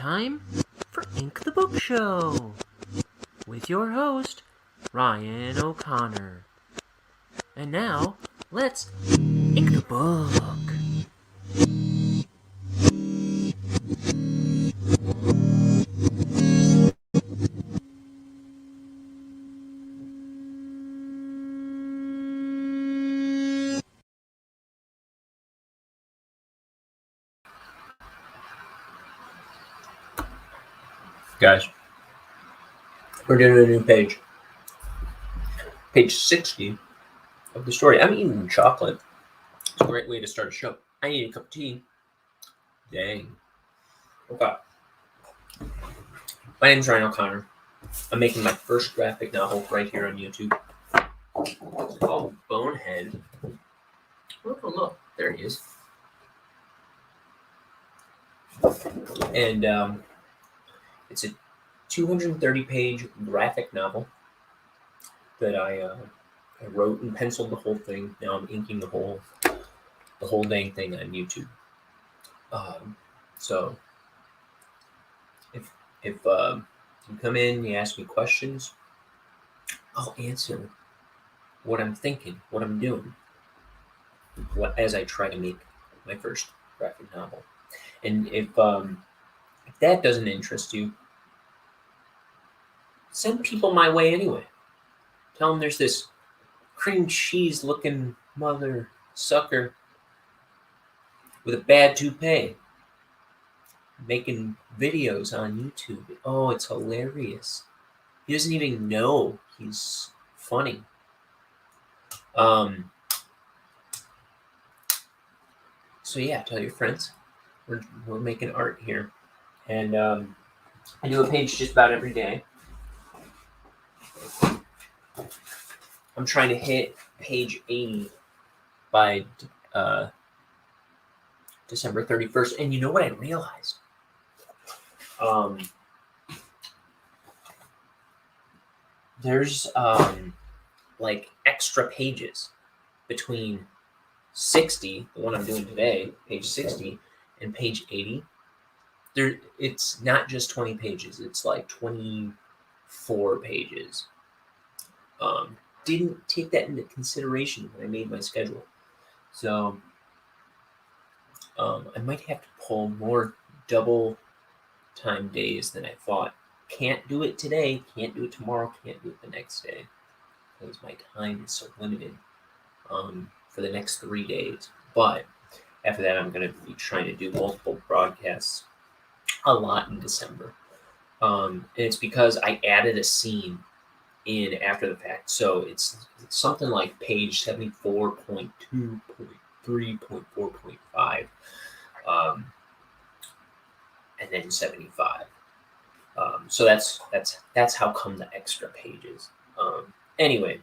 time for Ink the Book Show with your host, Ryan O'Connor. And now, let's ink the book. Guys, we're doing a new page. Page 60 of the story. I'm eating chocolate. It's a great way to start a show. I need a cup of tea. Dang. Okay. My name's Ryan O'Connor. I'm making my first graphic novel right here on YouTube. It's called Bonehead. Oh, look. There he is. And it's a 230-page graphic novel that I wrote and penciled the whole thing. Now I'm inking the whole dang thing on YouTube. So if you come in, you ask me questions, I'll answer what I'm thinking, what I'm doing, as I try to make my first graphic novel. And if that doesn't interest you, send people my way anyway. Tell them there's this cream cheese looking mother sucker with a bad toupee making videos on YouTube. Oh, it's hilarious. He doesn't even know he's funny. So yeah, tell your friends. We're making art here. And I do a page just about every day. I'm trying to hit page 80 by December 31st. And you know what I realized? There's like extra pages between 60, the one I'm doing today, page 60, and page 80. It's not just 20 pages, it's like 24 pages. Didn't take that into consideration when I made my schedule. So I might have to pull more double time days than I thought. Can't do it today, can't do it tomorrow, can't do it the next day, because my time is so limited for the next 3 days. But after that, I'm going to be trying to do multiple broadcasts a lot in December. And it's because I added a scene in after the fact. So it's something like page 74.2.3.4.5, and then 75. So that's how come the extra pages. Anyway,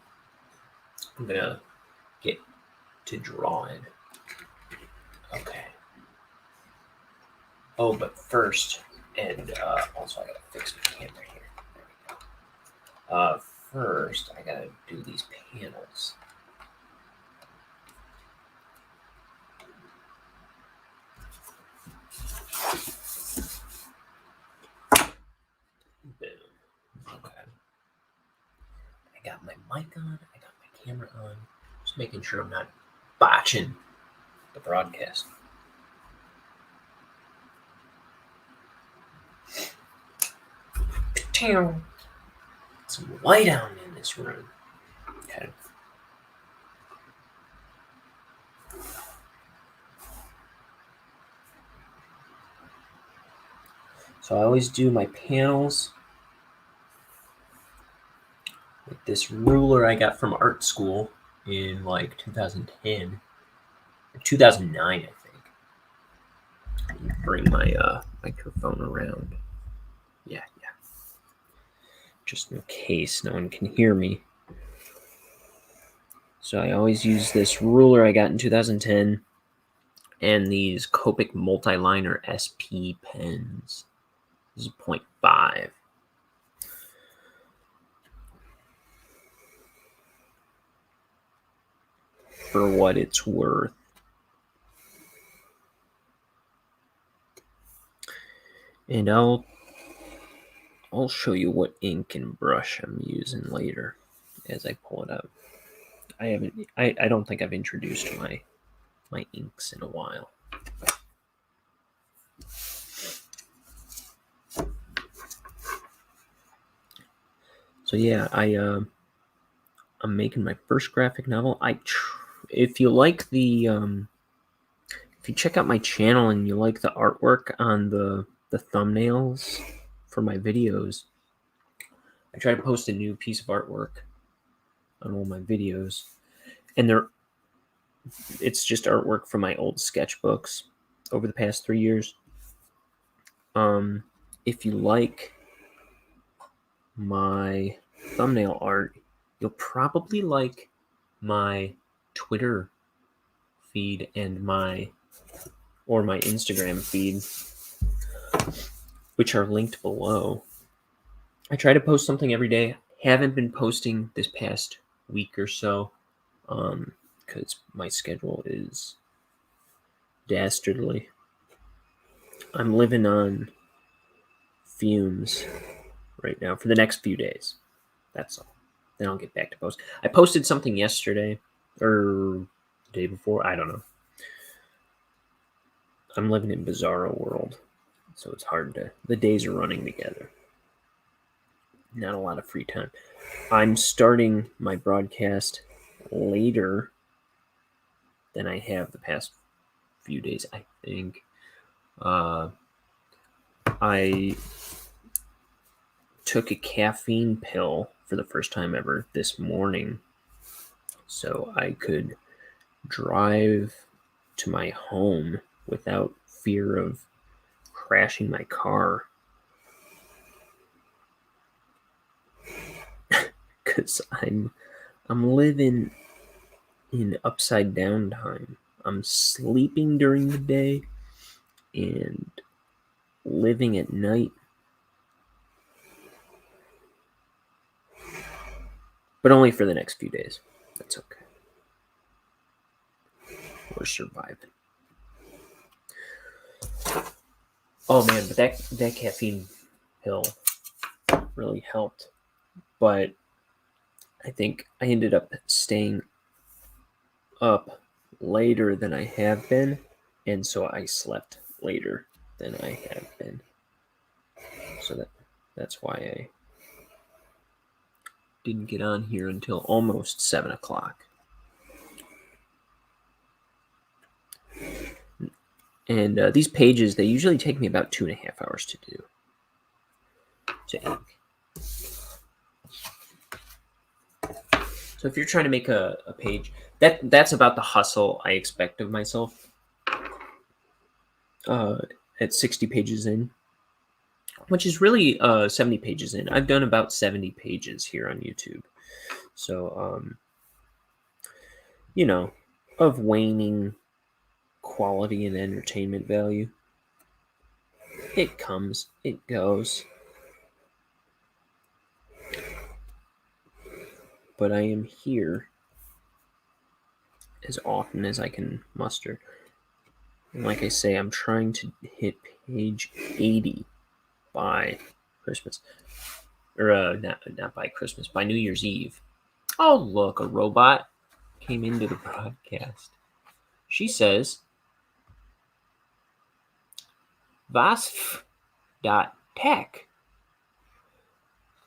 I'm gonna get to drawing. Okay. Oh, but first, and also I gotta fix my camera here. There we go. First, I gotta do these panels. Boom. Okay. I got my mic on. I got my camera on. Just making sure I'm not botching the broadcast. Some light on in this room. Okay. So I always do my panels with this ruler I got from art school in like 2010, 2009, I think. Let me bring my microphone around. Yeah. Just in case no one can hear me. So I always use this ruler I got in 2010 and these Copic multi-liner SP pens. This is 0.5. For what it's worth. And I'll show you what ink and brush I'm using later as I pull it out. I don't think I've introduced my inks in a while. So yeah, I'm making my first graphic novel. If you like if you check out my channel and you like the artwork on the thumbnails for my videos, I try to post a new piece of artwork on all my videos, and it's just artwork from my old sketchbooks over the past 3 years. If you like my thumbnail art, you'll probably like my Twitter feed and my Instagram feed, which are linked below. I try to post something every day. Haven't been posting this past week or so because my schedule is dastardly. I'm living on fumes right now for the next few days. That's all. Then I'll get back to post. I posted something yesterday or the day before. I don't know. I'm living in bizarro world, so it's hard to. The days are running together. Not a lot of free time. I'm starting my broadcast later than I have the past few days, I think. I took a caffeine pill for the first time ever this morning so I could drive to my home without fear of crashing my car. Because I'm living in upside down time. I'm sleeping during the day and living at night. But only for the next few days. That's okay. We're surviving. Oh man, but that caffeine pill really helped. But I think I ended up staying up later than I have been, and so I slept later than I have been. So that's why I didn't get on here until almost 7 o'clock. And these pages, they usually take me about 2.5 hours to do. To ink. So if you're trying to make a page, that's about the hustle I expect of myself. At 60 pages in, which is really 70 pages in. I've done about 70 pages here on YouTube. So, of waning quality and entertainment value. It comes, it goes. But I am here as often as I can muster. And like I say, I'm trying to hit page 80 by Christmas. Or not by Christmas, by New Year's Eve. Oh, look, a robot came into the broadcast. She says, Vasf.tech.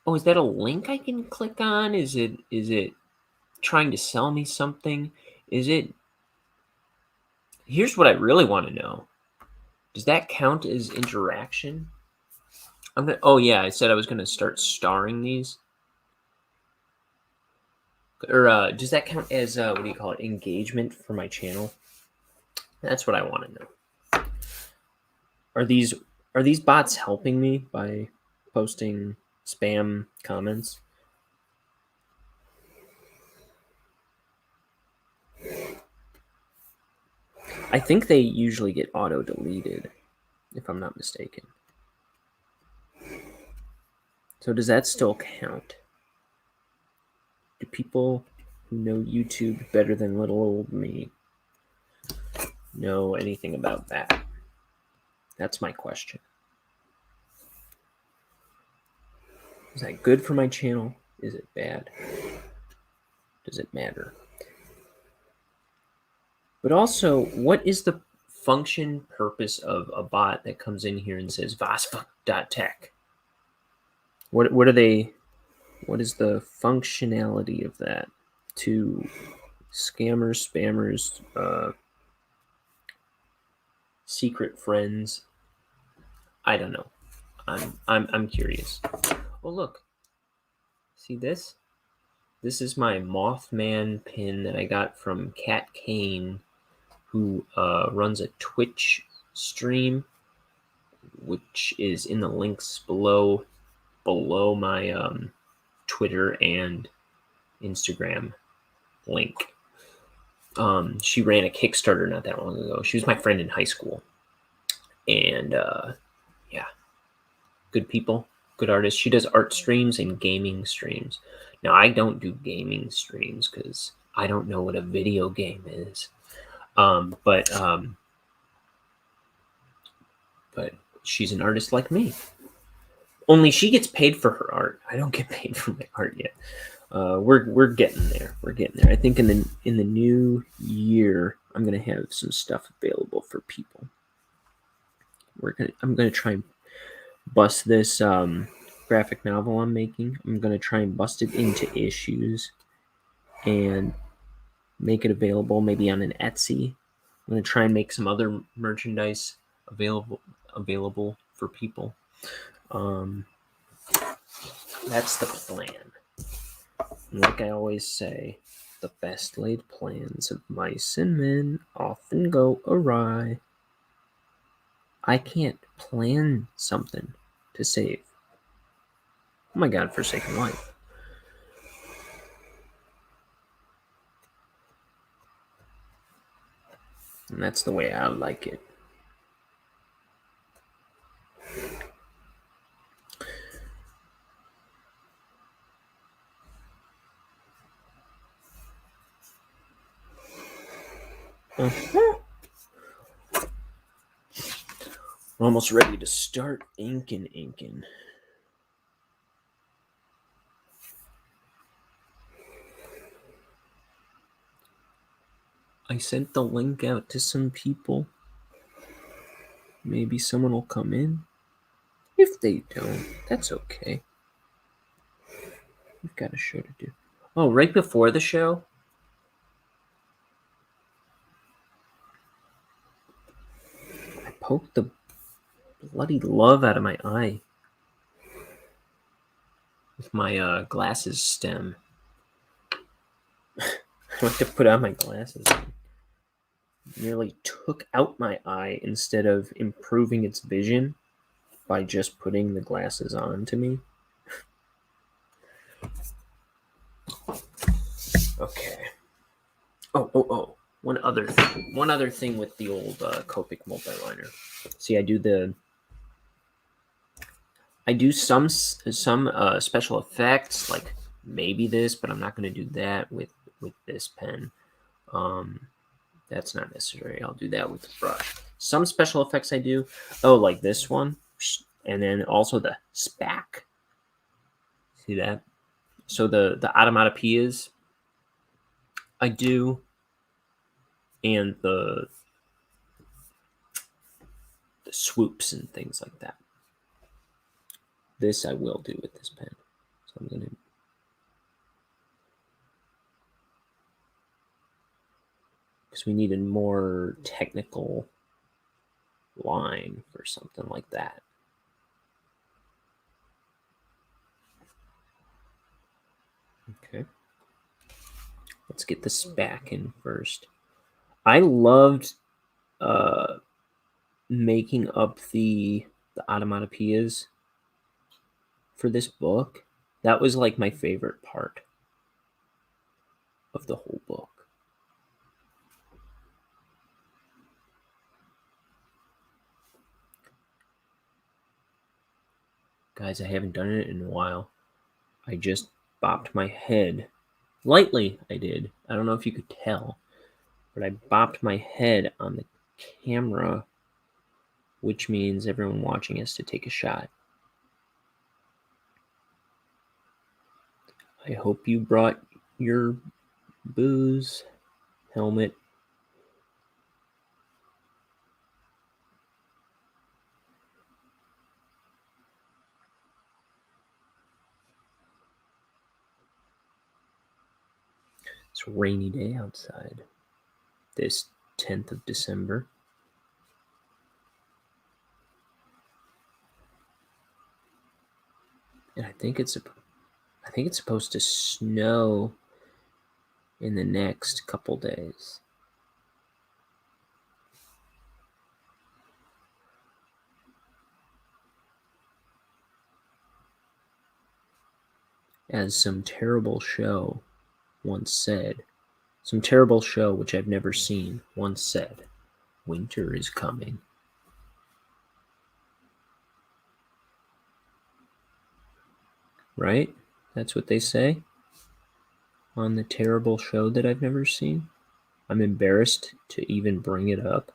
Oh, is that a link I can click on? Is it trying to sell me something? Is it? Here's what I really want to know. Does that count as interaction? Oh yeah, I said I was gonna start starring these. Or does that count as what do you call it? Engagement for my channel? That's what I want to know. Are these bots helping me by posting spam comments? I think they usually get auto-deleted, if I'm not mistaken. So does that still count? Do people who know YouTube better than little old me know anything about that? That's my question. Is that good for my channel? Is it bad? Does it matter? But also, what is the function purpose of a bot that comes in here and says vasfuck.tech? What are they? What is the functionality of that to scammers, spammers, secret friends? I don't know. I'm curious. Oh, look. See this? This is my Mothman pin that I got from Kane, who runs a Twitch stream, which is in the links below my Twitter and Instagram link. She ran a Kickstarter not that long ago. She was my friend in high school. And yeah, good people, good artists. She does art streams and gaming streams. Now, I don't do gaming streams because I don't know what a video game is. But she's an artist like me. Only she gets paid for her art. I don't get paid for my art yet. We're getting there. We're getting there. I think in the new year, I'm gonna have some stuff available for people. I'm gonna try and bust this graphic novel I'm making. I'm gonna try and bust it into issues and make it available maybe on an Etsy. I'm gonna try and make some other merchandise available for people. That's the plan. And like I always say, the best laid plans of mice and men often go awry. I can't plan something to save my godforsaken life. And that's the way I like it. We're almost ready to start inking. I sent the link out to some people. Maybe someone will come in. If they don't, that's okay. We've got a show to do. Oh, right before the show, I poked the bloody love out of my eye with my glasses stem. I went to put on my glasses and nearly took out my eye instead of improving its vision by just putting the glasses on to me. Okay. Oh. One other thing with the old Copic multiliner. See, I do some special effects, like maybe this, but I'm not going to do that with this pen. That's not necessary. I'll do that with the brush. Some special effects I do. Oh, like this one. And then also the spack. See that? So the automatopoeias I do. And the swoops and things like that. This I will do with this pen. So I'm going to... because we need a more technical line for something like that. Okay. Let's get this back in first. I loved making up the automatopoeias for this book. That was like my favorite part of the whole book. Guys, I haven't done it in a while. I just bopped my head. Lightly, I did. I don't know if you could tell. But I bopped my head on the camera, which means everyone watching has to take a shot. I hope you brought your booze, helmet. It's a rainy day outside. This 10th of December. And I think it's supposed to snow in the next couple days. As some terrible show once said, some terrible show which I've never seen once said, winter is coming. Right? That's what they say on the terrible show that I've never seen. I'm embarrassed to even bring it up.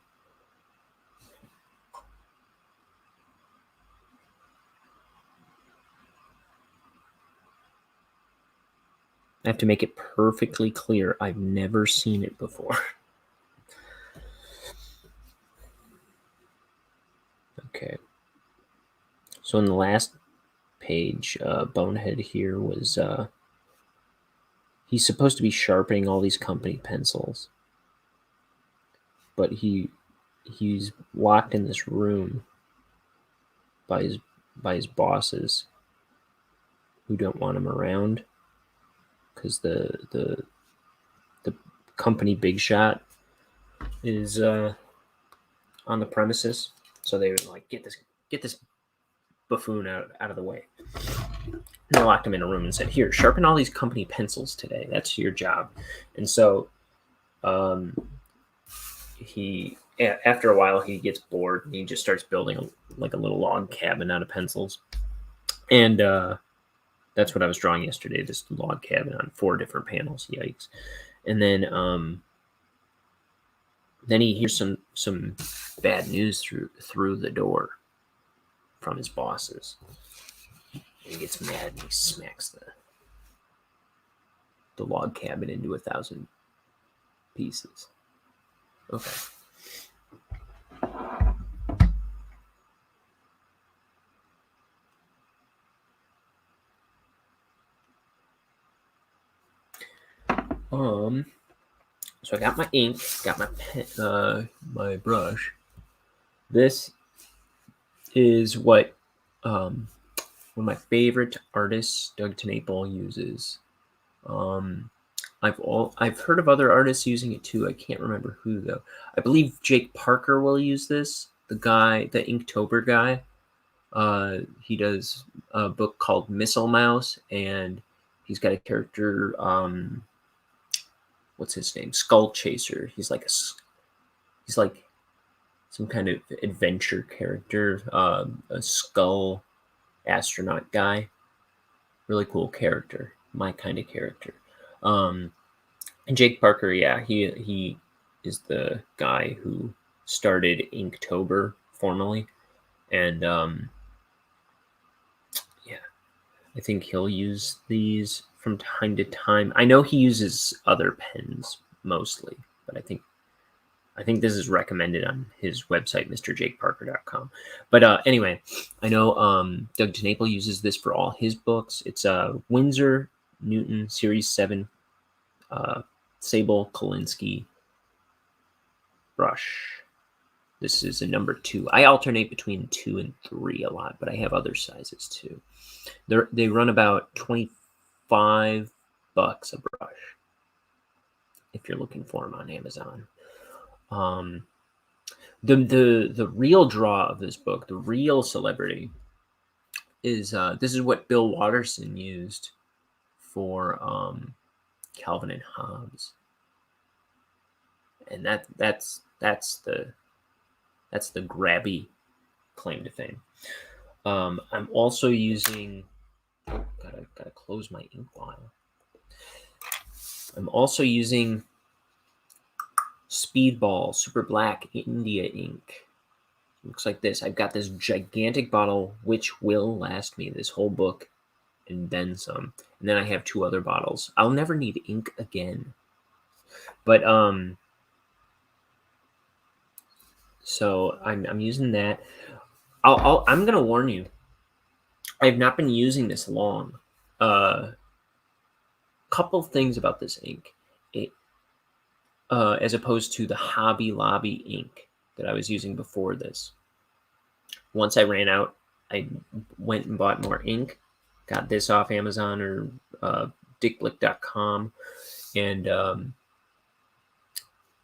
I have to make it perfectly clear I've never seen it before. Okay. So in the last page, Bonehead here was he's supposed to be sharpening all these company pencils, but he's locked in this room by his bosses who don't want him around because the company big shot is on the premises. So they were like, get this buffoon out of the way. And they locked him in a room and said, here, sharpen all these company pencils today. That's your job. And so he, after a while, he gets bored and he just starts building a little log cabin out of pencils. And that's what I was drawing yesterday, this log cabin on 4 different panels. Yikes. And then he hears some bad news through the door from his bosses. And he gets mad and he smacks the log cabin into 1,000 pieces. Okay. So I got my ink, got my pen, my brush. This is what one of my favorite artists, Doug TenNapel, uses. I've heard of other artists using it too. I can't remember who though. I believe Jake Parker will use this. The Inktober guy. He does a book called Missile Mouse, and he's got a character. What's his name? Skull Chaser. He's like some kind of adventure character, a skull astronaut guy. Really cool character. My kind of character. And Jake Parker, yeah, he is the guy who started Inktober formally, and yeah, I think he'll use these from time to time. I know he uses other pens mostly, but I think this is recommended on his website, mrjakeparker.com. But anyway, I know Doug TenNapel uses this for all his books. It's a Winsor Newton Series 7 Sable Kolinsky brush. This is a number 2. I alternate between 2 and 3 a lot, but I have other sizes too. They run about $25 a brush if you're looking for them on Amazon. The real draw of this book, the real celebrity, is this is what Bill Watterson used for Calvin and Hobbes, and that's the grabby claim to fame. I'm also using. Gotta close my ink bottle. I'm also using Speedball Super Black India ink. Looks like this. I've got this gigantic bottle, which will last me this whole book and then some. And then I have 2 other bottles. I'll never need ink again. But so I'm using that. I'm gonna warn you. I have not been using this long. Couple things about this ink. It as opposed to the Hobby Lobby ink that I was using before this. Once I ran out, I went and bought more ink. Got this off Amazon or dickblick.com. And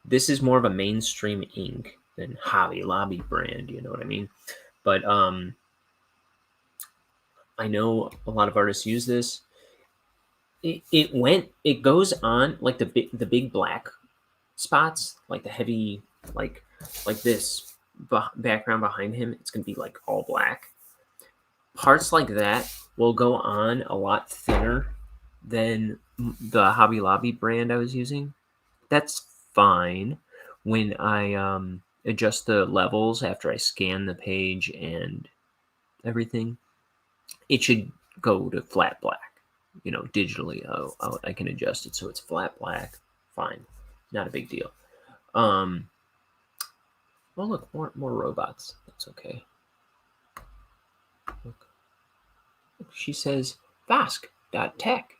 this is more of a mainstream ink than Hobby Lobby brand, you know what I mean? But I know a lot of artists use this. It goes on like the big black spots, like the heavy, like this background behind him. It's gonna be like all black. Parts like that will go on a lot thinner than the Hobby Lobby brand I was using. That's fine when I adjust the levels after I scan the page and everything. It should go to flat black. You know, digitally, I can adjust it so it's flat black. Fine, not a big deal. Well, look, more robots. That's okay. Look, she says Vask.tech.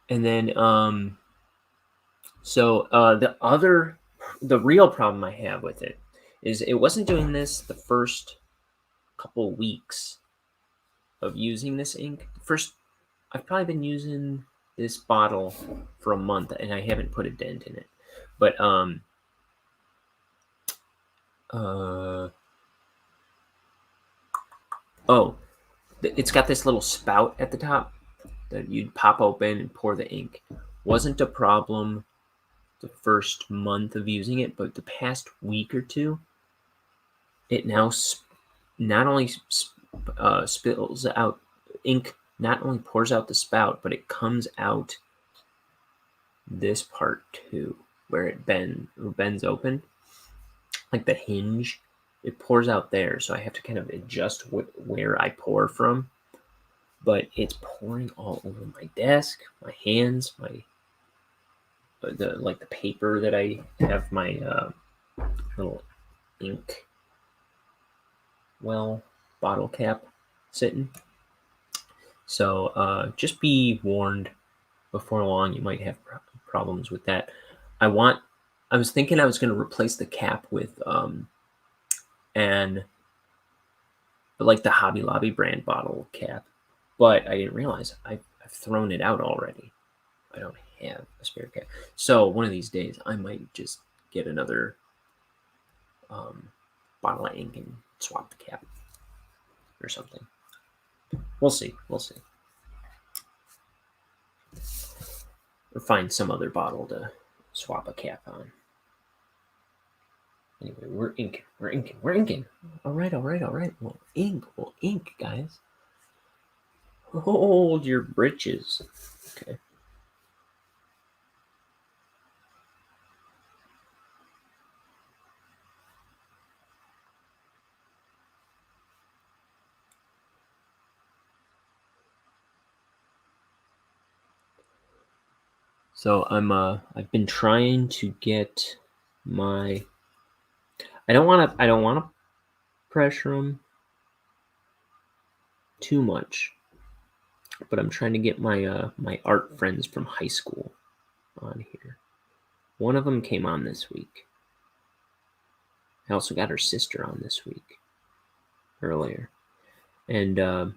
And then so the real problem I have with it is it wasn't doing this the first couple weeks of using this ink. First, I've probably been using this bottle for a month and I haven't put a dent in it. But it's got this little spout at the top that you'd pop open and pour the ink. Wasn't a problem the first month of using it, but the past week or two, it now not only spills out ink, not only pours out the spout, but it comes out this part too, where it bends open, like the hinge. It pours out there, so I have to kind of adjust where I pour from. But it's pouring all over my desk, my hands, the paper that I have my little ink bottle cap sitting. So just be warned, before long you might have problems with that. I was thinking I was going to replace the cap with the Hobby Lobby brand bottle cap, but I didn't realize I've thrown it out already. I don't have a spare cap. So one of these days I might just get another bottle of ink and swap the cap or something. We'll see. Or find some other bottle to swap a cap on. Anyway, we're inking. All right. We'll ink, guys. Hold your britches. Okay. So I've been trying to get my. I don't want to pressure them too much, but I'm trying to get my my art friends from high school on here. One of them came on this week. I also got her sister on this week earlier, and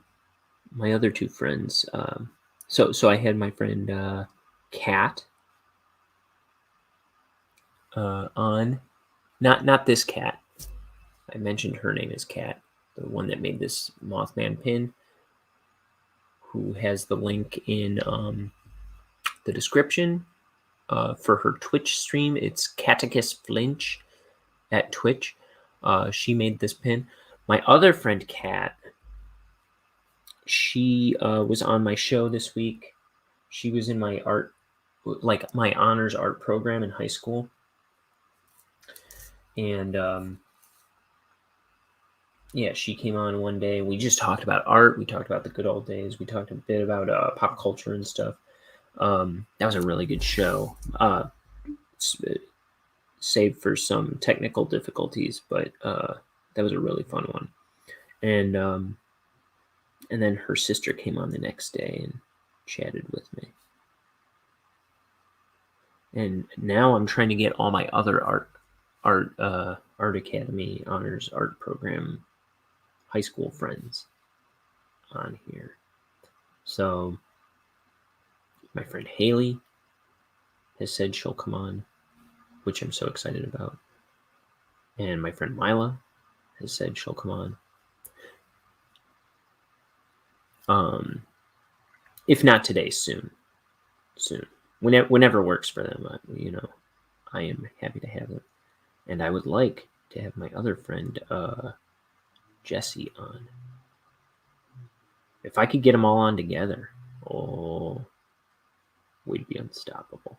my other 2 friends. So I had my friend Kat on. Not this Kat. I mentioned her name is Kat, the one that made this Mothman pin, who has the link in the description for her Twitch stream. It's Catechus Flinch at Twitch. She made this pin. My other friend Kat, she was on my show this week. She was in my my honors art program in high school. And she came on one day. We just talked about art. We talked about the good old days. We talked a bit about pop culture and stuff. That was a really good show. Save for some technical difficulties, but that was a really fun one. And then her sister came on the next day and chatted with me. And now I'm trying to get all my other art academy honors art program high school friends on here. So my friend Haley has said she'll come on, which I'm so excited about. And my friend Mila has said she'll come on. If not today, soon. Whenever works for them, I am happy to have them. And I would like to have my other friend, Jesse, on. If I could get them all on together, we'd be unstoppable.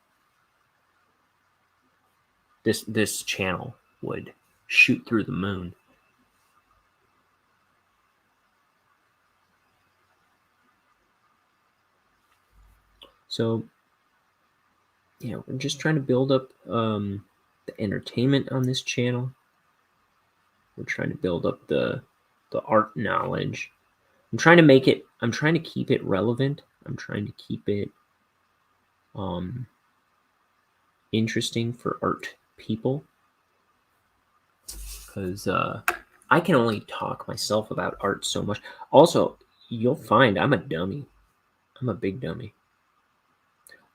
This channel would shoot through the moon. So, we're just trying to build up the entertainment on this channel. We're trying to build up the art knowledge. I'm trying to keep it relevant. I'm trying to keep it interesting for art people. Because I can only talk myself about art so much. Also, you'll find I'm a dummy. I'm a big dummy.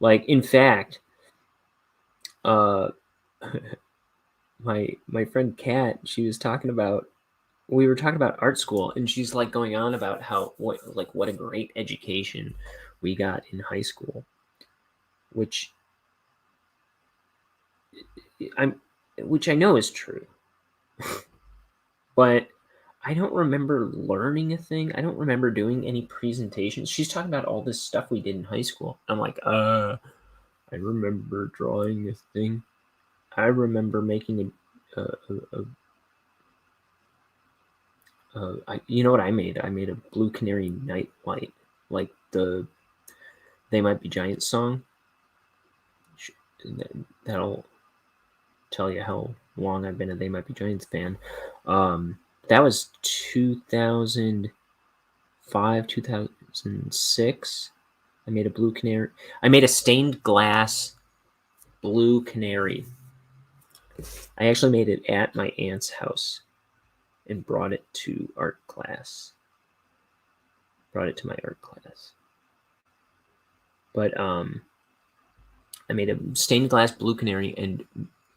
Like, in fact, my friend Kat, we were talking about art school, and she's like going on about what a great education we got in high school, which I know is true. But I don't remember learning a thing. I don't remember doing any presentations. She's talking about all this stuff we did in high school. I'm like, I remember drawing a thing. I remember making you know what I made? I made a Blue Canary night light, like the They Might Be Giants song. That'll tell you how long I've been a They Might Be Giants fan. That was 2005, 2006. I made a Blue Canary. I made a stained glass Blue Canary. I actually made it at my aunt's house and brought it to art class. Brought it to my art class. But I made a stained glass Blue Canary and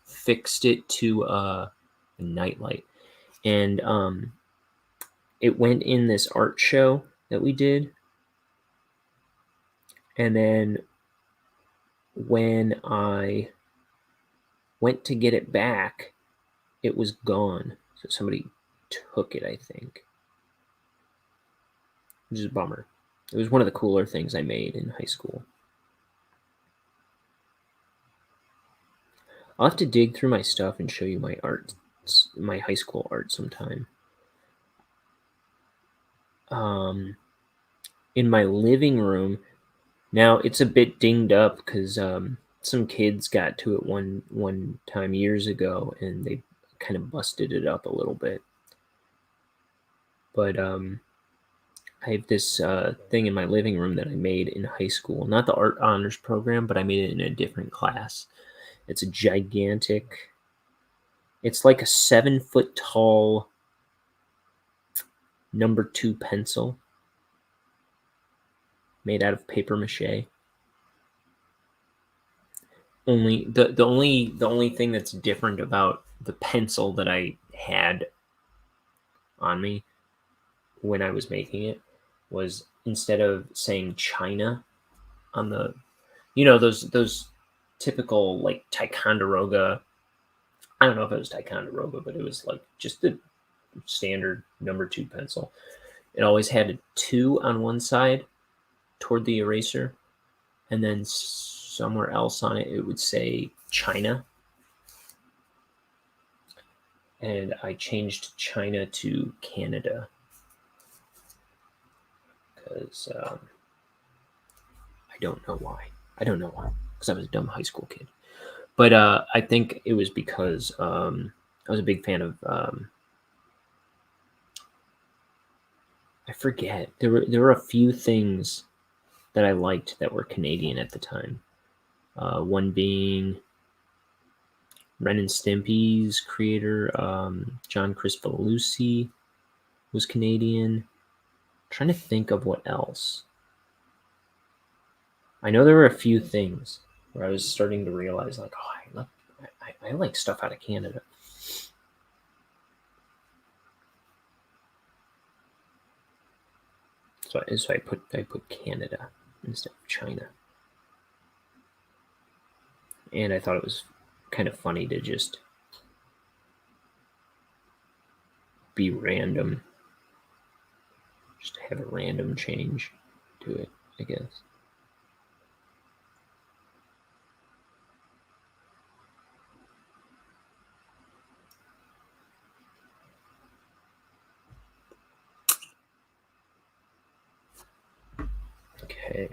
fixed it to a nightlight. And it went in this art show that we did. And then when I went to get it back, it was gone. So somebody took it, I think. Which is a bummer. It was one of the cooler things I made in high school. I'll have to dig through my stuff and show you my art, my high school art sometime. In my living room, now it's a bit dinged up because some kids got to it one time years ago, and they kind of busted it up a little bit. But I have this thing in my living room that I made in high school. Not the art honors program, but I made it in a different class. It's a gigantic... It's like a 7-foot tall number 2 pencil made out of paper mache. Only the only thing that's different about the pencil that I had on me when I was making it was, instead of saying China on the, those typical like Ticonderoga, I don't know if it was Ticonderoga, but it was like just the standard number 2 pencil. It always had a 2 on one side toward the eraser, and then somewhere else on it, it would say China. and I changed China to Canada because I don't know why. Because I was a dumb high school kid. But I think it was because I was a big fan of. I forget. There were a few things that I liked that were Canadian at the time. One being Ren and Stimpy's creator, John Crispolucci, was Canadian. I'm trying to think of what else. I know there were a few things where I was starting to realize, like, oh, I like stuff out of Canada. So I put Canada instead of China, and I thought it was kind of funny to just be random, just have a random change to it, I guess. Okay.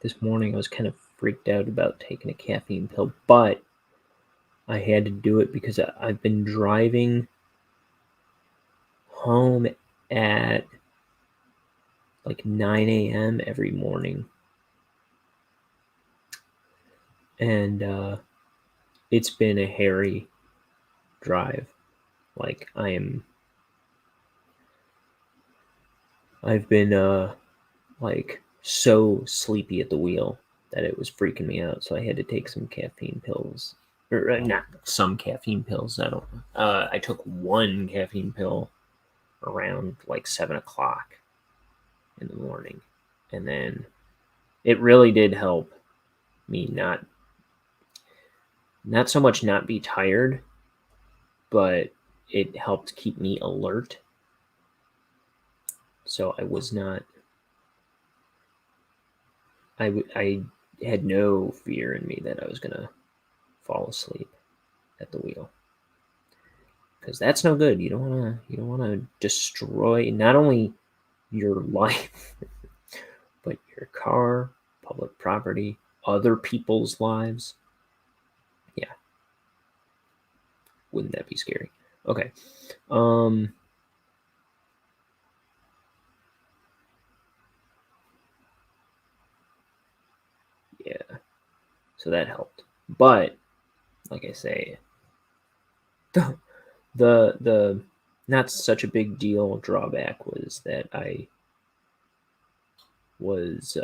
This morning I was kind of freaked out about taking a caffeine pill, but I had to do it because I've been driving home at like 9 a.m. every morning. And it's been a hairy drive. Like I've been like so sleepy at the wheel that it was freaking me out. So I had to take some caffeine pills, or not some caffeine pills. I took one caffeine pill around like 7 o'clock in the morning, and then it really did help me not so much not be tired, but it helped keep me alert. So I was not. I had no fear in me that I was gonna fall asleep at the wheel, because that's no good. You don't wanna destroy not only your life, but your car, public property, other people's lives. Yeah, wouldn't that be scary? Okay. Yeah. So that helped. But like I say, the not such a big deal drawback was that I was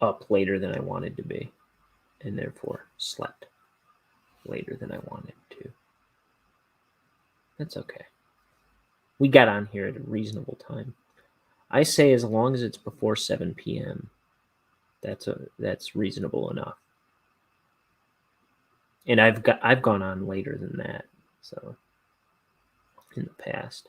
up later than I wanted to be, and therefore slept later than I wanted to. That's okay. We got on here at a reasonable time. I say as long as it's before 7 p.m., that's reasonable enough. And I've gone on later than that, so in the past.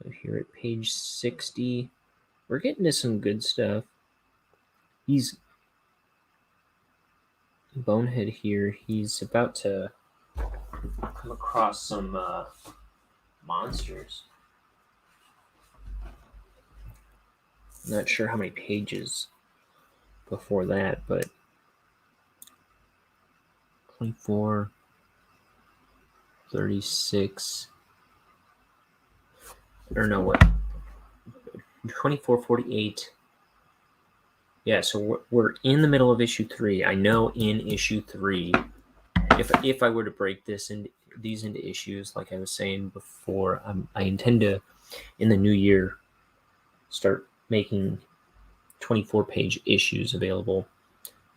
So here at page 60, we're getting to some good stuff. He's Bonehead here. He's about to come across some monsters. Not sure how many pages before that, but 24, 36, or no, what? 24, 48, Yeah, so we're in the middle of issue 3. I know in issue 3, if I were to break these into issues, like I was saying before, I intend to, in the new year, start making 24-page issues available.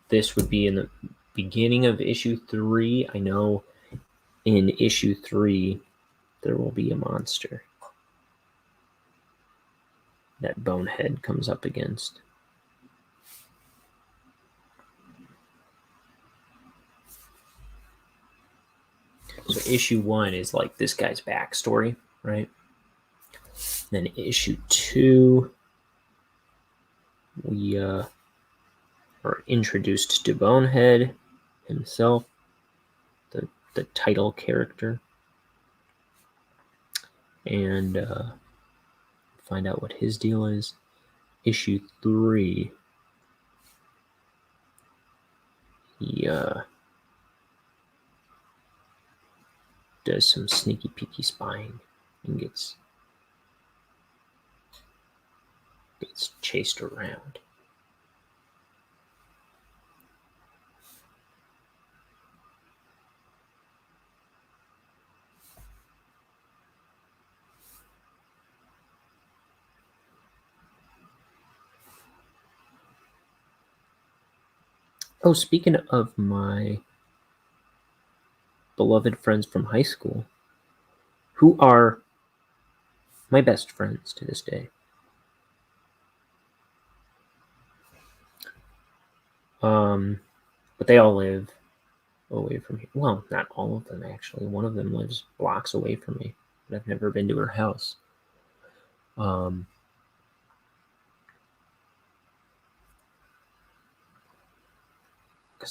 This would be in the beginning of issue 3. I know in issue 3 there will be a monster that Bonehead comes up against. So issue 1 is like this guy's backstory, right? Then issue 2, we are introduced to Bonehead himself, the title character, and find out what his deal is. Issue 3, he does some sneaky peeky spying and gets chased around. Oh, speaking of my beloved friends from high school, who are my best friends to this day. But they all live away from here. Well, not all of them, actually. One of them lives blocks away from me, but I've never been to her house. Because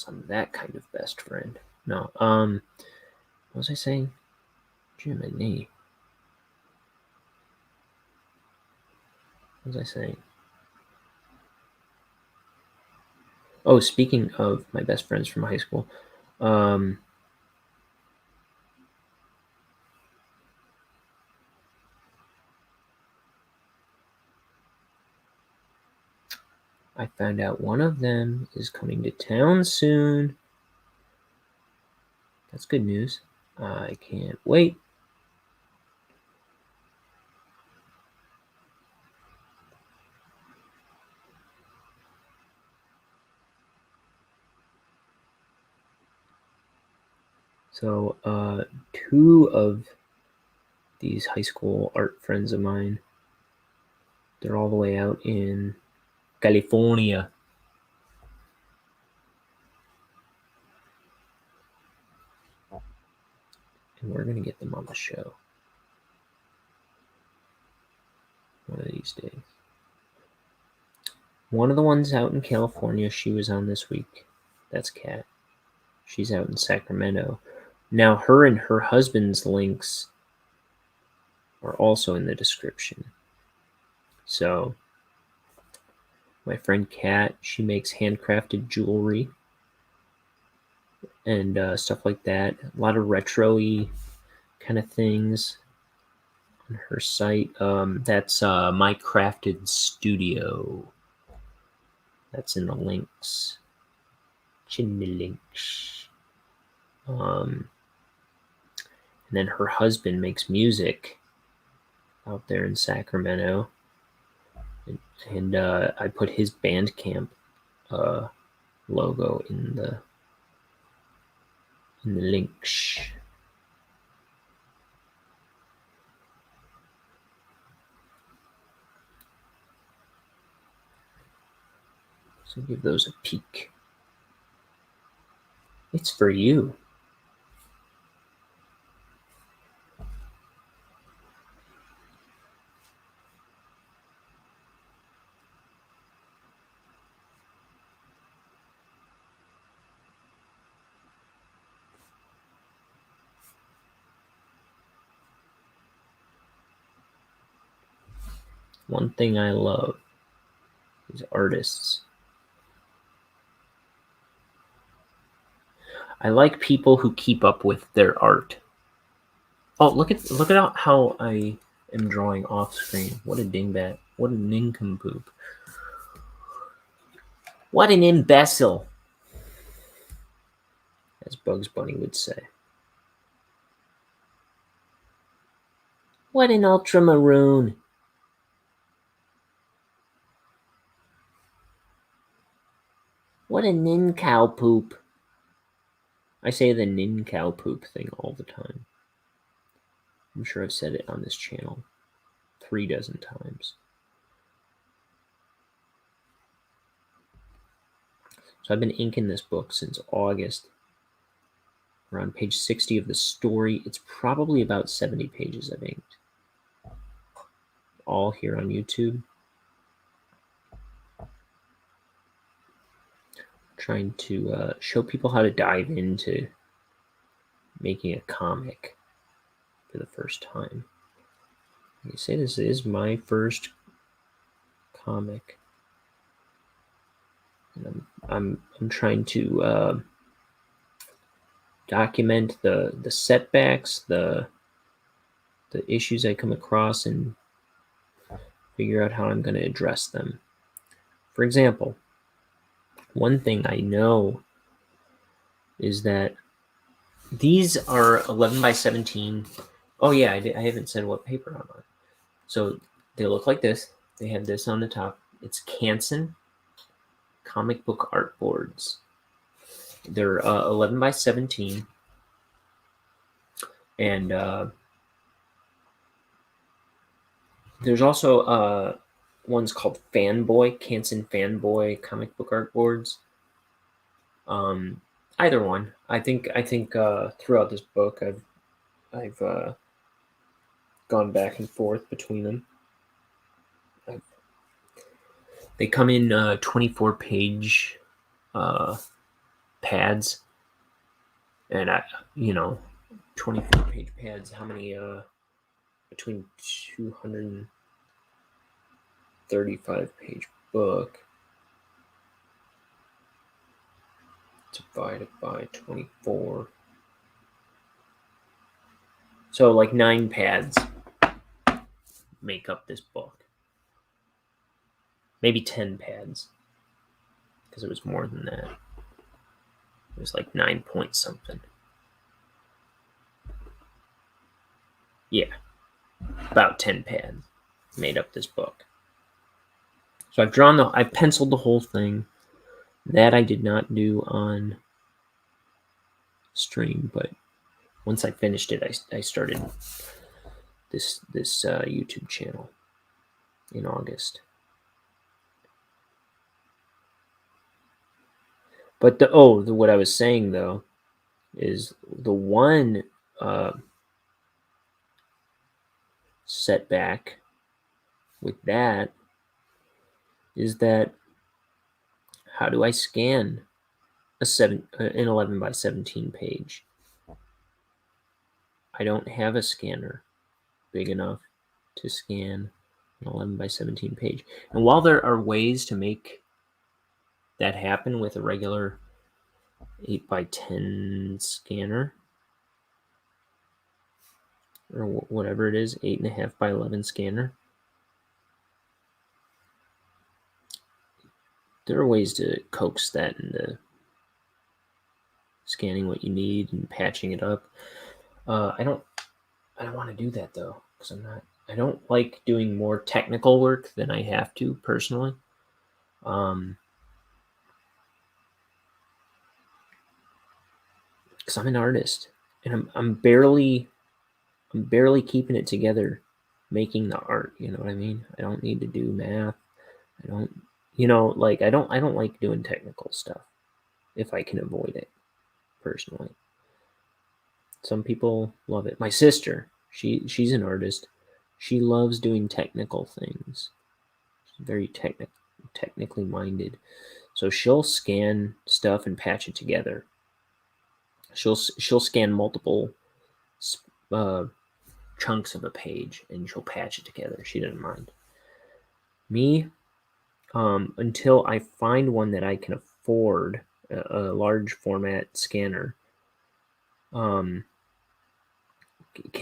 I'm that kind of best friend. No, what was I saying? Jiminy. What was I saying? Oh, speaking of my best friends from high school, I found out one of them is coming to town soon. That's good news. I can't wait. So, 2 of these high school art friends of mine, they're all the way out in California. And we're going to get them on the show one of these days. One of the ones out in California, she was on this week. That's Kat. She's out in Sacramento. Now, her and her husband's links are also in the description. So, my friend Kat, she makes handcrafted jewelry and stuff like that. A lot of retro-y kind of things on her site. That's My Crafted Studio. That's in the links. It's in the links. And then her husband makes music out there in Sacramento. And I put his Bandcamp logo in the links. So give those a peek. It's for you. One thing I love is artists. I like people who keep up with their art. Oh, look at how I am drawing off screen. What a dingbat. What a nincompoop. What an imbecile, as Bugs Bunny would say. What an ultramaroon. What a nincowpoop. I say the nincowpoop thing all the time. I'm sure I've said it on this channel 36 times. So I've been inking this book since August. We're on page 60 of the story. It's probably about 70 pages I've inked. All here on YouTube. Trying to show people how to dive into making a comic for the first time. Like I say, this is my first comic. And I'm trying to document the setbacks, the issues I come across, and figure out how I'm going to address them. For example, one thing I know is that these are 11 by 17. Oh yeah, I haven't said what paper I'm on. So they look like this. They have this on the top. It's Canson comic book art boards. They're 11 by 17. And there's also ones called Fanboy, Canson Fanboy comic book art boards. Either one. I think throughout this book I've gone back and forth between them. They come in 24-page pads, and 24-page pads. How many? Between 235-page book divided by 24. So like 9 pads make up this book. Maybe 10 pads, because it was more than that. It was like 9 point something. Yeah, about 10 pads made up this book. So I've penciled the whole thing. That I did not do on stream, but once I finished it, I started this YouTube channel in August. But what I was saying though is the one setback with that is that how do I scan an 11 by 17 page? I don't have a scanner big enough to scan an 11 by 17 page. And while there are ways to make that happen with a regular 8 by 10 scanner, or whatever it is, 8.5 by 11 scanner, there are ways to coax that into scanning what you need and patching it up. I don't want to do that though, because I don't like doing more technical work than I have to personally. Because I'm an artist and I'm barely keeping it together making the art, you know what I mean? I don't need to do math. I don't like doing technical stuff if I can avoid it personally. Some people love it. My sister, she's an artist. She loves doing technical things. She's very technically minded. So she'll scan stuff and patch it together. She'll scan multiple chunks of a page and she'll patch it together. She doesn't mind. Me, until I find one that I can afford, a large format scanner, can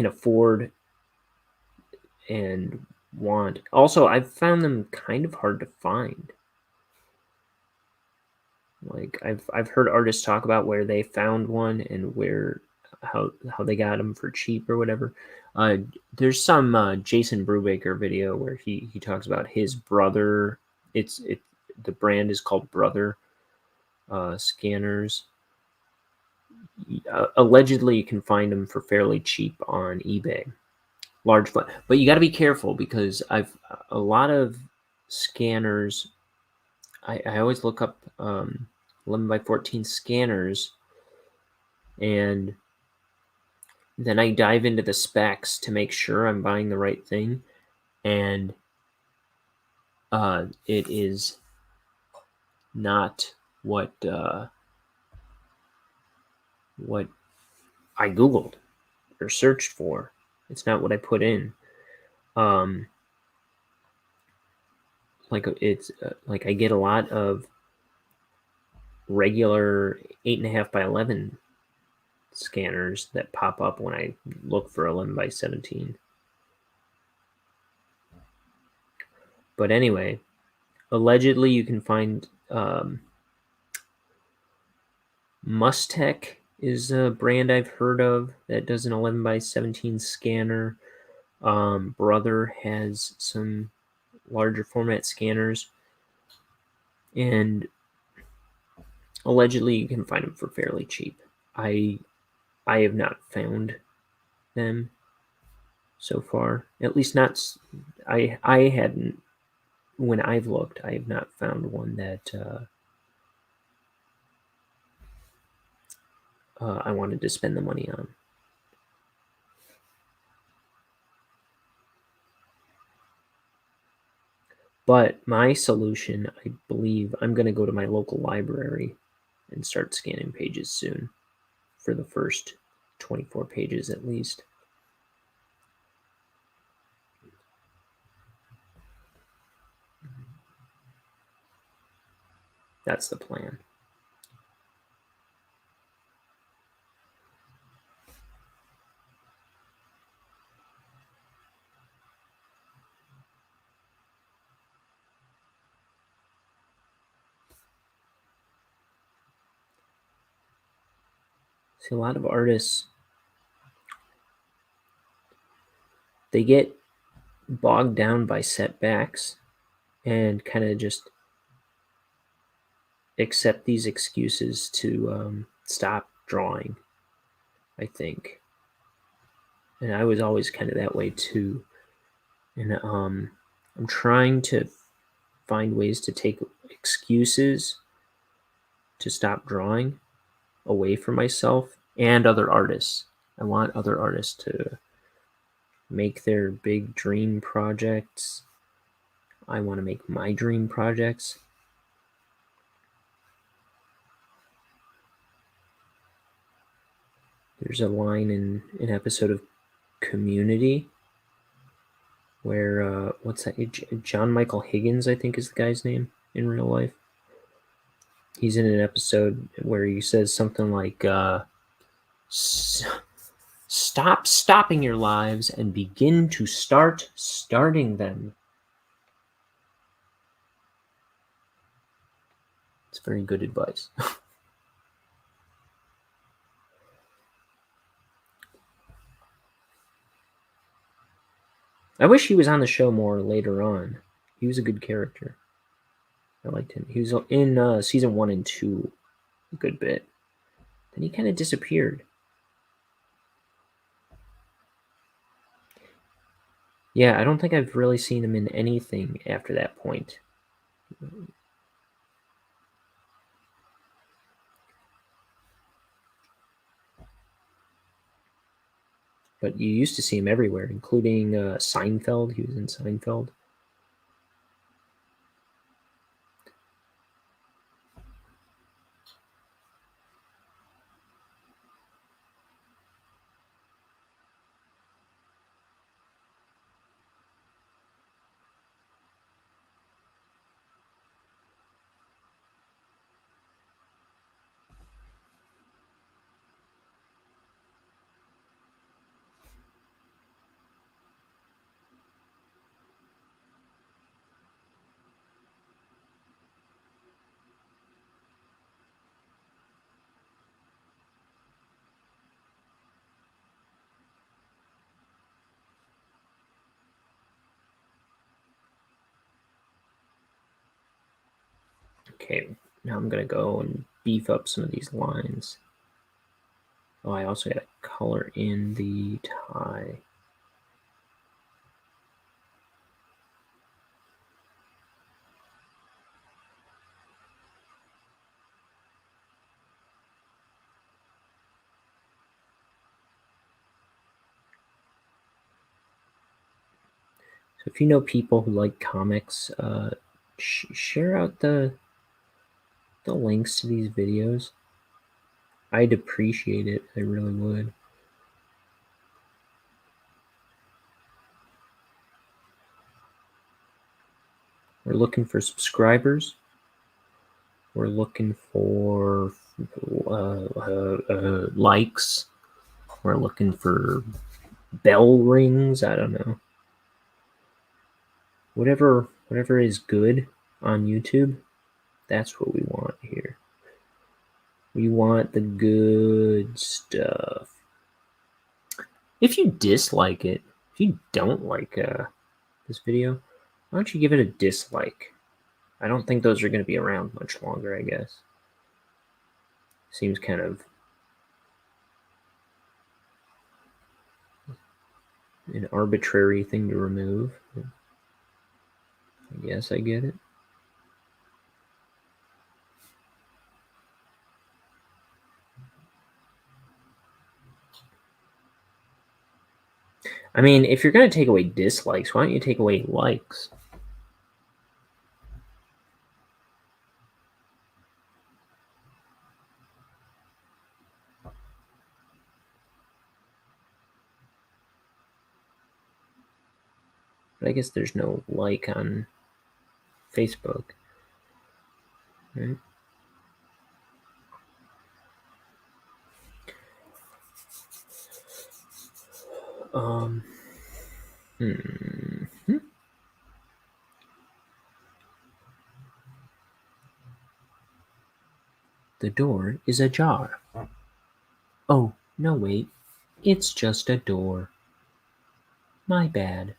afford and want. Also, I've found them kind of hard to find. Like I've heard artists talk about where they found one and where how they got them for cheap or whatever. Uh, there's some Jason Brubaker video where he talks about his brother. The brand is called Brother scanners. Allegedly, you can find them for fairly cheap on eBay. Large, but you got to be careful because a lot of scanners. I always look up 11 by 14 scanners, and then I dive into the specs to make sure I'm buying the right thing, and it is not what I googled or searched for. It's not what I put in. Like I get a lot of regular 8.5 by 11 scanners that pop up when I look for 11 by 17. But anyway, allegedly you can find Mustech is a brand I've heard of that does an 11 by 17 scanner. Brother has some larger format scanners, and allegedly you can find them for fairly cheap. I have not found them so far. At least not. I hadn't. When I've looked, I have not found one that I wanted to spend the money on. But my solution, I believe, I'm going to go to my local library and start scanning pages soon for the first 24 pages at least. That's the plan. See, a lot of artists, they get bogged down by setbacks and kind of just accept these excuses to stop drawing, I think. And I was always kind of that way too. And I'm trying to find ways to take excuses to stop drawing away from myself and other artists. I want other artists to make their big dream projects. I want to make my dream projects. There's a line in an episode of Community where, what's that? John Michael Higgins, I think is the guy's name in real life. He's in an episode where he says something like, stop stopping your lives and begin to start starting them. It's very good advice. I wish he was on the show more later on. He was a good character. I liked him. He was in season 1 and 2 a good bit. Then he kind of disappeared. Yeah, I don't think I've really seen him in anything after that point. But you used to see him everywhere, including Seinfeld. He was in Seinfeld. Okay, now I'm gonna go and beef up some of these lines. Oh, I also gotta color in the tie. So if you know people who like comics, share out the links to these videos. I'd appreciate it. I really would. We're looking for subscribers. We're looking for likes. We're looking for bell rings. I don't know. Whatever is good on YouTube, that's what we want here. We want the good stuff. If you dislike it, if you don't like this video, why don't you give it a dislike? I don't think those are going to be around much longer, I guess. Seems kind of an arbitrary thing to remove. I guess I get it. I mean, if you're going to take away dislikes, why don't you take away likes? But I guess there's no like on Facebook, right? The door is ajar. Oh, no, wait. It's just a door. My bad.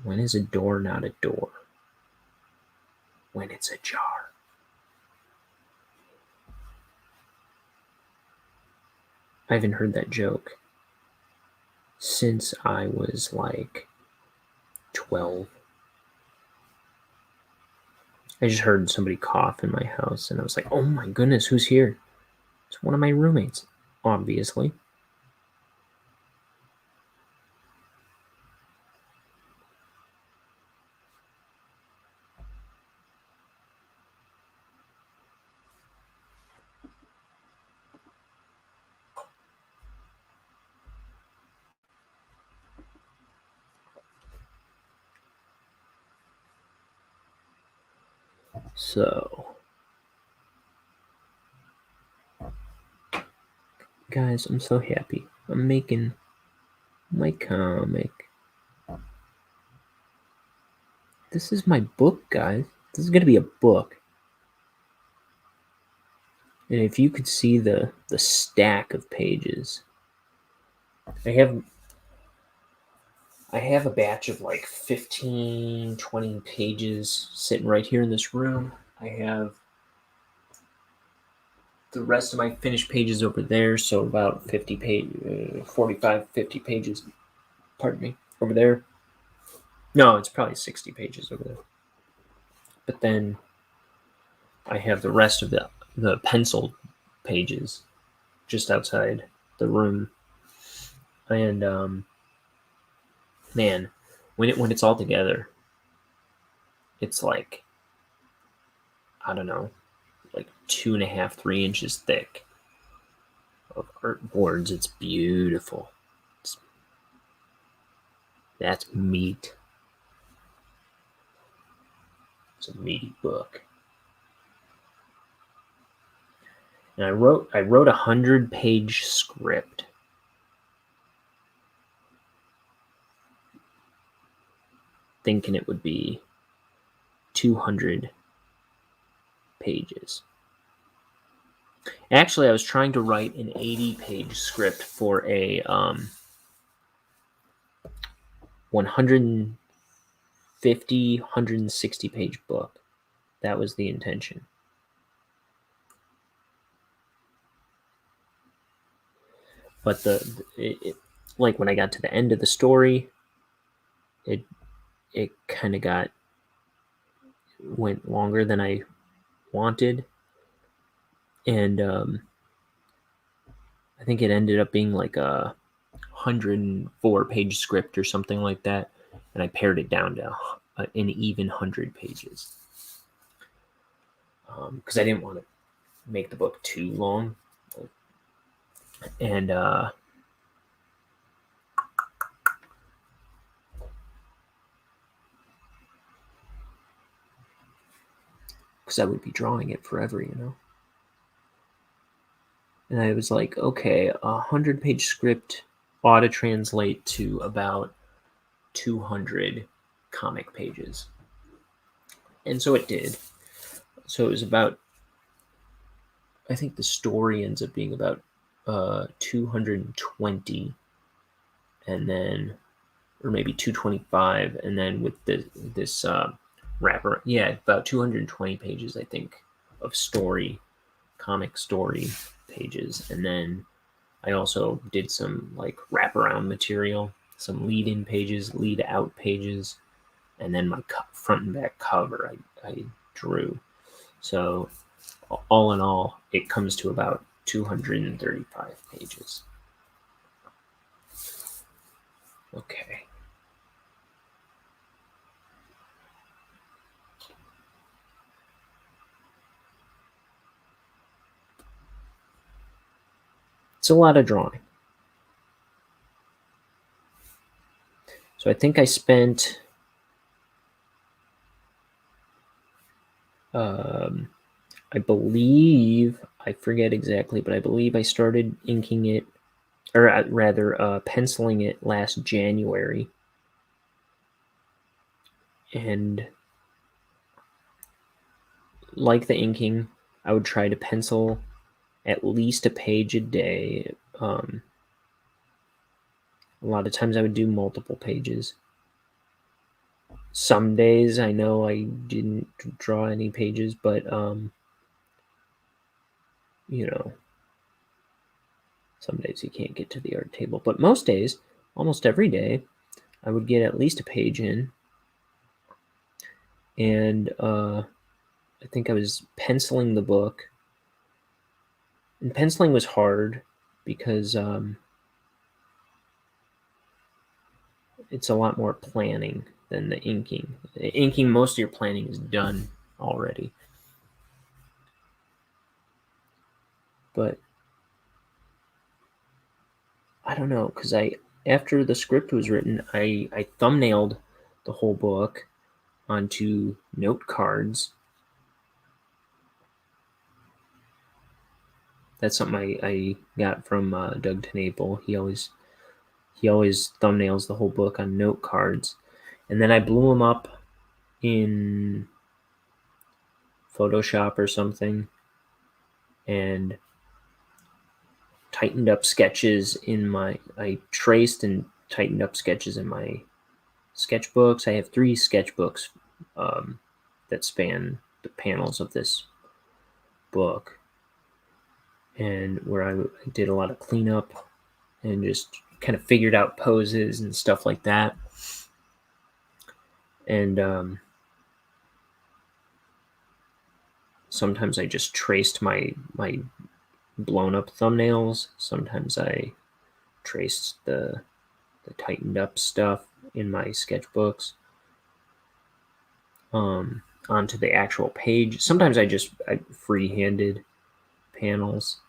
When is a door not a door? When it's ajar. I haven't heard that joke since I was like 12. I just heard somebody cough in my house and I was like, oh my goodness, who's here? It's one of my roommates, obviously. So, guys, I'm so happy. I'm making my comic. This is my book, guys. This is going to be a book. And if you could see the stack of pages, I have a batch of like 15, 20 pages sitting right here in this room. I have the rest of my finished pages over there, so about 45, 50 pages, pardon me, over there. No, it's probably 60 pages over there. But then I have the rest of the penciled pages just outside the room. And man, when it's all together, it's like, I don't know, like 2.5, 3 inches thick of art boards. It's beautiful. That's meat. It's a meaty book. And I wrote a 100-page script. Thinking it would be 200 pages. Actually, I was trying to write an 80-page script for a 150, 160-page book. That was the intention. But like when I got to the end of the story, it kind of went longer than I wanted, and I think it ended up being like a 104-page script or something like that, and I pared it down to an even 100 pages because I didn't want to make the book too long, and because I would be drawing it forever, And I was like, okay, 100-page script ought to translate to about 200 comic pages. And so it did. So it was about, I think the story ends up being about 220, and then, or maybe 225, and then with this wrapper, about 220 pages, I think, of comic story pages. And then I also did some like wraparound material, some lead-in pages, lead-out pages, and then my front and back cover I drew. So all in all, it comes to about 235 pages. Okay. It's a lot of drawing. So I think I spent I believe, I forget exactly, but I believe I started inking it, or rather penciling it last January. And like the inking, I would try to pencil at least a page a day. A lot of times I would do multiple pages. Some days I know I didn't draw any pages, but some days you can't get to the art table. But most days, almost every day, I would get at least a page in. And I think I was penciling the book. And penciling was hard because it's a lot more planning than the inking. The inking, most of your planning is done already. But I don't know, because after the script was written, I thumbnailed the whole book onto note cards. That's something I got from Doug Tenaple. He always thumbnails the whole book on note cards, and then I blew them up in Photoshop or something, and tightened up sketches I traced and tightened up sketches in my sketchbooks. I have 3 sketchbooks that span the panels of this book, and where I did a lot of cleanup and just kind of figured out poses and stuff like that. And sometimes I just traced my blown up thumbnails. Sometimes I traced the tightened up stuff in my sketchbooks onto the actual page. Sometimes I free-handed panels,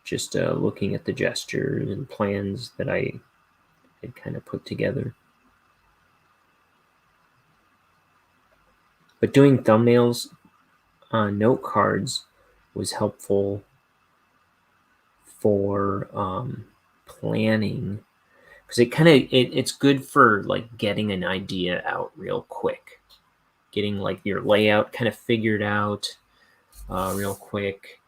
just looking at the gestures and plans that I had kind of put together. But doing thumbnails on note cards was helpful for planning, because it's good for like getting an idea out real quick, getting like your layout kind of figured out real quick,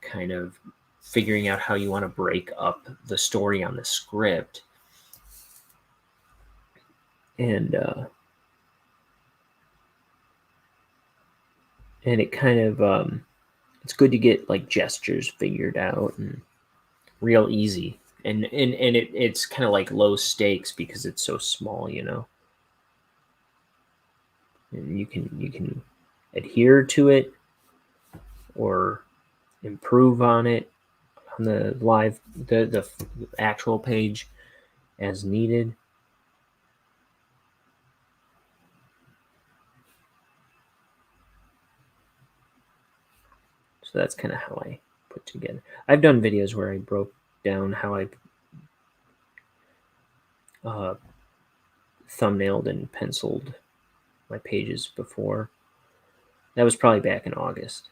kind of figuring out how you want to break up the story on the script. And it kind of it's good to get like gestures figured out and real easy. And it's kind of like low stakes because it's so small, you know. And you can adhere to it or improve on it on the the actual page as needed. So that's kind of how I put together. I've done videos where I broke down how I thumbnailed and penciled my pages before. That was probably back in August.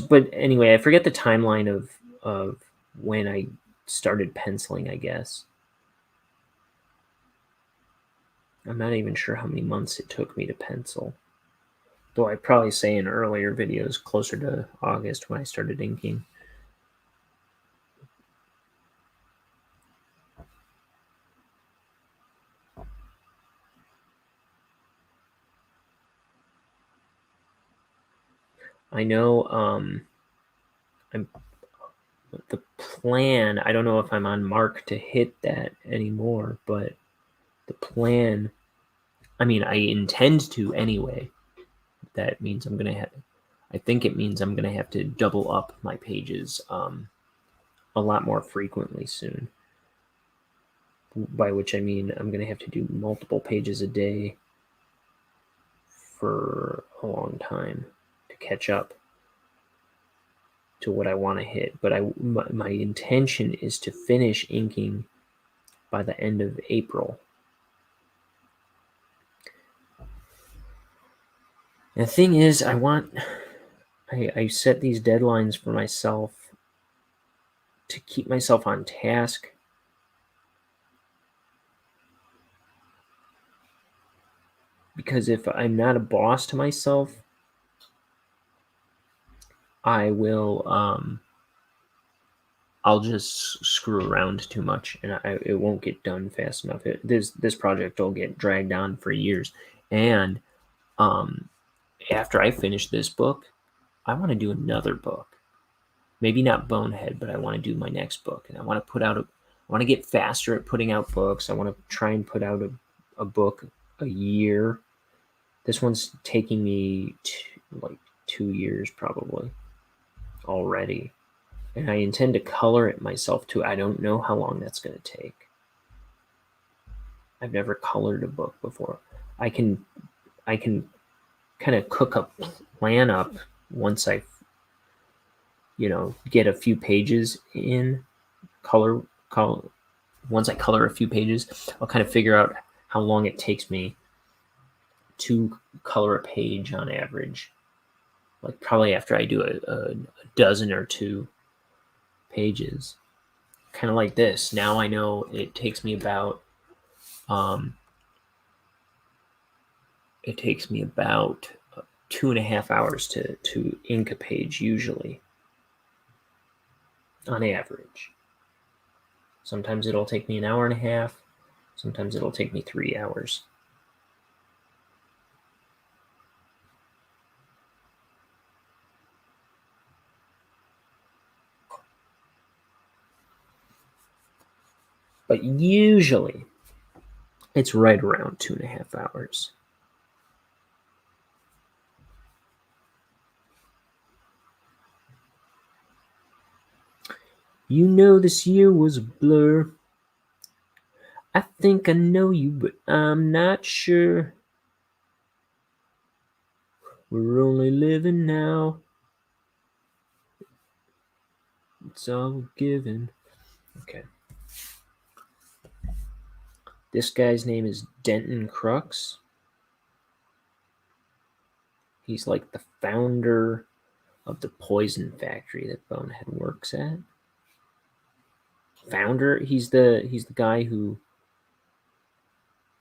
But anyway, I forget the timeline of when I started penciling, I guess. I'm not even sure how many months it took me to pencil. Though I'd probably say in earlier videos closer to August when I started inking. I know the plan, I don't know if I'm on mark to hit that anymore, but the plan, I mean, I intend to anyway. That means I'm going to have, I think it means I'm going to have to double up my pages a lot more frequently soon. By which I mean I'm going to have to do multiple pages a day for a long time to catch up to what I want to hit. But my intention is to finish inking by the end of April. And the thing is, I set these deadlines for myself to keep myself on task. Because if I'm not a boss to myself, I will I'll just screw around too much, and it won't get done fast enough. This project will get dragged on for years, and after I finish this book, I want to do another book. Maybe not Bonehead, but I want to do my next book, and I want to I want to get faster at putting out books. I want to try and put out a book a year. This one's taking me like 2 years probably already. And I intend to color it myself too. I don't know how long that's going to take. I've never colored a book before. I can kind of cook a plan up once I get a few pages in color. Once I color a few pages, I'll kind of figure out how long it takes me to color a page on average. Like probably after I do a dozen or two pages, kind of like this. Now I know it takes me about 2.5 hours to ink a page usually, on average. Sometimes it'll take me an hour and a half. Sometimes it'll take me 3 hours. But usually it's right around 2.5 hours. You know this year was a blur. I think I know you, but I'm not sure. We're only living now. It's all given. Okay. This guy's name is Denton Crux. He's like the founder of the poison factory that Bonehead works at. Founder, he's the guy who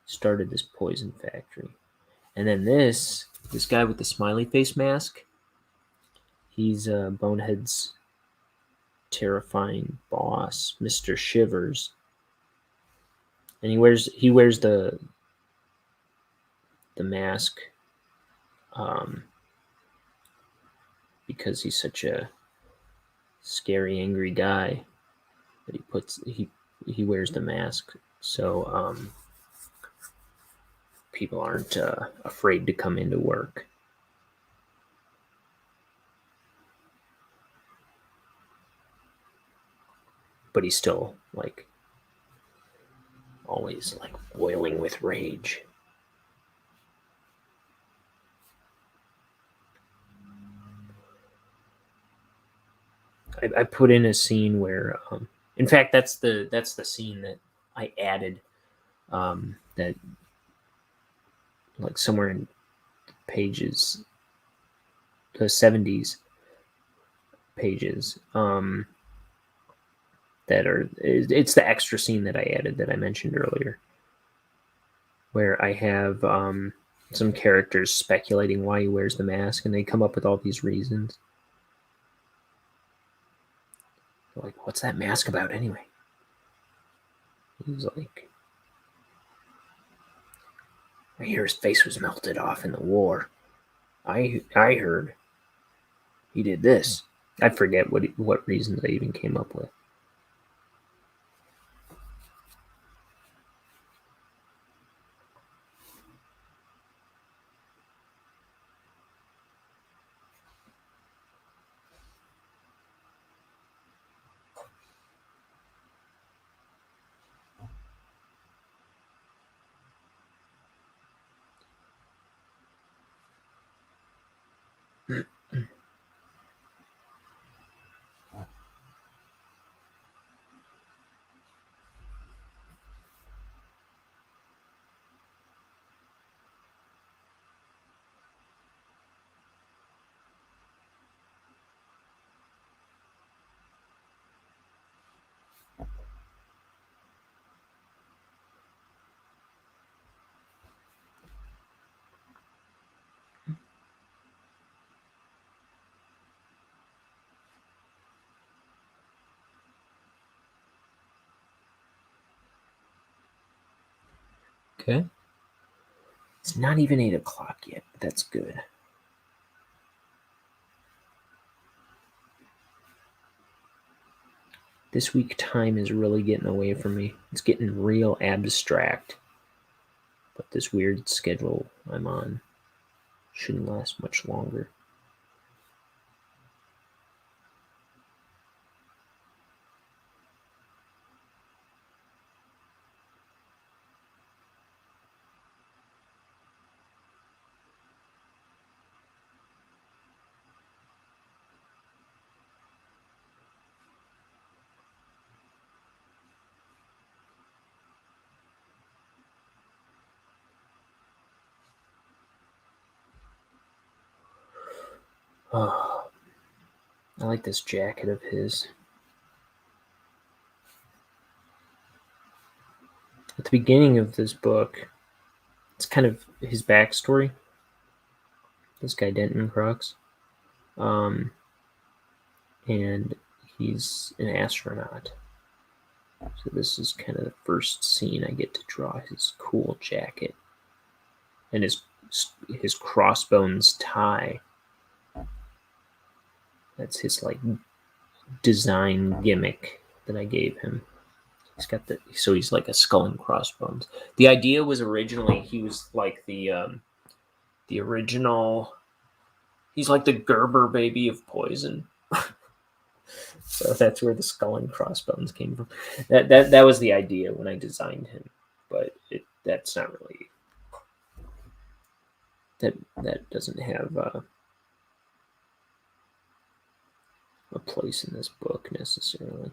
started this poison factory. And then this guy with the smiley face mask, He's Bonehead's terrifying boss, Mr. Shivers, and he wears the mask because he's such a scary, angry guy that he wears the mask so people aren't afraid to come into work. But he's still like always like boiling with rage. I put in a scene where, in fact, that's the scene that I added. That like somewhere in pages, the 70s pages. It's the extra scene that I added that I mentioned earlier, where I have some characters speculating why he wears the mask, and they come up with all these reasons. They're like, what's that mask about anyway? He's like, I hear his face was melted off in the war. I heard he did this. I forget what reasons I even came up with. Okay. It's not even 8 o'clock yet, but that's good. This week time is really getting away from me. It's getting real abstract. But this weird schedule I'm on shouldn't last much longer. Oh, I like this jacket of his. At the beginning of this book, it's kind of his backstory. This guy, Denton Crux. And he's an astronaut. So this is kind of the first scene I get to draw his cool jacket and his crossbones tie. That's his like design gimmick that I gave him. He's like a skull and crossbones. The idea was originally he was like the original. He's like the Gerber baby of Poison. So that's where the skull and crossbones came from. That was the idea when I designed him, but that's not really that doesn't have a place in this book necessarily.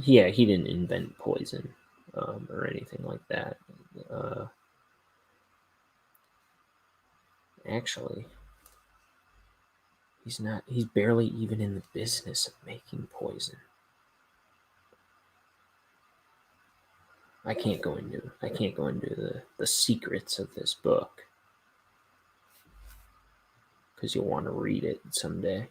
Yeah, he didn't invent poison or anything like that. Actually, he's barely even in the business of making poison. I can't go into the secrets of this book because you'll want to read it someday.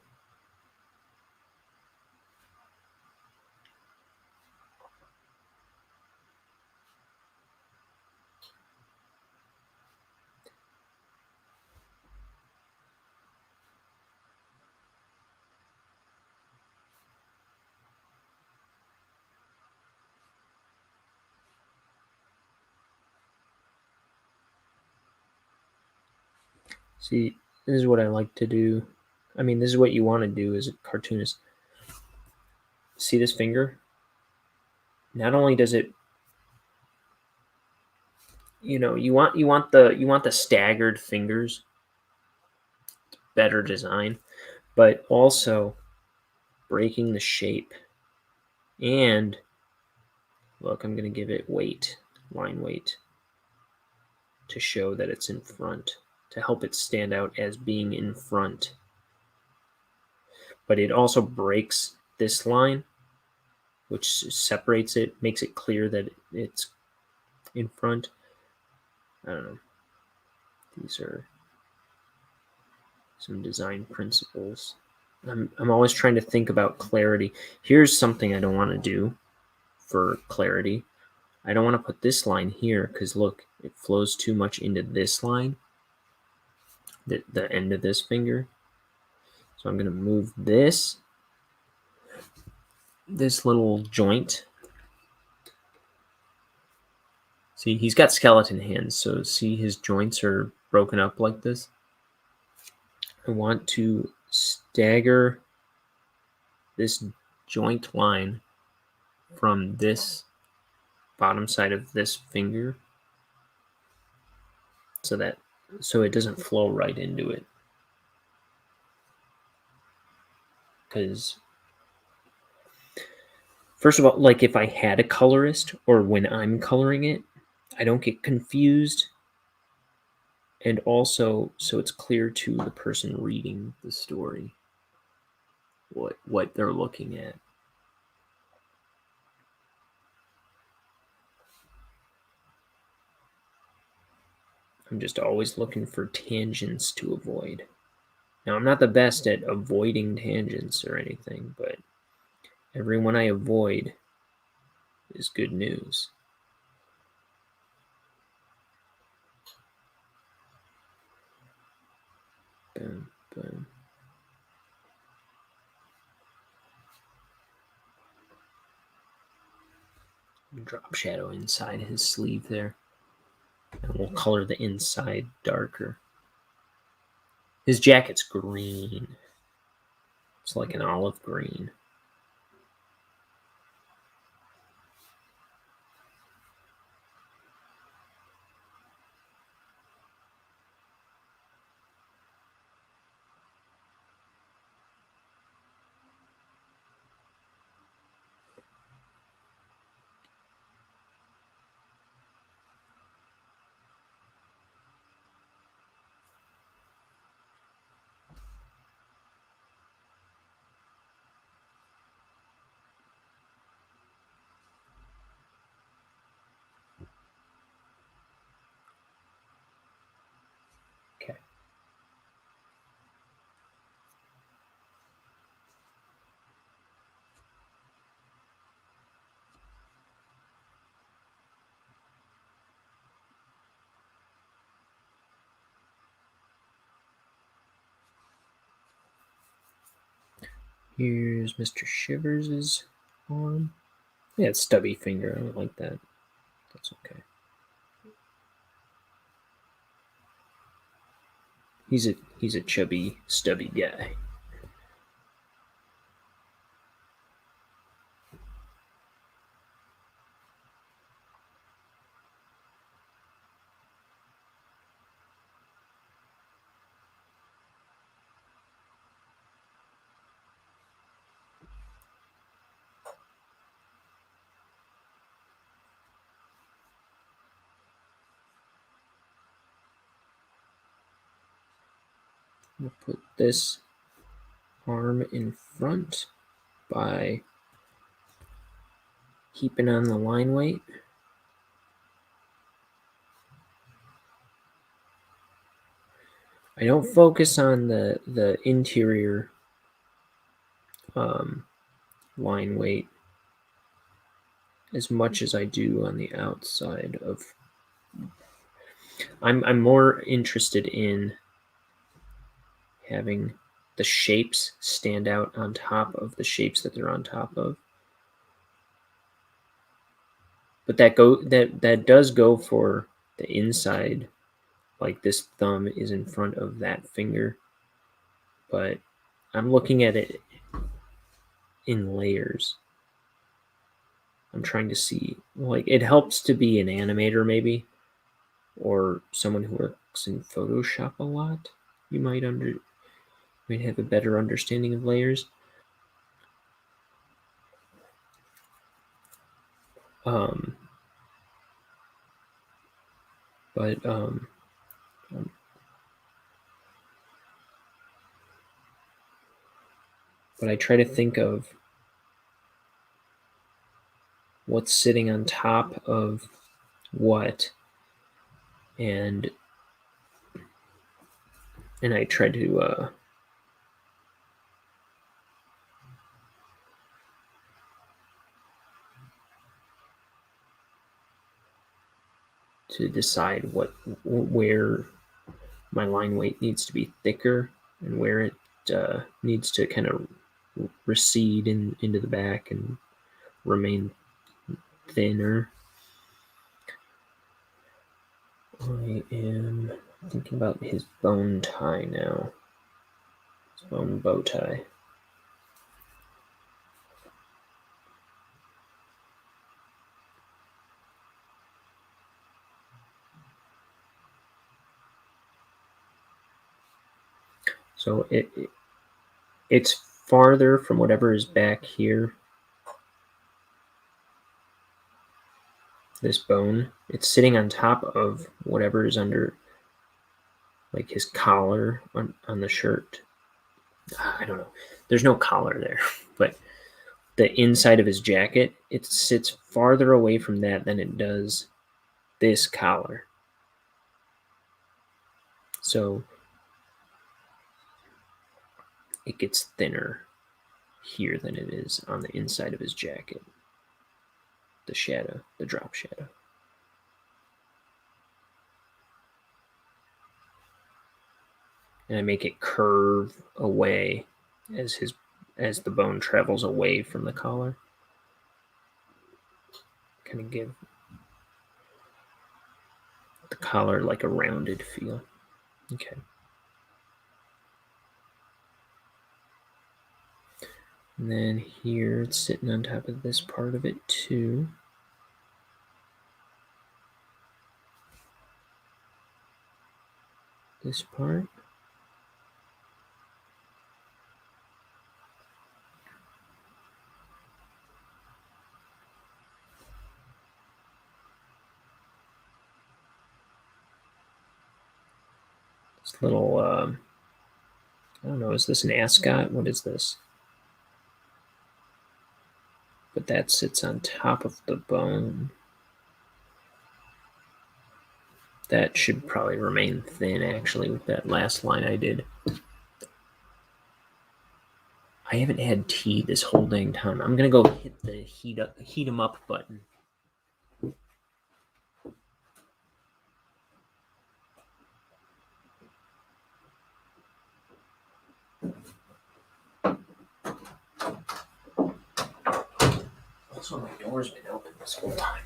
See, this is what I like to do. I mean, this is what you want to do as a cartoonist. See this finger? Not only does it, you want the staggered fingers, better design, but also breaking the shape. And look, I'm going to give it weight, line weight, to show that it's in front, to help it stand out as being in front. But it also breaks this line, which separates it, makes it clear that it's in front. I don't know. These are some design principles. I'm always trying to think about clarity. Here's something I don't want to do for clarity. I don't want to put this line here because look, it flows too much into this line, the end of this finger. So I'm going to move this little joint. See, he's got skeleton hands, so see his joints are broken up like this. I want to stagger this joint line from this bottom side of this finger so it doesn't flow right into it. Because first of all, like if I had a colorist or when I'm coloring it, I don't get confused. And also, so it's clear to the person reading the story what they're looking at. I'm just always looking for tangents to avoid. Now, I'm not the best at avoiding tangents or anything, but everyone I avoid is good news. Boom, boom. Drop shadow inside his sleeve there. And we'll color the inside darker. His jacket's green. It's like an olive green. Okay. Here's Mr. Shivers' arm. Yeah, it's stubby finger. I don't like that. That's okay. He's a chubby, stubby guy. We'll put this arm in front by keeping on the line weight. I don't focus on the interior line weight as much as I do on the outside of. I'm more interested in having the shapes stand out on top of the shapes that they're on top of. But that does go for the inside, like this thumb is in front of that finger. But I'm looking at it in layers. I'm trying to see, like, it helps to be an animator maybe, or someone who works in Photoshop a lot. You might have a better understanding of layers. But I try to think of what's sitting on top of what, and I try to decide where my line weight needs to be thicker and where it needs to kind of recede into the back and remain thinner. I am thinking about his bone tie now. His bone bow tie. So it's farther from whatever is back here. This bone, it's sitting on top of whatever is under, like, his collar on the shirt. I don't know. There's no collar there, but the inside of his jacket, it sits farther away from that than it does this collar. So it gets thinner here than it is on the inside of his jacket. The shadow, the drop shadow. And I make it curve away as the bone travels away from the collar. Kind of give the collar like a rounded feel. Okay. And then here it's sitting on top of this part of it too. This part. This little, I don't know, is this an ascot? What is this? But that sits on top of the bone. That should probably remain thin, actually, with that last line I did. I haven't had tea this whole dang time. I'm going to go hit the heat 'em up button. Also, my door's been open this whole time.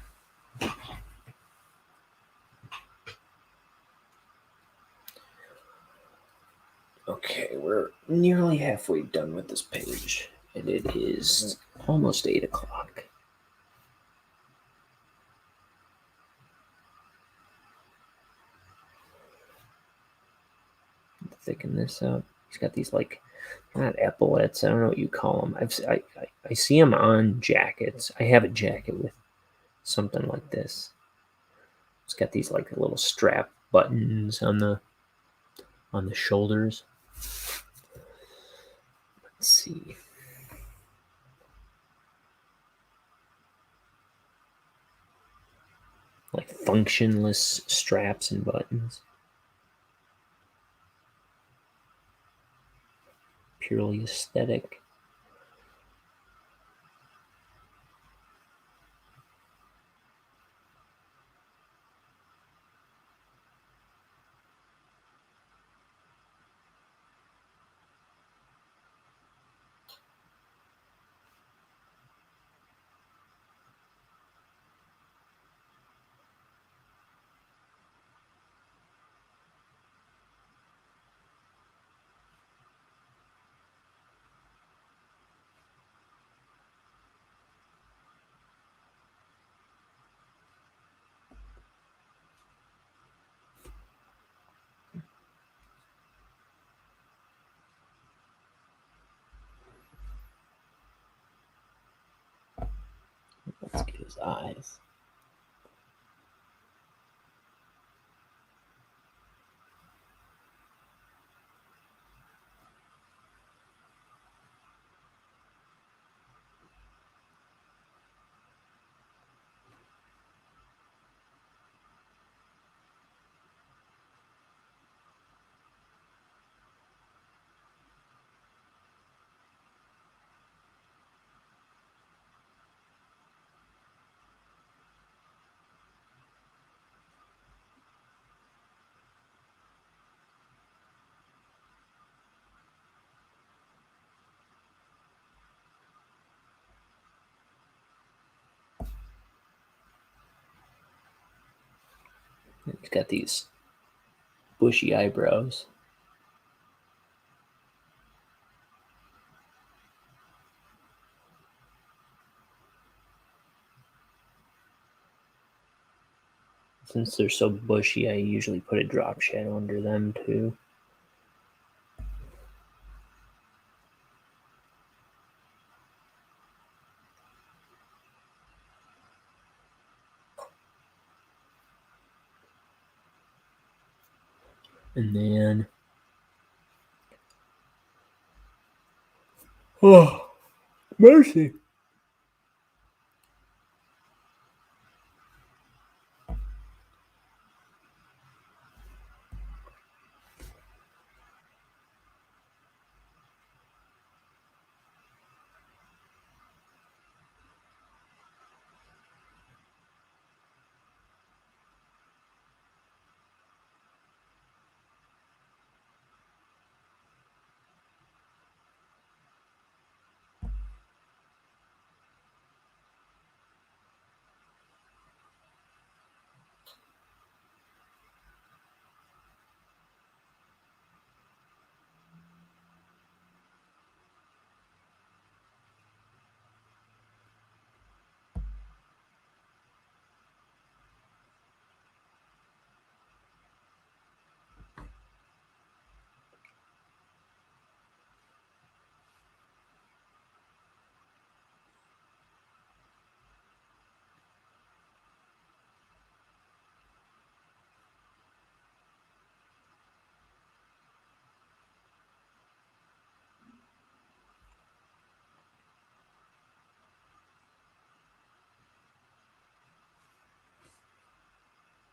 Okay, we're nearly halfway done with this page, and it is almost 8 o'clock. Thicken this up. He's got these, like, not epaulets. I don't know what you call them. I see them on jackets. I have a jacket with something like this. It's got these, like, little strap buttons on the shoulders. Let's see. Like functionless straps and buttons. purely aesthetic. Let's get his eyes. He's got these bushy eyebrows. Since they're so bushy, I usually put a drop shadow under them too. And then, oh, mercy.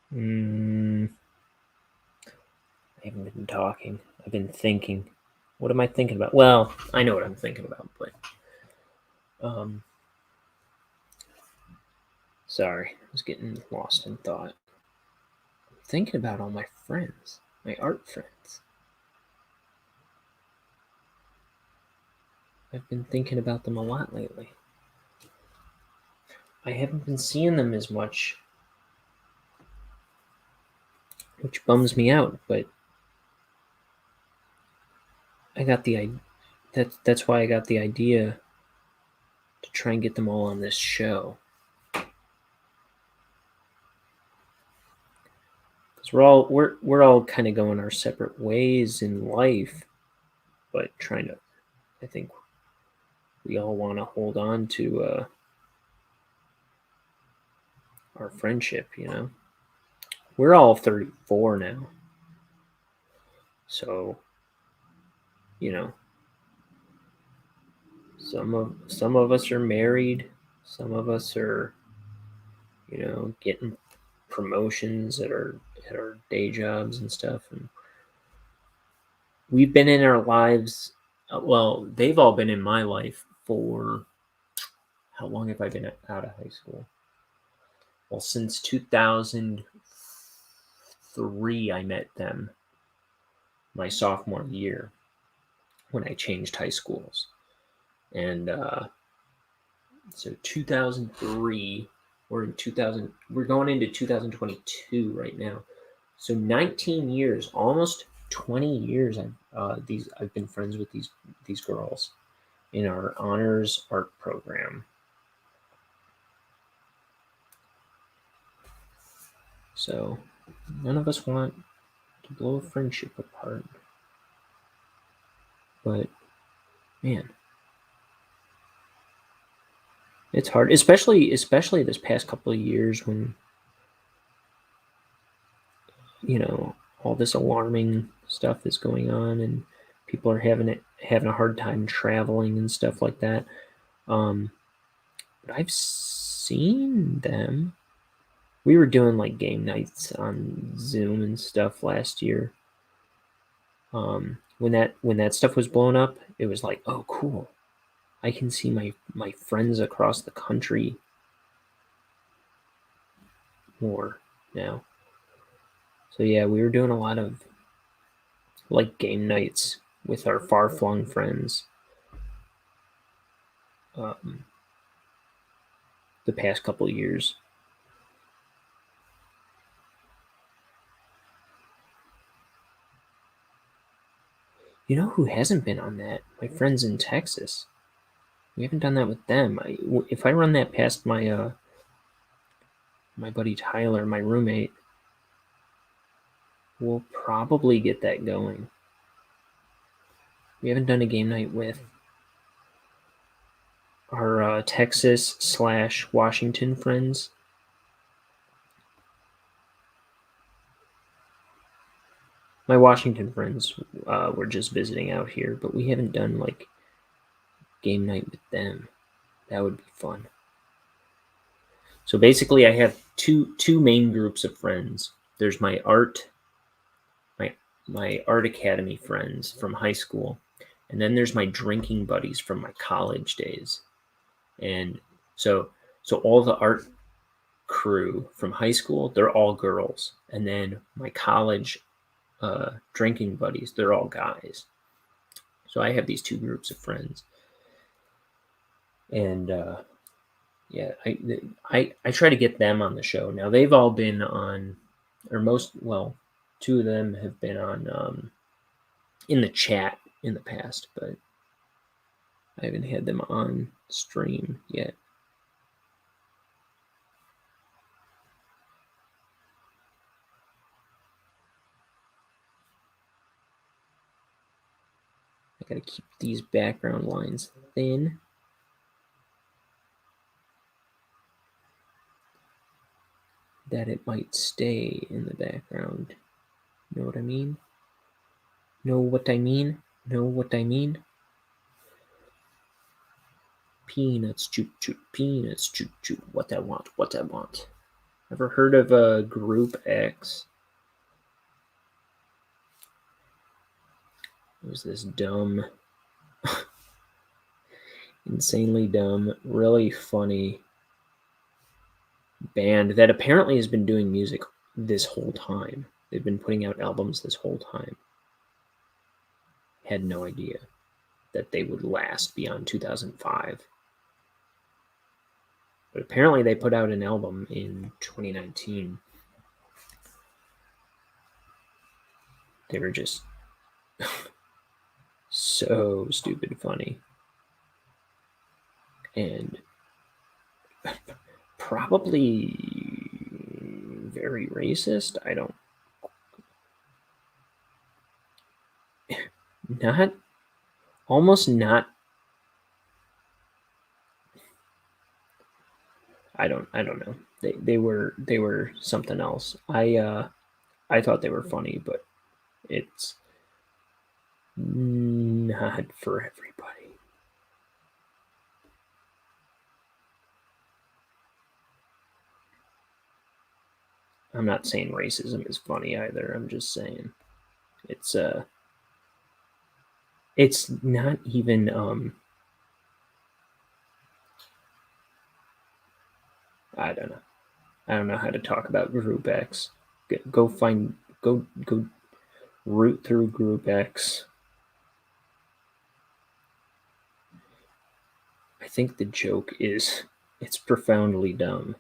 I haven't been talking. I've been thinking. What am I thinking about? Well, I know what I'm thinking about, but sorry, I was getting lost in thought. I'm thinking about all my friends, my art friends. I've been thinking about them a lot lately. I haven't been seeing them as much, which bums me out, but I got the that's why I got the idea to try and get them all on this show. Because we're all kind of going our separate ways in life, but trying to, I think we all want to hold on to our friendship, you know. We're all 34 now. So, you know, some of us are married, some of us are, you know, getting promotions at our day jobs and stuff, and we've been in our lives Well, they've all been in my life for how long have I been out of high school? Well, since 2003, I met them my sophomore year when I changed high schools. And so 2003, we're going into 2022 right now. So 19 years, almost 20 years. I've been friends with these girls in our honors art program. So none of us want to blow a friendship apart. But man, it's hard, especially this past couple of years when all this alarming stuff is going on and people are having a hard time traveling and stuff like that. But I've seen them. We were doing like game nights on Zoom and stuff last year. When that stuff was blown up, it was like, oh, cool. I can see my friends across the country more now. So yeah, we were doing a lot of like game nights with our far-flung friends the past couple of years. You know who hasn't been on that? My friends in Texas. We haven't done that with them. If I run that past my my buddy Tyler, my roommate, we'll probably get that going. We haven't done a game night with our Texas/Washington friends. My Washington friends were just visiting out here, but we haven't done like game night with them. That would be fun. So basically, I have two main groups of friends. There's my art academy friends from high school, and then there's my drinking buddies from my college days. And so all the art crew from high school, they're all girls, and then my college drinking buddies, they're all guys. So I have these two groups of friends, and yeah, I try to get them on the show. Now they've all been on, or two of them have been on in the chat in the past, but I haven't had them on stream yet. I gotta keep these background lines thin. That it might stay in the background. Know what I mean? Know what I mean? Know what I mean? Peanuts, choo choo, peanuts, choo choo. What I want, what I want. Ever heard of Group X? It was this dumb, insanely dumb, really funny band that apparently has been doing music this whole time. They've been putting out albums this whole time. Had no idea that they would last beyond 2005. But apparently they put out an album in 2019. They were just so stupid funny. And probably very racist. I don't. Not. Almost not. I don't know. They were something else. I thought they were funny, but it's not for everybody. I'm not saying racism is funny either. I'm just saying it's It's not even I don't know. I don't know how to talk about Group X. Go root through Group X. I think the joke is it's profoundly dumb.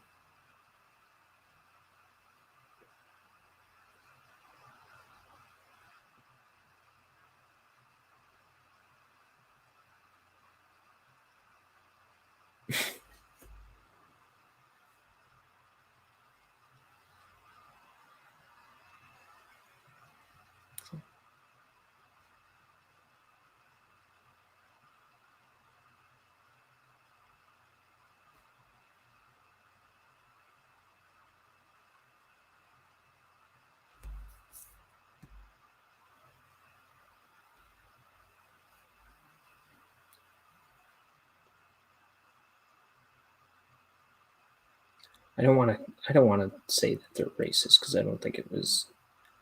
I don't want to say that they're racist because I don't think it was.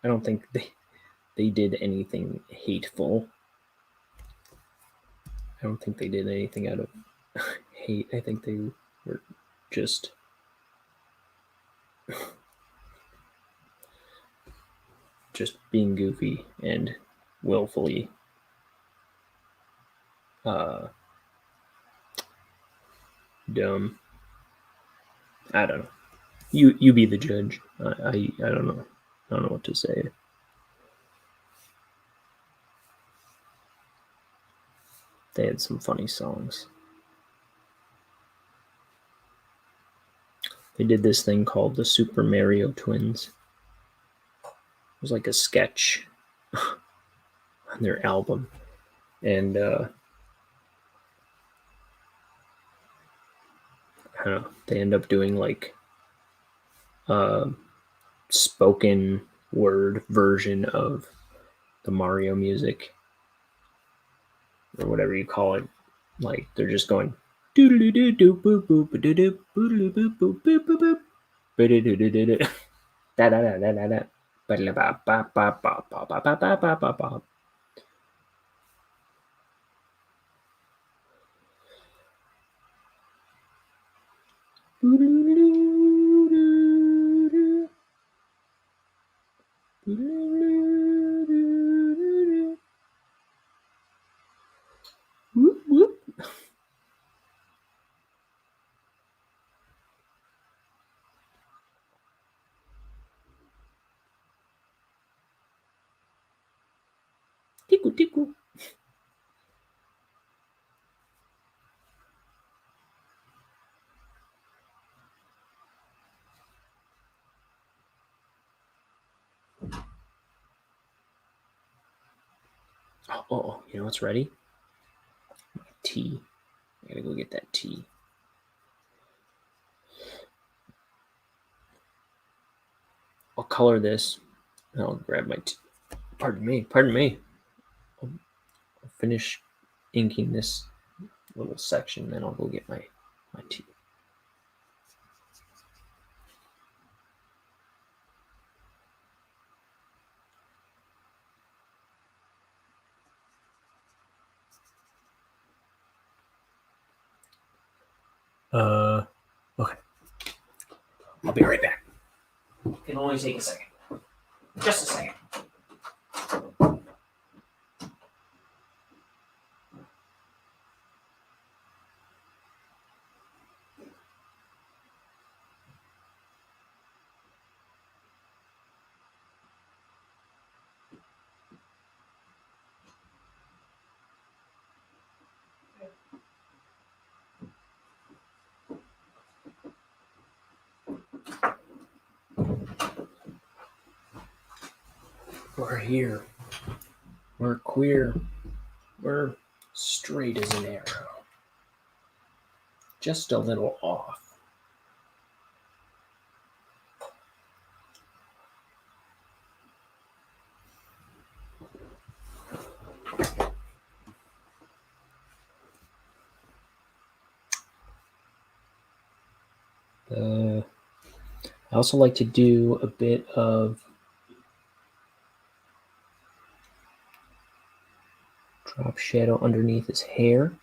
I don't think they did anything hateful. I don't think they did anything out of hate. I think they were just being goofy and willfully dumb. I don't know. You be the judge. I don't know. I don't know what to say. They had some funny songs. They did this thing called the Super Mario Twins. It was like a sketch on their album, and I don't know. They end up doing like a spoken word version of the Mario music, or whatever you call it. Like they're just going doodle doo doo boop boop doo doo boodle boop boop boop boop boop da da da da da da ba ba ba ba ba ba ba ba ba ba ba. Whoop, whoop. Tickle, tickle. Oh, you know what's ready? Tea. I gotta go get that tea. I'll color this. And I'll grab my tea. Pardon me. I'll finish inking this little section, then I'll go get my tea. Okay. I'll be right back. It can only take a second. Just a second. We're here. We're queer. We're straight as an arrow. Just a little off. I also like to do a bit of Drop shadow underneath his hair.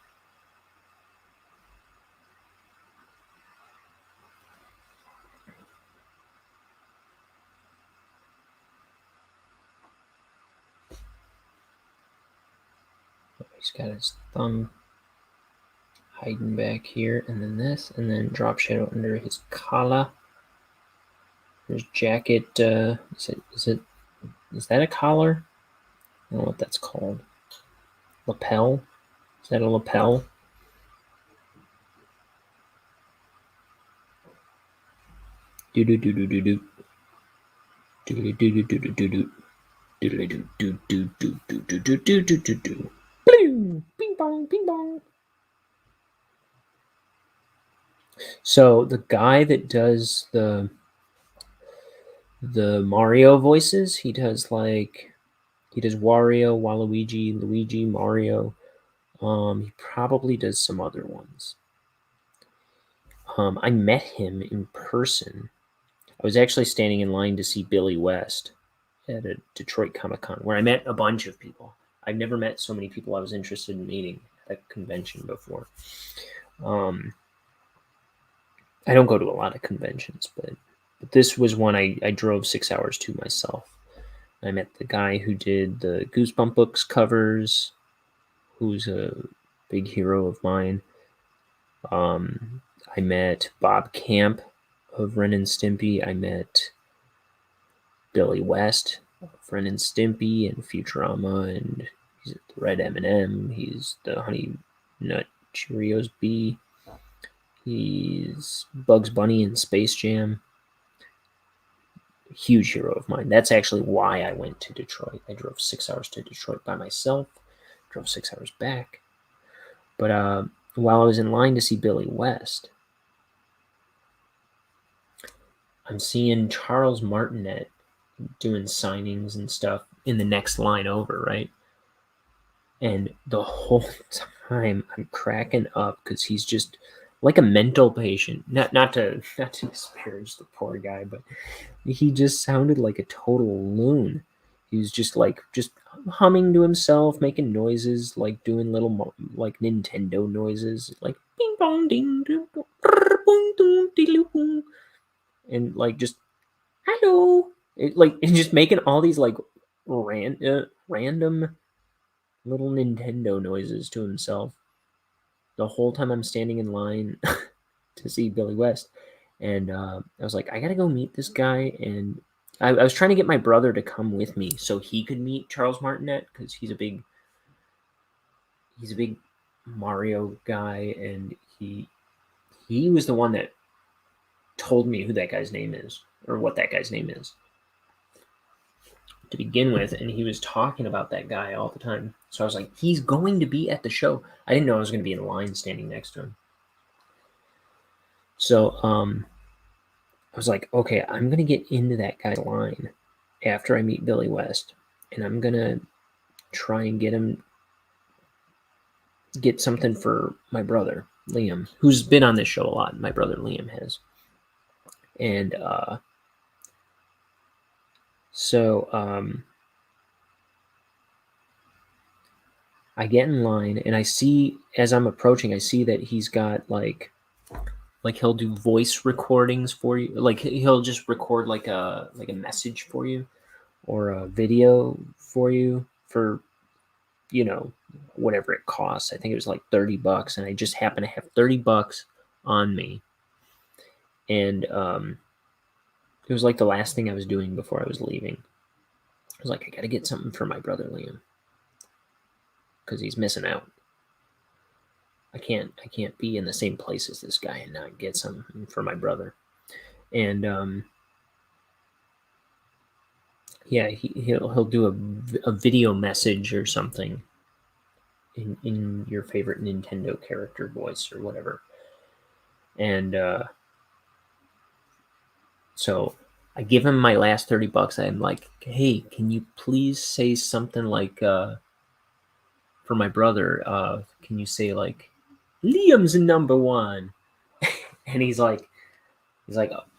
He's got his thumb hiding back here, and then this, and then drop shadow under his collar. His jacket, is that a collar? I don't know what that's called. Lapel? Is that a lapel? Do do do do do do. Do do do do do do do. Do do do do do do do do do do do do. Bing bong, bing bong. So the guy that does the Mario voices, he does Wario, Waluigi, Luigi, Mario. He probably does some other ones. I met him in person. I was actually standing in line to see Billy West at a Detroit Comic-Con, where I met a bunch of people. I've never met so many people I was interested in meeting at a convention before. I don't go to a lot of conventions, but this was one I drove 6 hours to myself. I met the guy who did the Goosebump books covers, who's a big hero of mine. I met Bob Camp of Ren and Stimpy. I met Billy West of Ren and Stimpy and Futurama, and he's the Red M&M. He's the Honey Nut Cheerios Bee. He's Bugs Bunny in Space Jam. Huge hero of mine. That's actually why I went to Detroit. I drove 6 hours to Detroit by myself, drove 6 hours back. But while I was in line to see Billy West, I'm seeing Charles Martinet doing signings and stuff in the next line over, right? And the whole time I'm cracking up because he's just like a mental patient. Not to disparage the poor guy, but he just sounded like a total loon. He was just humming to himself, making noises, like doing little like Nintendo noises, like bing bong ding dong, boom dong ding, and like just hello, and just making all these like random little Nintendo noises to himself the whole time I'm standing in line to see Billy West. And I was like, I gotta go meet this guy. And I was trying to get my brother to come with me so he could meet Charles Martinet, because he's a big Mario guy, and he was the one that told me who that guy's name is, or what that guy's name is to begin with, and he was talking about that guy all the time. So I was like, he's going to be at the show. I didn't know I was going to be in line standing next to him. So I was like, okay, I'm going to get into that guy's line after I meet Billy West, and I'm going to try and get something for my brother, Liam, who's been on this show a lot. My brother Liam has. And so I get in line, and I see, as I'm approaching, I see that he's got like he'll do voice recordings for you. Like he'll just record like a message for you, or a video for you for, whatever it costs. I think it was like $30, and I just happen to have $30 on me. And it was like the last thing I was doing before I was leaving. I was like, I got to get something for my brother Liam, because he's missing out. I can't be in the same place as this guy and not get something for my brother. And yeah, he'll do a video message or something in your favorite Nintendo character voice or whatever. And so I give him my last $30. I'm like, hey, can you please say something like, for my brother, can you say like, Liam's number one? And he's like,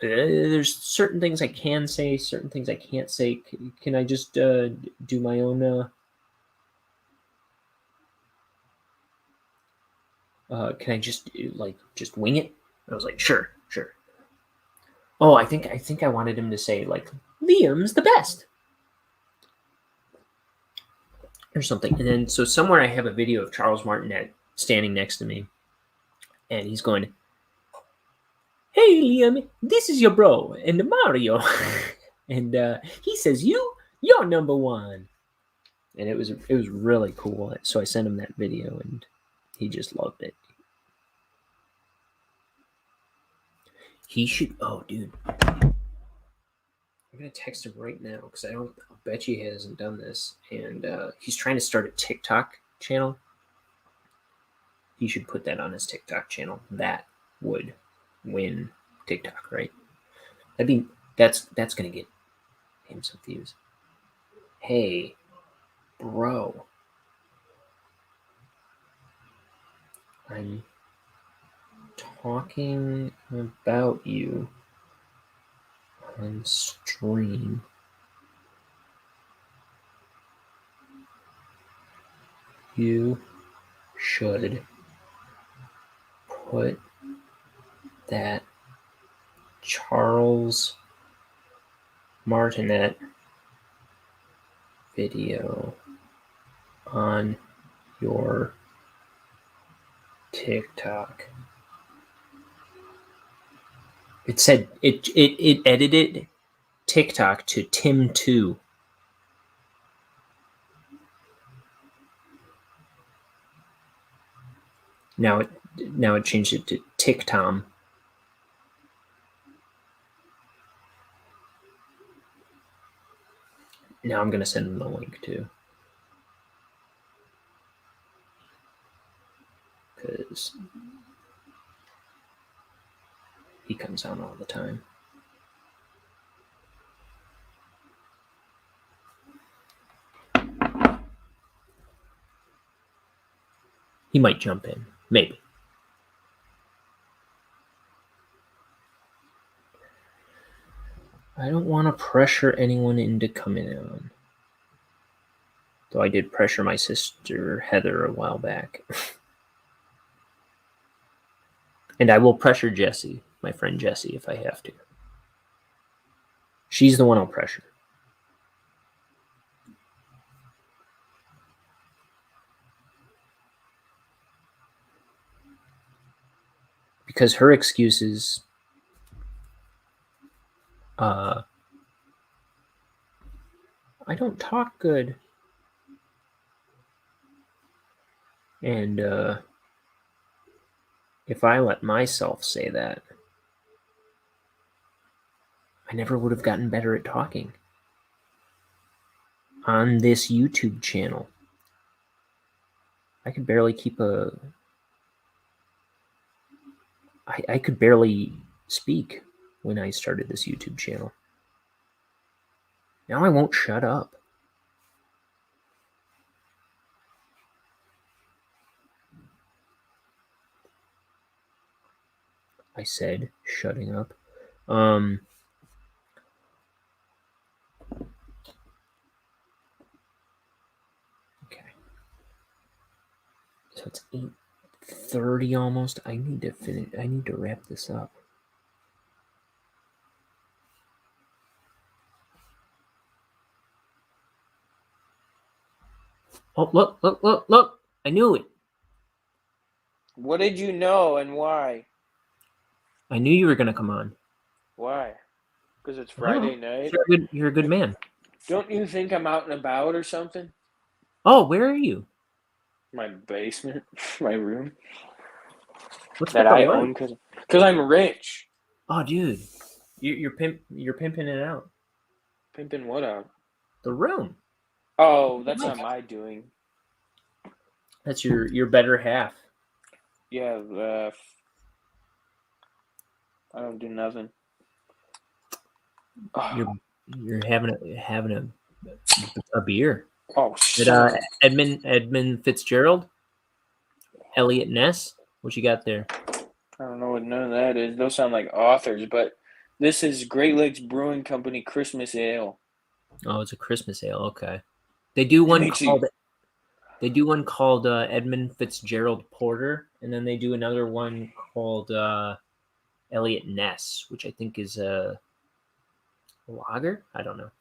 there's certain things I can say, certain things I can't say. Can I just do my own can I just wing it? I was like, sure. Oh, I think I wanted him to say like, Liam's the best or something. And then so somewhere I have a video of Charles Martinet standing next to me, and he's going, "Hey Liam, this is your bro and Mario," and he says, "You're number one." And it was really cool. So I sent him that video, and he just loved it. He should. Oh, dude, I'm gonna text him right now because I'll bet you he hasn't done this, and he's trying to start a TikTok channel. He should put that on his TikTok channel. That would win TikTok, right? That's gonna get him some views. Hey, bro, I'm talking about you on stream. You should put that Charles Martinet video on your TikTok. It said it edited TikTok to Tim2. Now it changed it to TikTom. Now I'm gonna send him the link too, because he comes on all the time. He might jump in, maybe. I don't want to pressure anyone into coming on. Though I did pressure my sister Heather a while back. And I will pressure Jessie, my friend Jessie, if I have to. She's the one I'll pressure. Because her excuse is I don't talk good. And if I let myself say that, I never would have gotten better at talking. On this YouTube channel, I could barely keep I could barely speak when I started this YouTube channel. Now I won't shut up. I said shutting up. Okay. So it's 8:30 almost. I need to finish. I need to wrap this up. Oh, look. I knew it. What did you know and why? I knew you were going to come on. Why? Because it's Friday night? You're a good man. Don't you think I'm out and about or something? Oh, where are you? My basement, my room. What's that I own because I'm rich. Oh, dude, you're pimping it out. Pimping what out? The room. Oh, that's not my doing. That's your better half. Yeah, I don't do nothing. You're having a beer. Oh, shit. Edmund Fitzgerald, Elliot Ness. What you got there? I don't know what none of that is. Those sound like authors, but this is Great Lakes Brewing Company Christmas Ale. Oh, it's a Christmas ale. Okay. They do one called They do one called Edmund Fitzgerald Porter, and then they do another one called Elliot Ness, which I think is a lager. I don't know.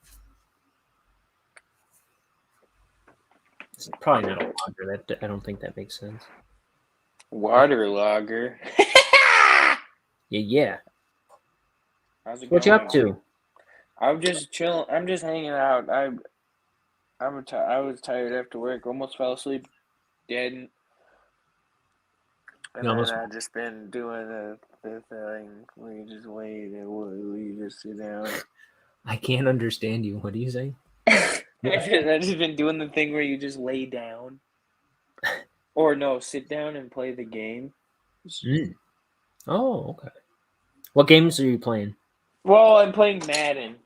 It's probably not a lager. I don't think that makes sense. Water lager. Yeah. How's it What you going? up to? I'm just chilling. I'm just hanging out. I was tired after work. Almost fell asleep. Didn't. And then I've just been doing the thing where you just wait and where you just sit down. I can't understand you. What are you saying? I've just been doing the thing where you just lay down. Or no, sit down and play the game. Oh, okay. What games are you playing? Well, I'm playing Madden,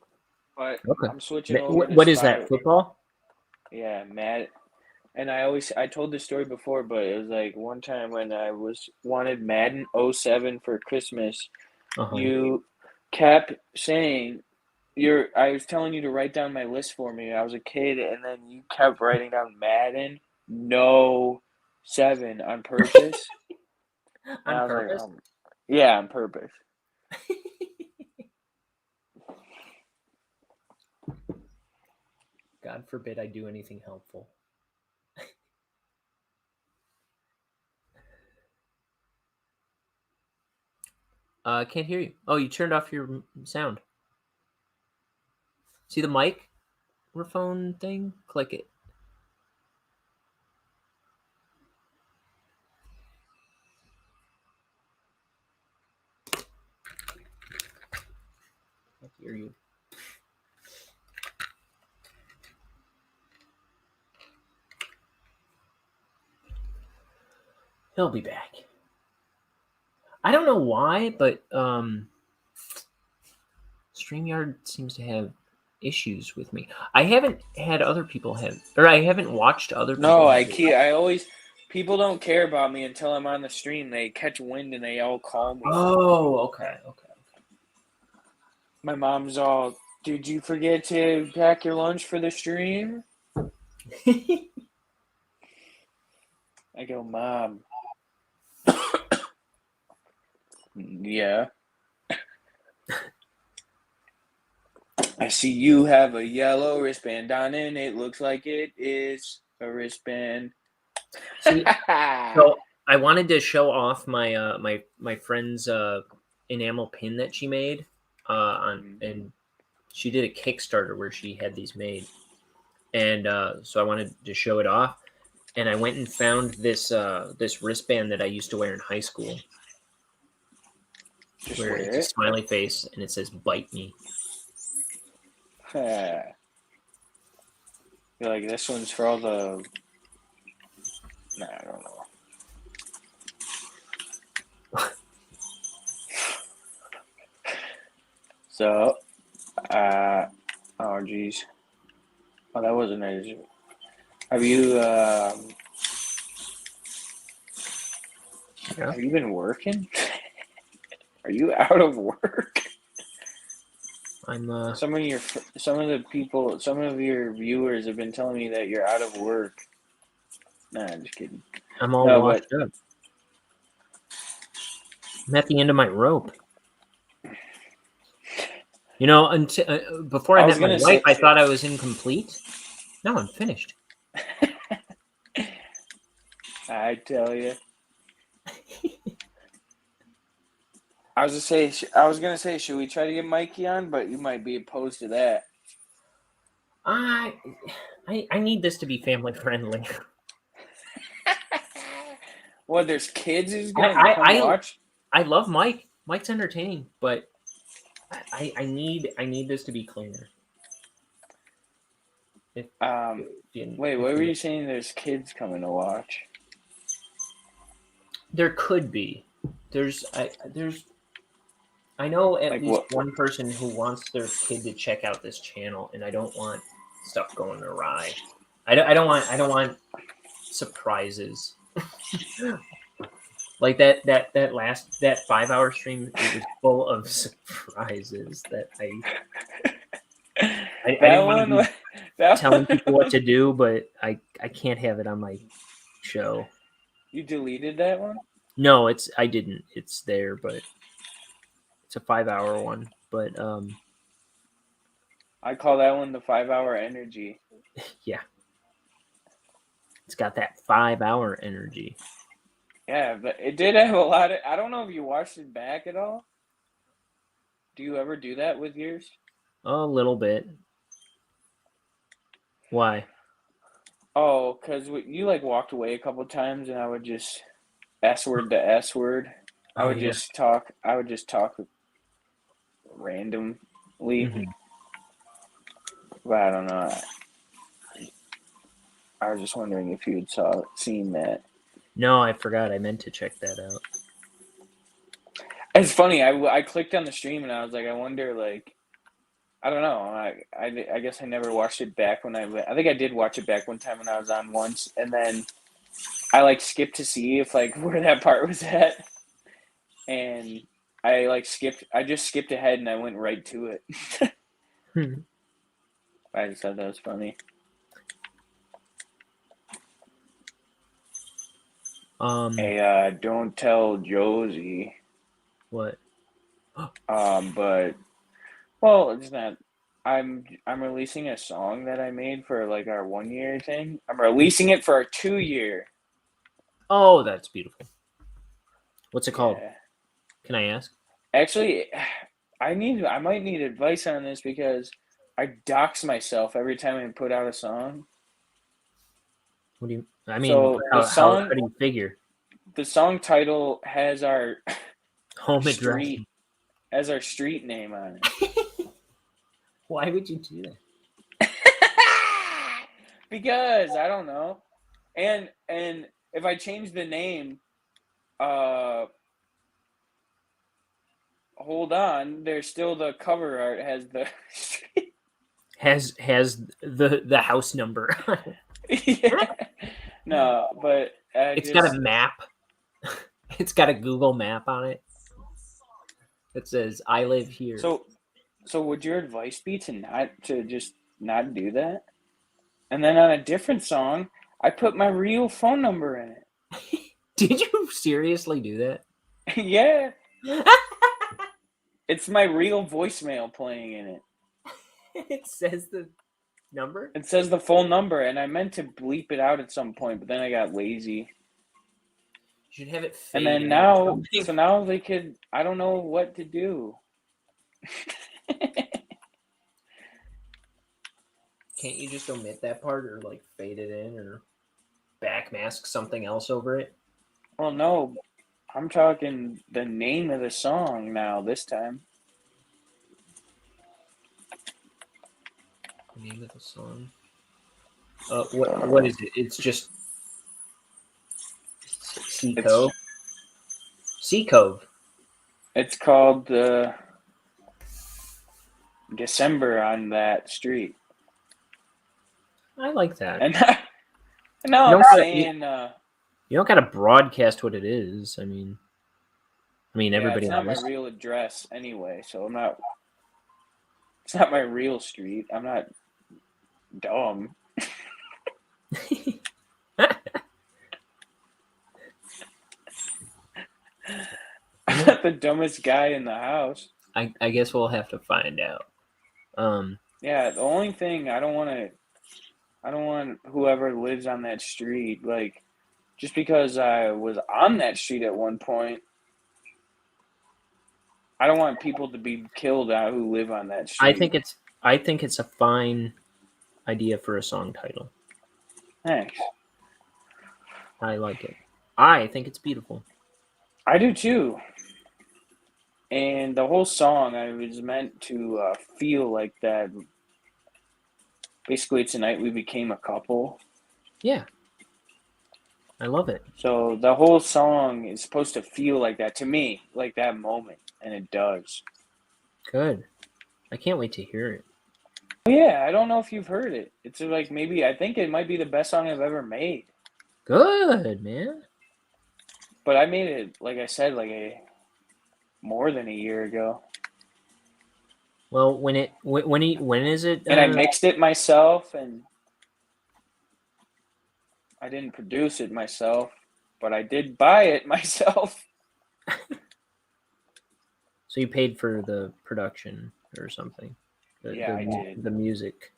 but Okay. I'm switching over to What is that, football? Yeah, Madden. And I told this story before, but it was like one time when I wanted Madden 07 for Christmas, you kept saying I was telling you to write down my list for me. I was a kid, and then you kept writing down Madden 07 on purpose. On purpose? Like, yeah, on purpose. God forbid I do anything helpful. I can't hear you. Oh, you turned off your sound. See the microphone thing? Click it. I hear you. He'll be back. I don't know why, but StreamYard seems to have issues with me. I haven't had other people have, or I haven't watched other people. No, I always, people don't care about me until I'm on the stream. They catch wind and they all call me. Oh, okay. My mom's all, did you forget to pack your lunch for the stream? I go, Mom. Yeah. I see you have a yellow wristband on and it looks like it is a wristband. See, so I wanted to show off my my friend's enamel pin that she made and she did a Kickstarter where she had these made, and so I wanted to show it off, and I went and found this this wristband that I used to wear in high school. Where it's a smiley face and it says "bite me." You're like, this one's for all the. Nah, I don't know. So, oh geez, oh that wasn't nice. Have you have you been working? Are you out of work? I'm some of your viewers have been telling me that you're out of work. Nah, I'm just kidding. I'm all washed up. I'm at the end of my rope. You know, until before I met my wife, I thought I was incomplete. No, I'm finished. I tell you. I was gonna say, should we try to get Mikey on? But you might be opposed to that. I need this to be family friendly. What? There's kids who's gonna come watch. I love Mike. Mike's entertaining, but I need this to be cleaner. Wait, what were you saying? There's kids coming to watch. There could be. I know at least one person who wants their kid to check out this channel, and I don't want stuff going awry. I don't want surprises. Like that 5-hour stream, it was full of surprises that I didn't want to telling people what to do, but I can't have it on my show. You deleted that one? No, I didn't. It's there, but it's a 5-hour one. But I call that one the 5-hour energy. yeah, it's got that 5-hour energy. Yeah, but it did have a lot of. I don't know if you watched it back at all. Do you ever do that with yours? A little bit. Why? Oh, because you like walked away a couple times, and I would just S word to S word. I would just talk. I would just talk randomly. Mm-hmm. But I don't know. I was just wondering if you had seen that. No, I forgot. I meant to check that out. It's funny. I clicked on the stream and I was like, I wonder, like, I don't know. I guess I never watched it back when I think I did watch it back one time when I was on once, and then I like skipped to see if like where that part was at, and I just skipped ahead and I went right to it. I just thought that was funny. Hey, don't tell Josie. What? But well, it's not. I'm releasing a song that I made for like our 1-year thing. I'm releasing it for our 2-year. Oh, that's beautiful. What's it called? Yeah. Can I ask? Actually, I might need advice on this because I dox myself every time I put out a song. What do you? I mean, So how do you figure? The song title has our home address. street as our street name on it. Why would you do that? Because I don't know. And if I change the name, hold on, there's still the cover art has the has the house number. Yeah. No, but it's got a map. It's got a Google map on it. It says I live here. So would your advice be to just not do that? And then on a different song, I put my real phone number in it. Did you seriously do that? Yeah. It's my real voicemail playing in it. It says the number? It says the full number, and I meant to bleep it out at some point, but then I got lazy. You should have it fade. And then now they could, I don't know what to do. Can't you just omit that part or like fade it in or backmask something else over it? Well, no. I'm talking the name of the song now this time. The name of the song? What is it? It's just Sea Cove? Sea Cove. It's called December on that street. I like that. And now I'm saying... you don't got to broadcast what it is. I mean, everybody knows. It's not my real address anyway, so I'm not... It's not my real street. I'm not dumb. I'm not the dumbest guy in the house. I guess we'll have to find out. Yeah, the only thing I don't want whoever lives on that street, like, just because I was on that street at one point, I don't want people to be killed out who live on that street. I think it's a fine idea for a song title. Thanks. I like it. I think it's beautiful. I do too. And the whole song, I was meant to feel like that. Basically, tonight we became a couple. Yeah. I love it. So the whole song is supposed to feel like that to me, like that moment, and it does. Good. I can't wait to hear it. Yeah, I don't know if you've heard it. It's like I think it might be the best song I've ever made. Good, man. But I made it, like I said, more than a year ago. Well, when is it? And I mixed it myself, and I didn't produce it myself, but I did buy it myself. So you paid for the production or something? I did. The music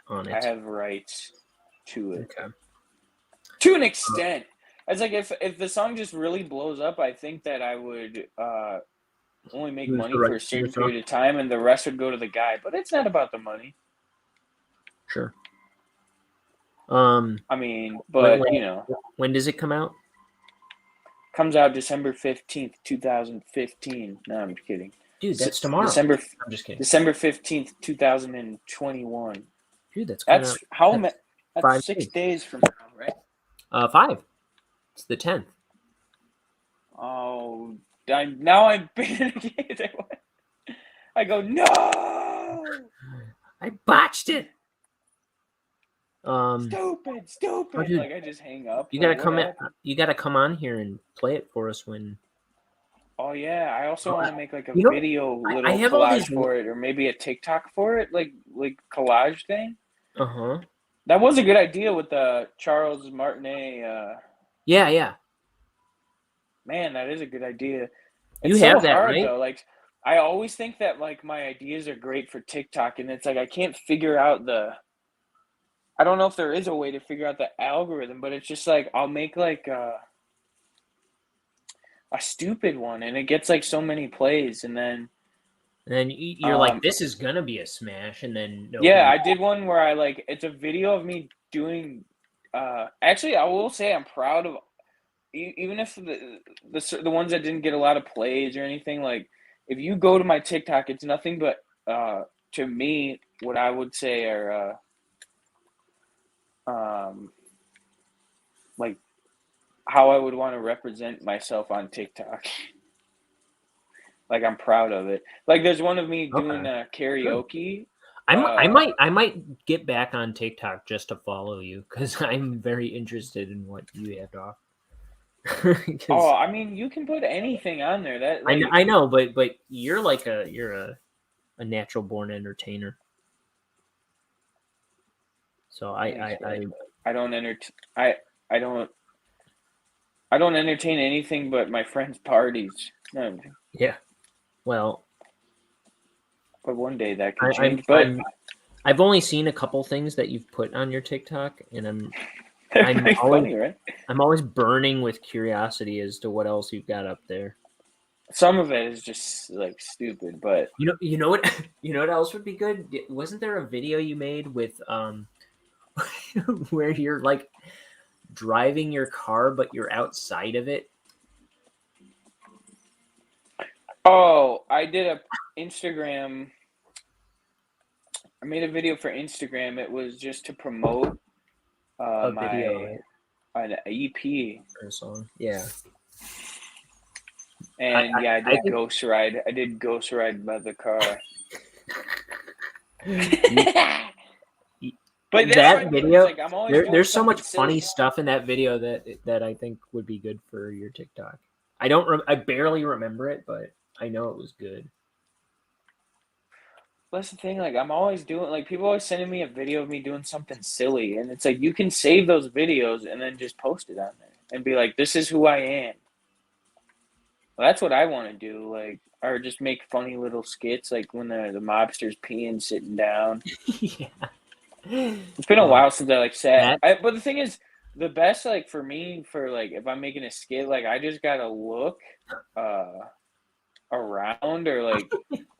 on it. I have rights to it. Okay. To an extent. It's like if the song just really blows up, I think that I would only make money for a certain period of time, and the rest would go to the guy. But it's not about the money. Sure. I mean, but when, you know, when does it come out? Comes out December 15th, 2015. No, I'm kidding. Dude, that's tomorrow. I'm just kidding. December 15th, 2021. Dude, that's how many? That's 6 days from now, right? 5. It's the 10th. Oh, now I'm panicking. I go, no! I botched it. Stupid. Dude, like I just hang up. You gotta you gotta come on here and play it for us when. Oh yeah, I also want to make like a video little collage for it, or maybe a TikTok for it, like collage thing. That was a good idea with the Charles Martinet. Yeah. Man, that is a good idea. It's have that, hard, right? Though. Like I always think that like my ideas are great for TikTok, and it's like I can't figure out I don't know if there is a way to figure out the algorithm, but it's just like I'll make like a stupid one, and it gets like so many plays, and then you're like, this is gonna be a smash, and then I did one where I like it's a video of me doing. Actually, I will say I'm proud of, even if the ones that didn't get a lot of plays or anything. Like if you go to my TikTok, it's nothing but to me what I would say are. Like how I would want to represent myself on TikTok. Like I'm proud of it. Like there's one of me doing karaoke. I might get back on TikTok just to follow you because I'm very interested in what you have to offer. I mean, you can put anything on there. That like, I know, but you're like a natural born entertainer. So I don't entertain anything but my friends' parties. Yeah. Well, but one day that could change. I've only seen a couple things that you've put on your TikTok, and I'm always funny, right? I'm always burning with curiosity as to what else you've got up there. Some of it is just like stupid, but you know what else would be good? Wasn't there a video you made with where you're like driving your car but you're outside of it? Oh, I did a Instagram. I made a video for Instagram. It was just to promote a video, an EP or a song. Yeah. And I did Ghost Ride. I did Ghost Ride by the car. But that video, like, there's so much funny stuff in that video that I think would be good for your TikTok. I barely remember it, but I know it was good. That's the thing. Like I'm always doing. Like people always sending me a video of me doing something silly, and it's like you can save those videos and then just post it on there and be like, "This is who I am." Well, that's what I want to do. Like, or just make funny little skits, like when the mobster's peeing sitting down. Yeah. It's been a while since I like sat. But the thing is, the best like for me for like if I'm making a skit, like I just gotta look around or like,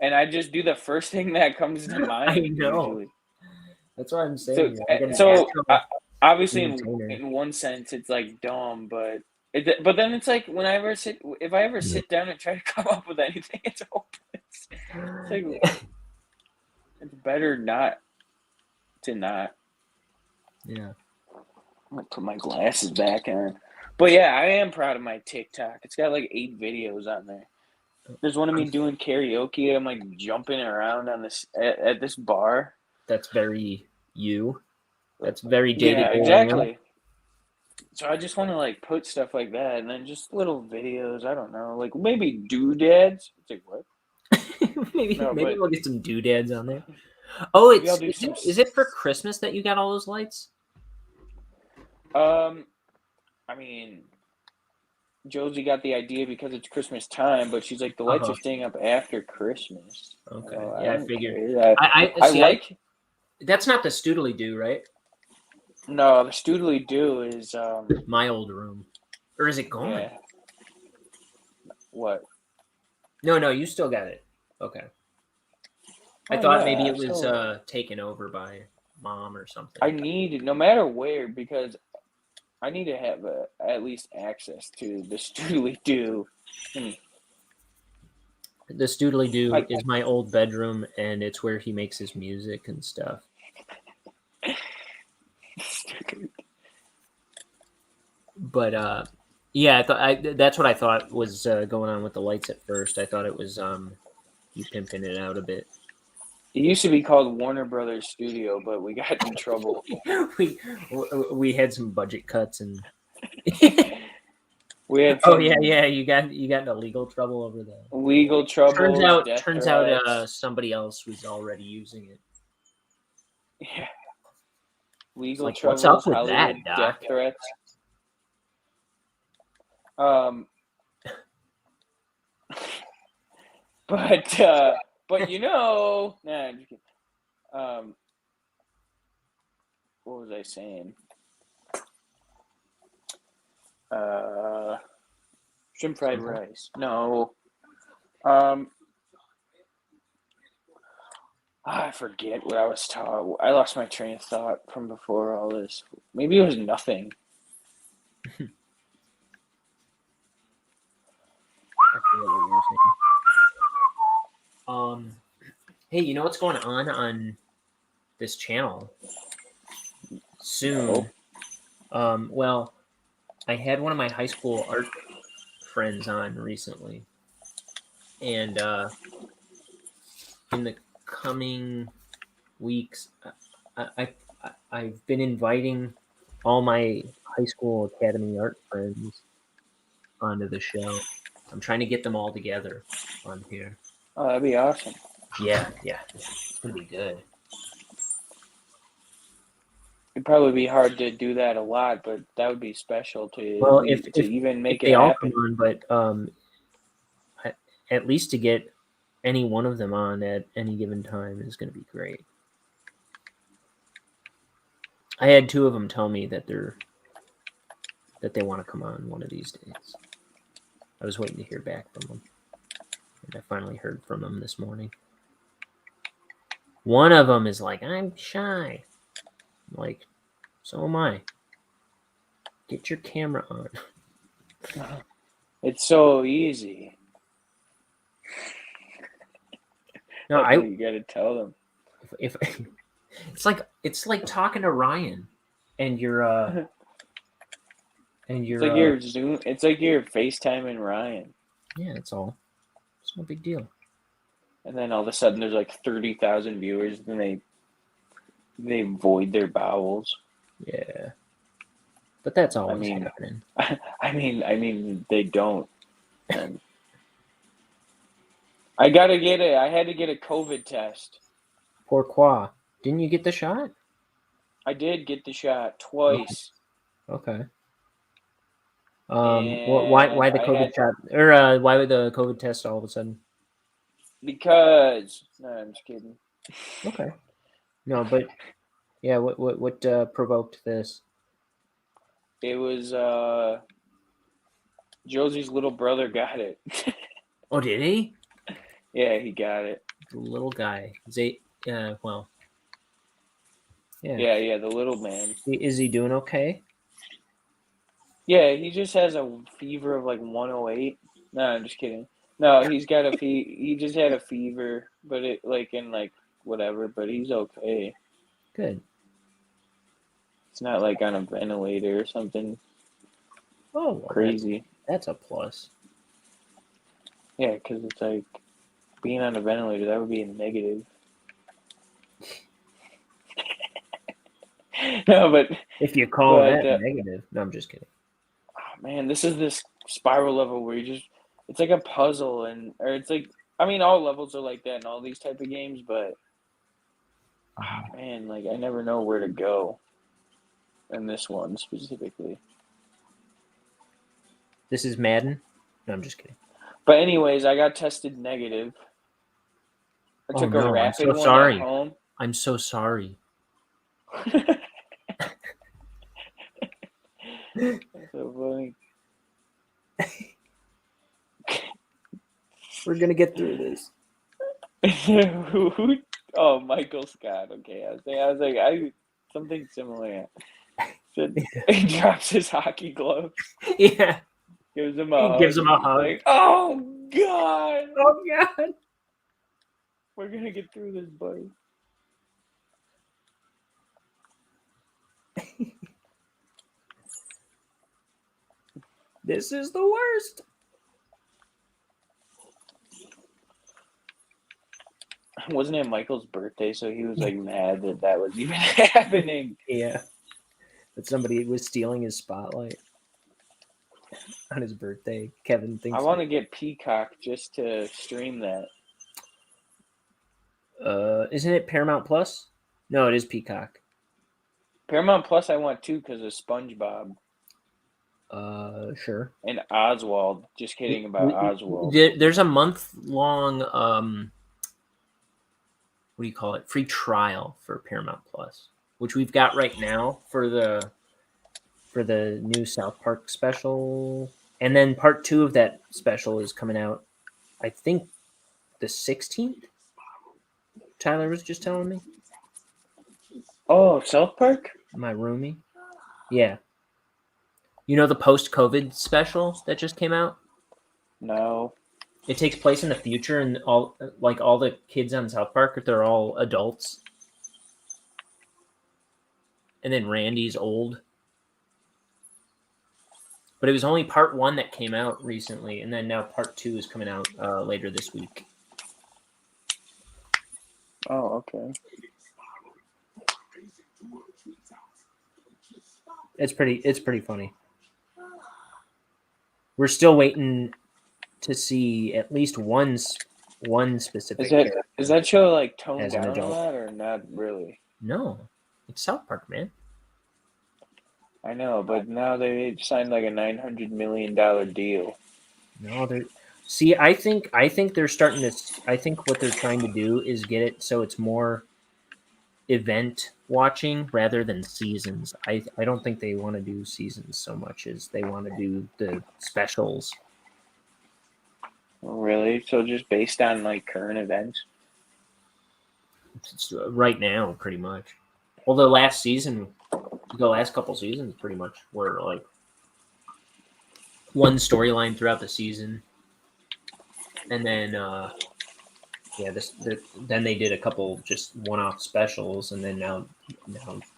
and I just do the first thing that comes to mind. I know. Usually. That's what I'm saying. Obviously, in one sense, it's like dumb, but then it's like if I ever sit down and try to come up with anything, it's hopeless. It's like it's better not to not. Yeah. I'm gonna put my glasses back on. But yeah, I am proud of my TikTok. It's got like 8 videos on there. There's one of me doing karaoke. I'm like jumping around on this at this bar. That's very you. That's very dated. Yeah, exactly. So I just want to like put stuff like that, and then just little videos. I don't know, like maybe doodads. It's like what? maybe No, maybe but we'll get some doodads on there. Oh, maybe I'll do some. is it for Christmas that you got all those lights? I mean, Josie got the idea because it's Christmas time, but she's like, the lights are staying up after Christmas. Okay, I yeah, I don't figured. care. I See. like. That's not the Stoodly Doo, right? No, the Stoodly Doo is My old room, or is it gone? Yeah. What? No, you still got it. Okay. I Oh, thought yeah, maybe it was so taken over by mom or something. I need, no matter where, because I need to have at least access to the Stoodly Doo. The Stoodly Doo is my old bedroom, and it's where he makes his music and stuff. But yeah, that's what I thought was going on with the lights at first. I thought it was you pimping it out a bit. It used to be called Warner Brothers Studio, but we got in trouble. we had some budget cuts and we had yeah, you got into legal trouble over that. Legal trouble. Turns out somebody else was already using it. Yeah. Legal like, troubles. What's up with Hollywood that, Doc? Death threats. But you know, nah, I'm just kidding. What was I saying? Shrimp fried rice. No. I forget what I was taught. I lost my train of thought from before all this. Maybe it was nothing. Hey, you know what's going on this channel soon? No. Well, I had one of my high school art friends on recently, and in the coming weeks, I've been inviting all my high school academy art friends onto the show. I'm trying to get them all together on here. Oh, that'd be awesome. Yeah, it's gonna be good. It'd probably be hard to do that a lot, but that would be special to even make it happen. All come on, but at least to get any one of them on at any given time is going to be great. I had two of them tell me that they want to come on one of these days. I was waiting to hear back from them, and I finally heard from them this morning. One of them is like, I'm shy. I'm like, so am I. Get your camera on. It's so easy. No, you gotta tell them. If it's like talking to Ryan, and you're It's like you're Zoom. It's like you're FaceTiming Ryan. Yeah, that's all. It's no big deal. And then all of a sudden, there's like 30,000 viewers, and they void their bowels. Yeah, but that's always happening. I mean, they don't. And I had to get a COVID test. Pourquoi? Didn't you get the shot? I did get the shot twice. Okay. Why the COVID shot, or why the COVID test all of a sudden? Because no, I'm just kidding. Okay. No, but yeah, what provoked this? It was Josie's little brother got it. Oh, did he? Yeah, he got it. The little guy. Well. Yeah, the little man. Is he doing okay? Yeah, he just has a fever of like 108. No, I'm just kidding. No, he's got he just had a fever, but it whatever, but he's okay. Good. It's not like on a ventilator or something. Oh, well, crazy. That's a plus. Yeah, because it's like being on a ventilator, that would be a negative. No, but if you call that negative, no, I'm just kidding. Oh, man, this is this spiral level where it's like a puzzle, or it's like I mean, all levels are like that in all these type of games, but man, like I never know where to go in this one specifically. This is Madden? No, I'm just kidding. But anyways, I got tested negative. I took a rapid one at home. I'm so sorry. That's so funny. We're gonna get through this. Oh, Michael Scott. Okay, I was like, something similar. He drops his hockey glove. Yeah. Gives him a hug. Gives him a hug. Like, oh God. Oh God. We're gonna get through this, buddy. This is the worst. Wasn't it Michael's birthday? So he was like mad that was even happening. Yeah. That somebody was stealing his spotlight on his birthday. Kevin thinks. I want to get Peacock just to stream that. Isn't it Paramount Plus? No, it is Peacock. Paramount Plus I want too because of SpongeBob. Sure. And Oswald. Just kidding about Oswald. There's a month-long what do you call it? Free trial for Paramount Plus, which we've got right now for the new South Park special, and then part 2 of that special is coming out, I think, the 16th. Tyler was just telling me. Oh, South Park? My roomie. Yeah. You know the post-COVID special that just came out? No. It takes place in the future, and all the kids on South Park, they're all adults. And then Randy's old. But it was only part 1 that came out recently, and then now part 2 is coming out later this week. Oh, okay. It's pretty funny. We're still waiting to see at least one specific character. Is that show like toned as an down a adult. lot or not really? No, it's South Park, man. I know, but now they signed like a $900 million deal. No, they're. See, I think they're starting to. I think what they're trying to do is get it so it's more event watching rather than seasons. I don't think they want to do seasons so much as they want to do the specials. Really? So just based on like current events? It's right now, pretty much. Well, the last couple seasons pretty much were like one storyline throughout the season. And then, then they did a couple just one-off specials, and then now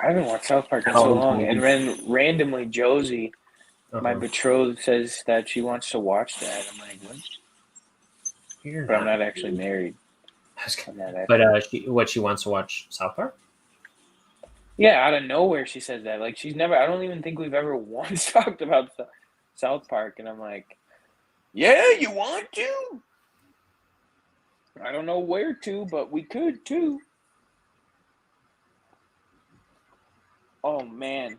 I haven't watched South Park in so long. And then randomly, Josie, my betrothed, says that she wants to watch that. I'm like, what? But I'm not actually married. But she wants to watch South Park? Yeah, out of nowhere she says that. Like she's never. I don't even think we've ever once talked about South Park, and I'm like, yeah, you want to? I don't know where to, but we could too. Oh man,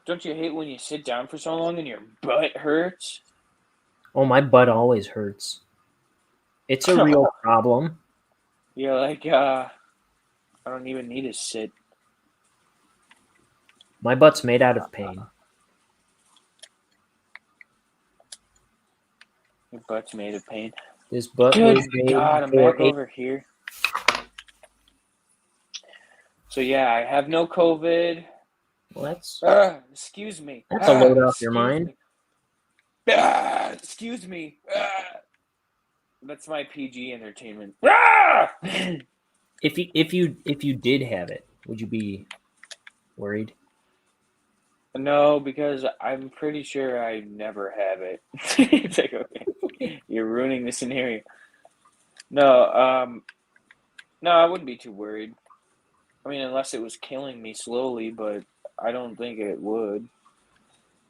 don't you hate when you sit down for so long and your butt hurts? Oh, my butt always hurts. It's a real problem. You're like, I don't even need to sit. My butt's made out of pain. Your butt's made of pain. This butt Good was made God, I'm back over here. So yeah, I have no COVID. Well, that's excuse me. That's a load off your mind. Excuse me. That's my PG entertainment. If you did have it, would you be worried? No, because I'm pretty sure I never have it. It's like, okay, you're ruining the scenario. No, I wouldn't be too worried. I mean, unless it was killing me slowly, but I don't think it would.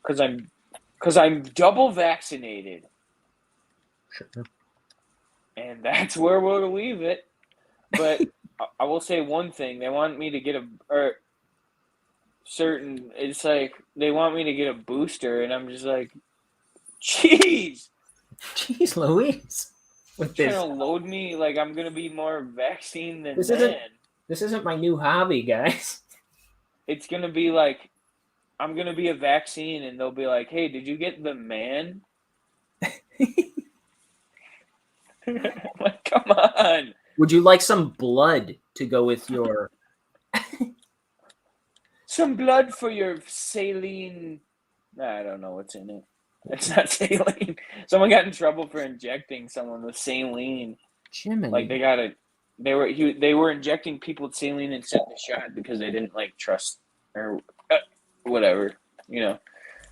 Because I'm double vaccinated. Sure. And that's where we'll leave it. But I will say one thing: they want me to get it's like they want me to get a booster, and I'm just like, jeez, Louise, with trying this. to load me like I'm gonna be more vaccine than This isn't my new hobby, guys. It's gonna be like I'm gonna be a vaccine, and they'll be like, "Hey, did you get the man?" Like, come on. Would you like some blood to go with your? Some blood for your saline. I don't know what's in it. It's not saline. Someone got in trouble for injecting someone with saline. Jiminy. Like they were injecting people with saline and sent the shot because they didn't like trust or whatever. You know,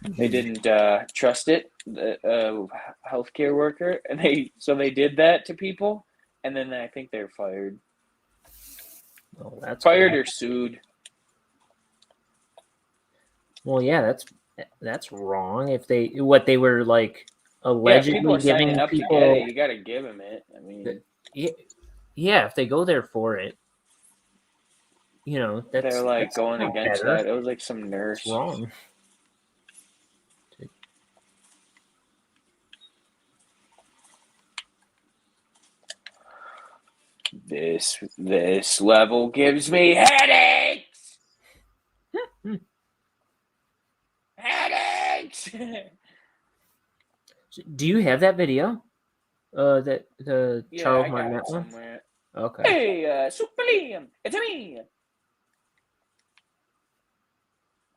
they didn't trust it. The healthcare worker, and they did that to people, and then I think they're fired. Oh, that's fired bad. Or sued. Well, yeah, that's wrong. If they were like allegedly people are giving signing up people, to get it, you got to give them it. I mean, yeah, if they go there for it, you know, they're like that's going against better. that. It was like some nurse. It's wrong. This level gives me headaches. Headaches. Do you have that video? That the Charles Martinet one? Somewhere. Okay. Hey, Super Liam, it's me.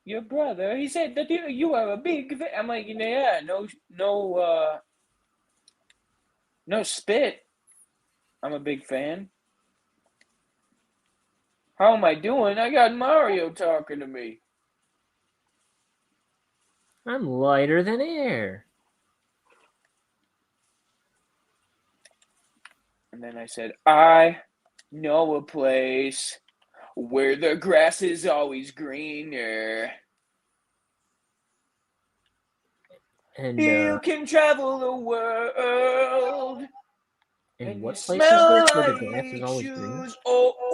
Your brother, he said that you are a big fan. I'm like, yeah, no spit. I'm a big fan. How am I doing? I got Mario talking to me. I'm lighter than air. And then I said, I know a place where the grass is always greener. And you can travel the world. And what place is this where the grass is always green? Oh.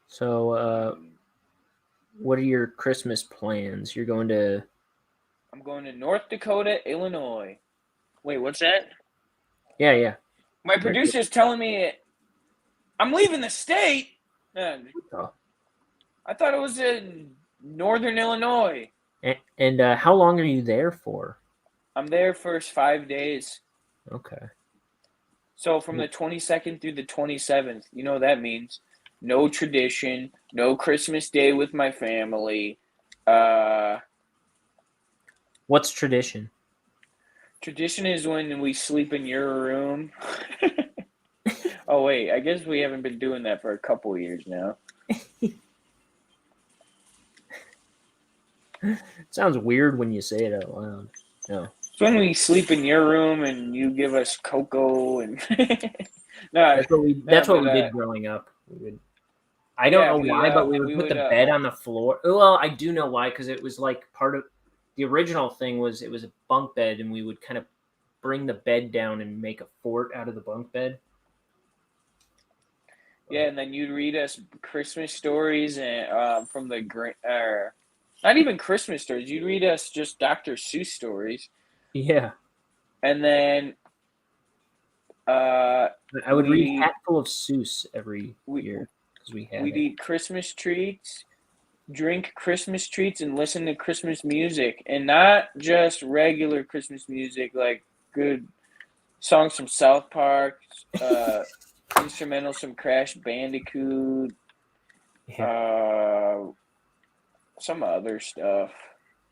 So, what are your Christmas plans? You're going to... I'm going to North Dakota, Illinois. Wait, what's that? Yeah. My producer's telling me I'm leaving the state. I thought it was in Northern Illinois. And how long are you there for? I'm there for 5 days. Okay. So from the 22nd through the 27th, you know what that means. No tradition, no Christmas Day with my family. What's tradition? Tradition is when we sleep in your room. Oh, wait, I guess we haven't been doing that for a couple years now. Sounds weird when you say it out loud. No. It's when we sleep in your room and you give us cocoa and... That's what we did growing up. I don't know why, but we would put the bed on the floor. Well, I do know why, because it was like part of the original thing was it was a bunk bed, and we would kind of bring the bed down and make a fort out of the bunk bed. Yeah, and then you'd read us Christmas stories and from the not even Christmas stories. You'd read us just Dr. Seuss stories. Yeah. And then I would read Hatful of Seuss every year because we'd eat Christmas treats, drink Christmas treats, and listen to Christmas music, and not just regular Christmas music, like good songs from South Park, instrumentals from Crash Bandicoot, some other stuff.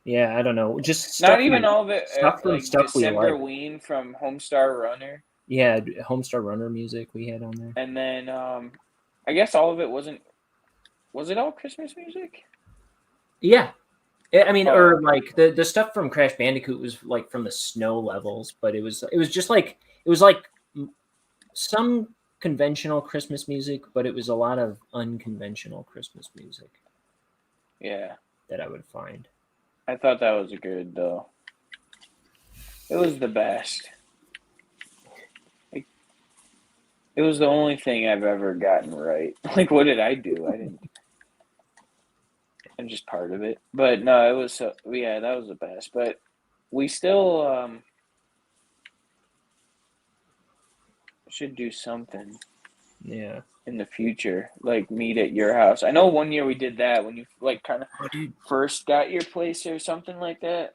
Yeah, I don't know. Just not even all of it. Stuff like stuff December Ween from Homestar Runner. Yeah, Homestar Runner music we had on there. And then I guess all of it wasn't. Was it all Christmas music? Yeah. I mean, or like the stuff from Crash Bandicoot was like from the snow levels, but it was just like it was like some conventional Christmas music, but it was a lot of unconventional Christmas music. Yeah, that I would find. I thought that was good though. It was the best. Like, it was the only thing I've ever gotten right. Like, what did I do? I didn't. I'm just part of it. But no, it was so. Yeah, that was the best. But we still should do something. Yeah. In the future, like meet at your house. I know one year we did that when you like kind of first got your place or something like that.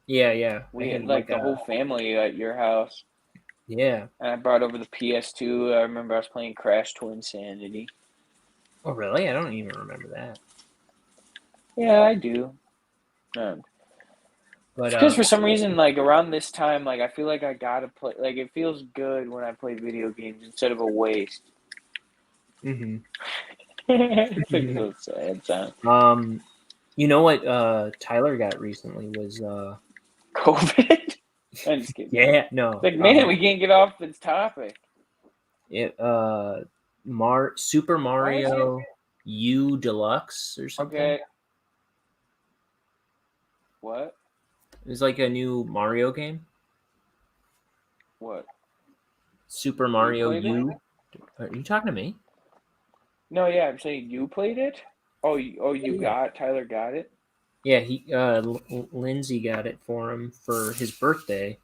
Yeah. We had like the whole family at your house. Yeah. And I brought over the PS2. I remember I was playing Crash Twinsanity. Oh, really? I don't even remember that. Yeah, I do. But because for some reason, like around this time, like I feel like I gotta play. Like it feels good when I play video games instead of a waste. Mm-hmm. It's like so sad. You know what Tyler got recently was COVID. I'm just kidding. Yeah, no. Like man, we can't get off this topic. It Super Mario U Deluxe or something. Okay. What? It was like a new Mario game. What? Super Mario U. Are you talking to me? No, yeah, I'm saying you played it. Tyler got it. Yeah, he Lindsay got it for him for his birthday,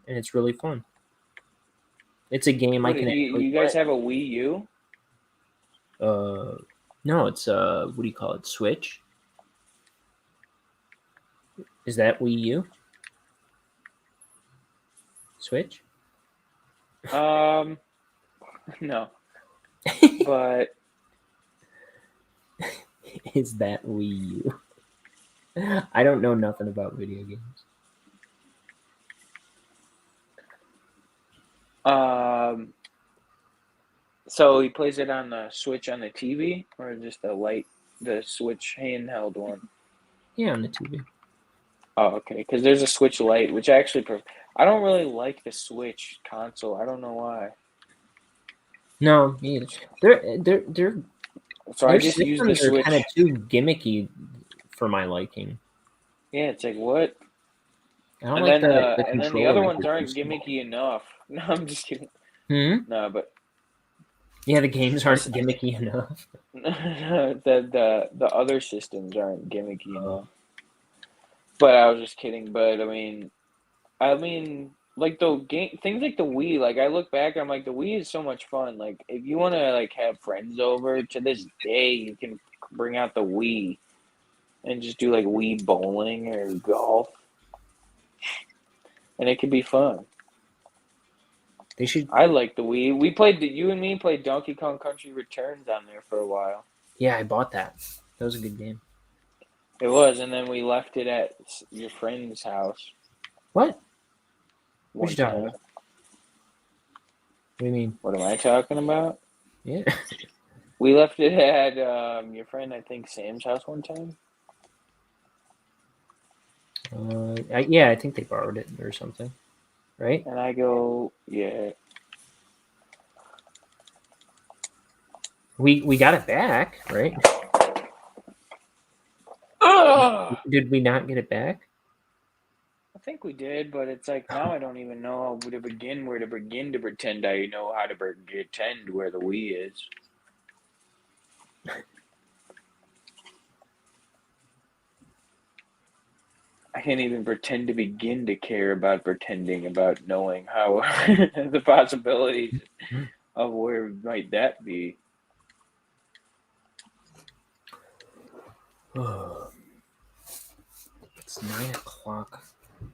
and it's really fun. It's a game I can. You guys have a Wii U? No, it's what do you call it? Switch. Is that Wii U? Switch? No. But is that Wii U? I don't know nothing about video games. So he plays it on the Switch on the TV, or just the Switch handheld one? Yeah, on the TV. Oh, okay. Because there's a Switch Lite, which I don't really like the Switch console. I don't know why. No, me either. They're so I just use the Switch. Kind of too gimmicky for my liking. Yeah, it's like what? I don't like the and then the other ones aren't gimmicky enough. No, I'm just kidding. No, but yeah, the games aren't gimmicky enough. the other systems aren't gimmicky enough. But I was just kidding. But I mean, like the game things like the Wii. Like I look back, I'm like the Wii is so much fun. Like if you want to like have friends over to this day, you can bring out the Wii and just do like Wii bowling or golf, and it could be fun. They should. I like the Wii. You and me played Donkey Kong Country Returns on there for a while. Yeah, I bought that. That was a good game. It was, and then we left it at your friend's house. What? What are you talking about? What do you mean? What am I talking about? Yeah. We left it at your friend, I think, Sam's house one time. Yeah, I think they borrowed it or something. Right? And I go, yeah. We got it back, right? Did we not get it back? I think we did, but it's like now I don't even know where to begin to pretend I know how to pretend where the Wii is. I can't even pretend to begin to care about pretending about knowing how the possibilities of where might that be. It's 9 o'clock.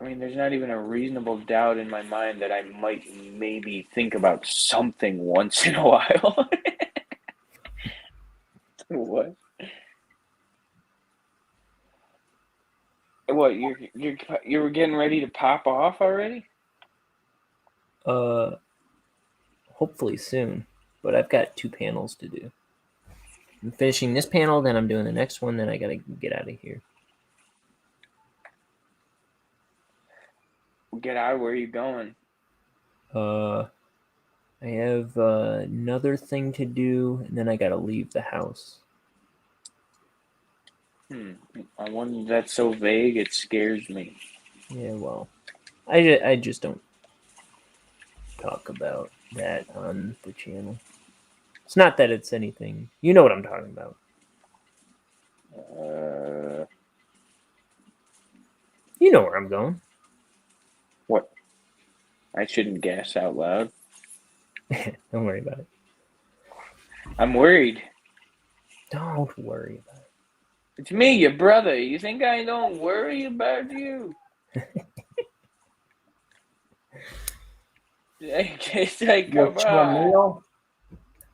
I mean, there's not even a reasonable doubt in my mind that I might maybe think about something once in a while. What? What, you were getting ready to pop off already? Hopefully soon, but I've got 2 panels to do. I'm finishing this panel, then I'm doing the next one, then I gotta get out of here. Get out? Where are you going? I have another thing to do, and then I gotta leave the house. One that's so vague, it scares me. Yeah, well, I just don't talk about that on the channel. It's not that it's anything. You know what I'm talking about. You know where I'm going. What? I shouldn't guess out loud. Don't worry about it. I'm worried. Don't worry about it. It's me, your brother. You think I don't worry about you? It's like, come on.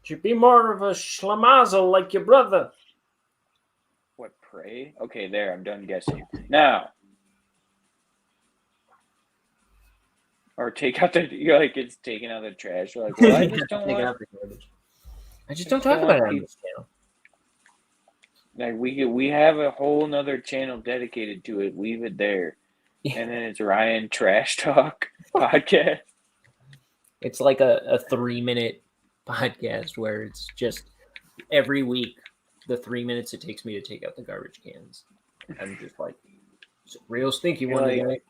Should be more of a schlemazel like your brother. What, pray? Okay, there, I'm done guessing. Now. Or take out the, it's taking out the trash. Like, well, I just don't want. I just don't talk about it on this channel. Like, we have a whole nother channel dedicated to it. Leave it there. And then it's Ryan Trash Talk Podcast. It's like a 3-minute podcast where it's just every week the 3 minutes it takes me to take out the garbage cans. I'm just like, it's a real stinky one today.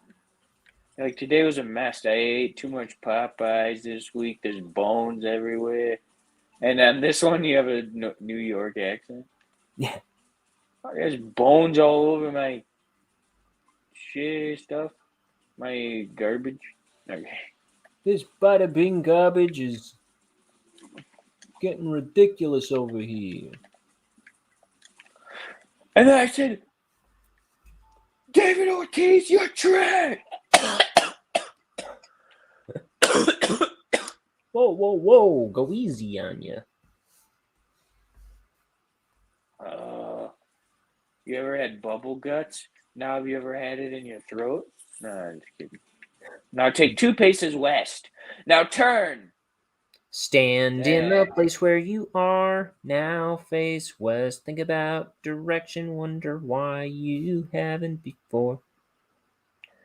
Like, today was a mess. I ate too much Popeyes this week. There's bones everywhere. And then this one, you have a New York accent. Yeah. There's bones all over my shit stuff. My garbage. Okay. This bada bing garbage is getting ridiculous over here. And then I said, David Ortiz, you're trash. Whoa. Go easy on you. You ever had bubble guts? Now have you ever had it in your throat? No, I'm just kidding. Now take 2 paces west. Now turn. Stand in the place where you are. Now face west. Think about direction. Wonder why you haven't before.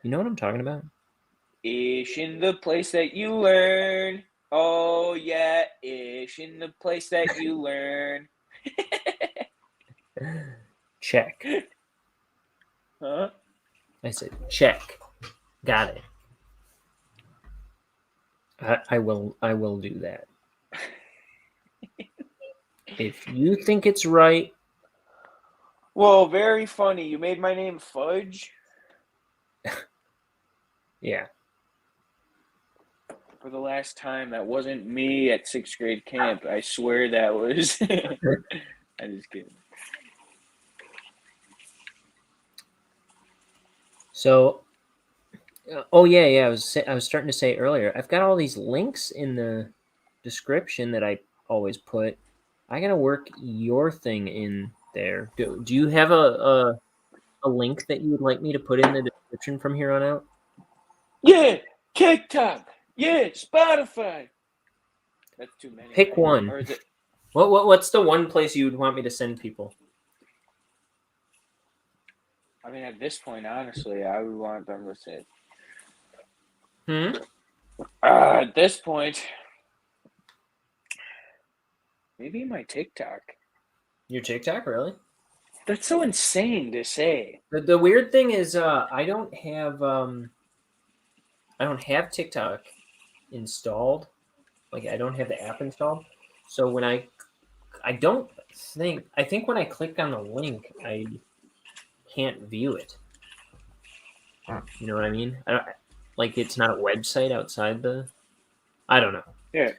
You know what I'm talking about? Ish in the place that you learn. Oh, yeah. Ish in the place that you learn. Check. Huh? I said, check. Got it. I will do that. If you think it's right. Well, very funny. You made my name Fudge? Yeah. For the last time, that wasn't me at 6th grade camp. I swear that was. I'm just kidding. So, I was starting to say earlier, I've got all these links in the description that I always put. I gotta work your thing in there. Do you have a link that you would like me to put in the description from here on out? Yeah, TikTok. Yeah, Spotify. That's too many. Pick one. Or is it? What's the one place you would want me to send people? I mean, at this point, honestly, I would want them to say. At this point, maybe my TikTok. Your TikTok, really? That's so insane to say. The weird thing is, I don't have TikTok installed. Like, I don't have the app installed. So when I think when I click on the link, I can't view it. You know what I mean? It's not a website outside the. I don't know. Yeah,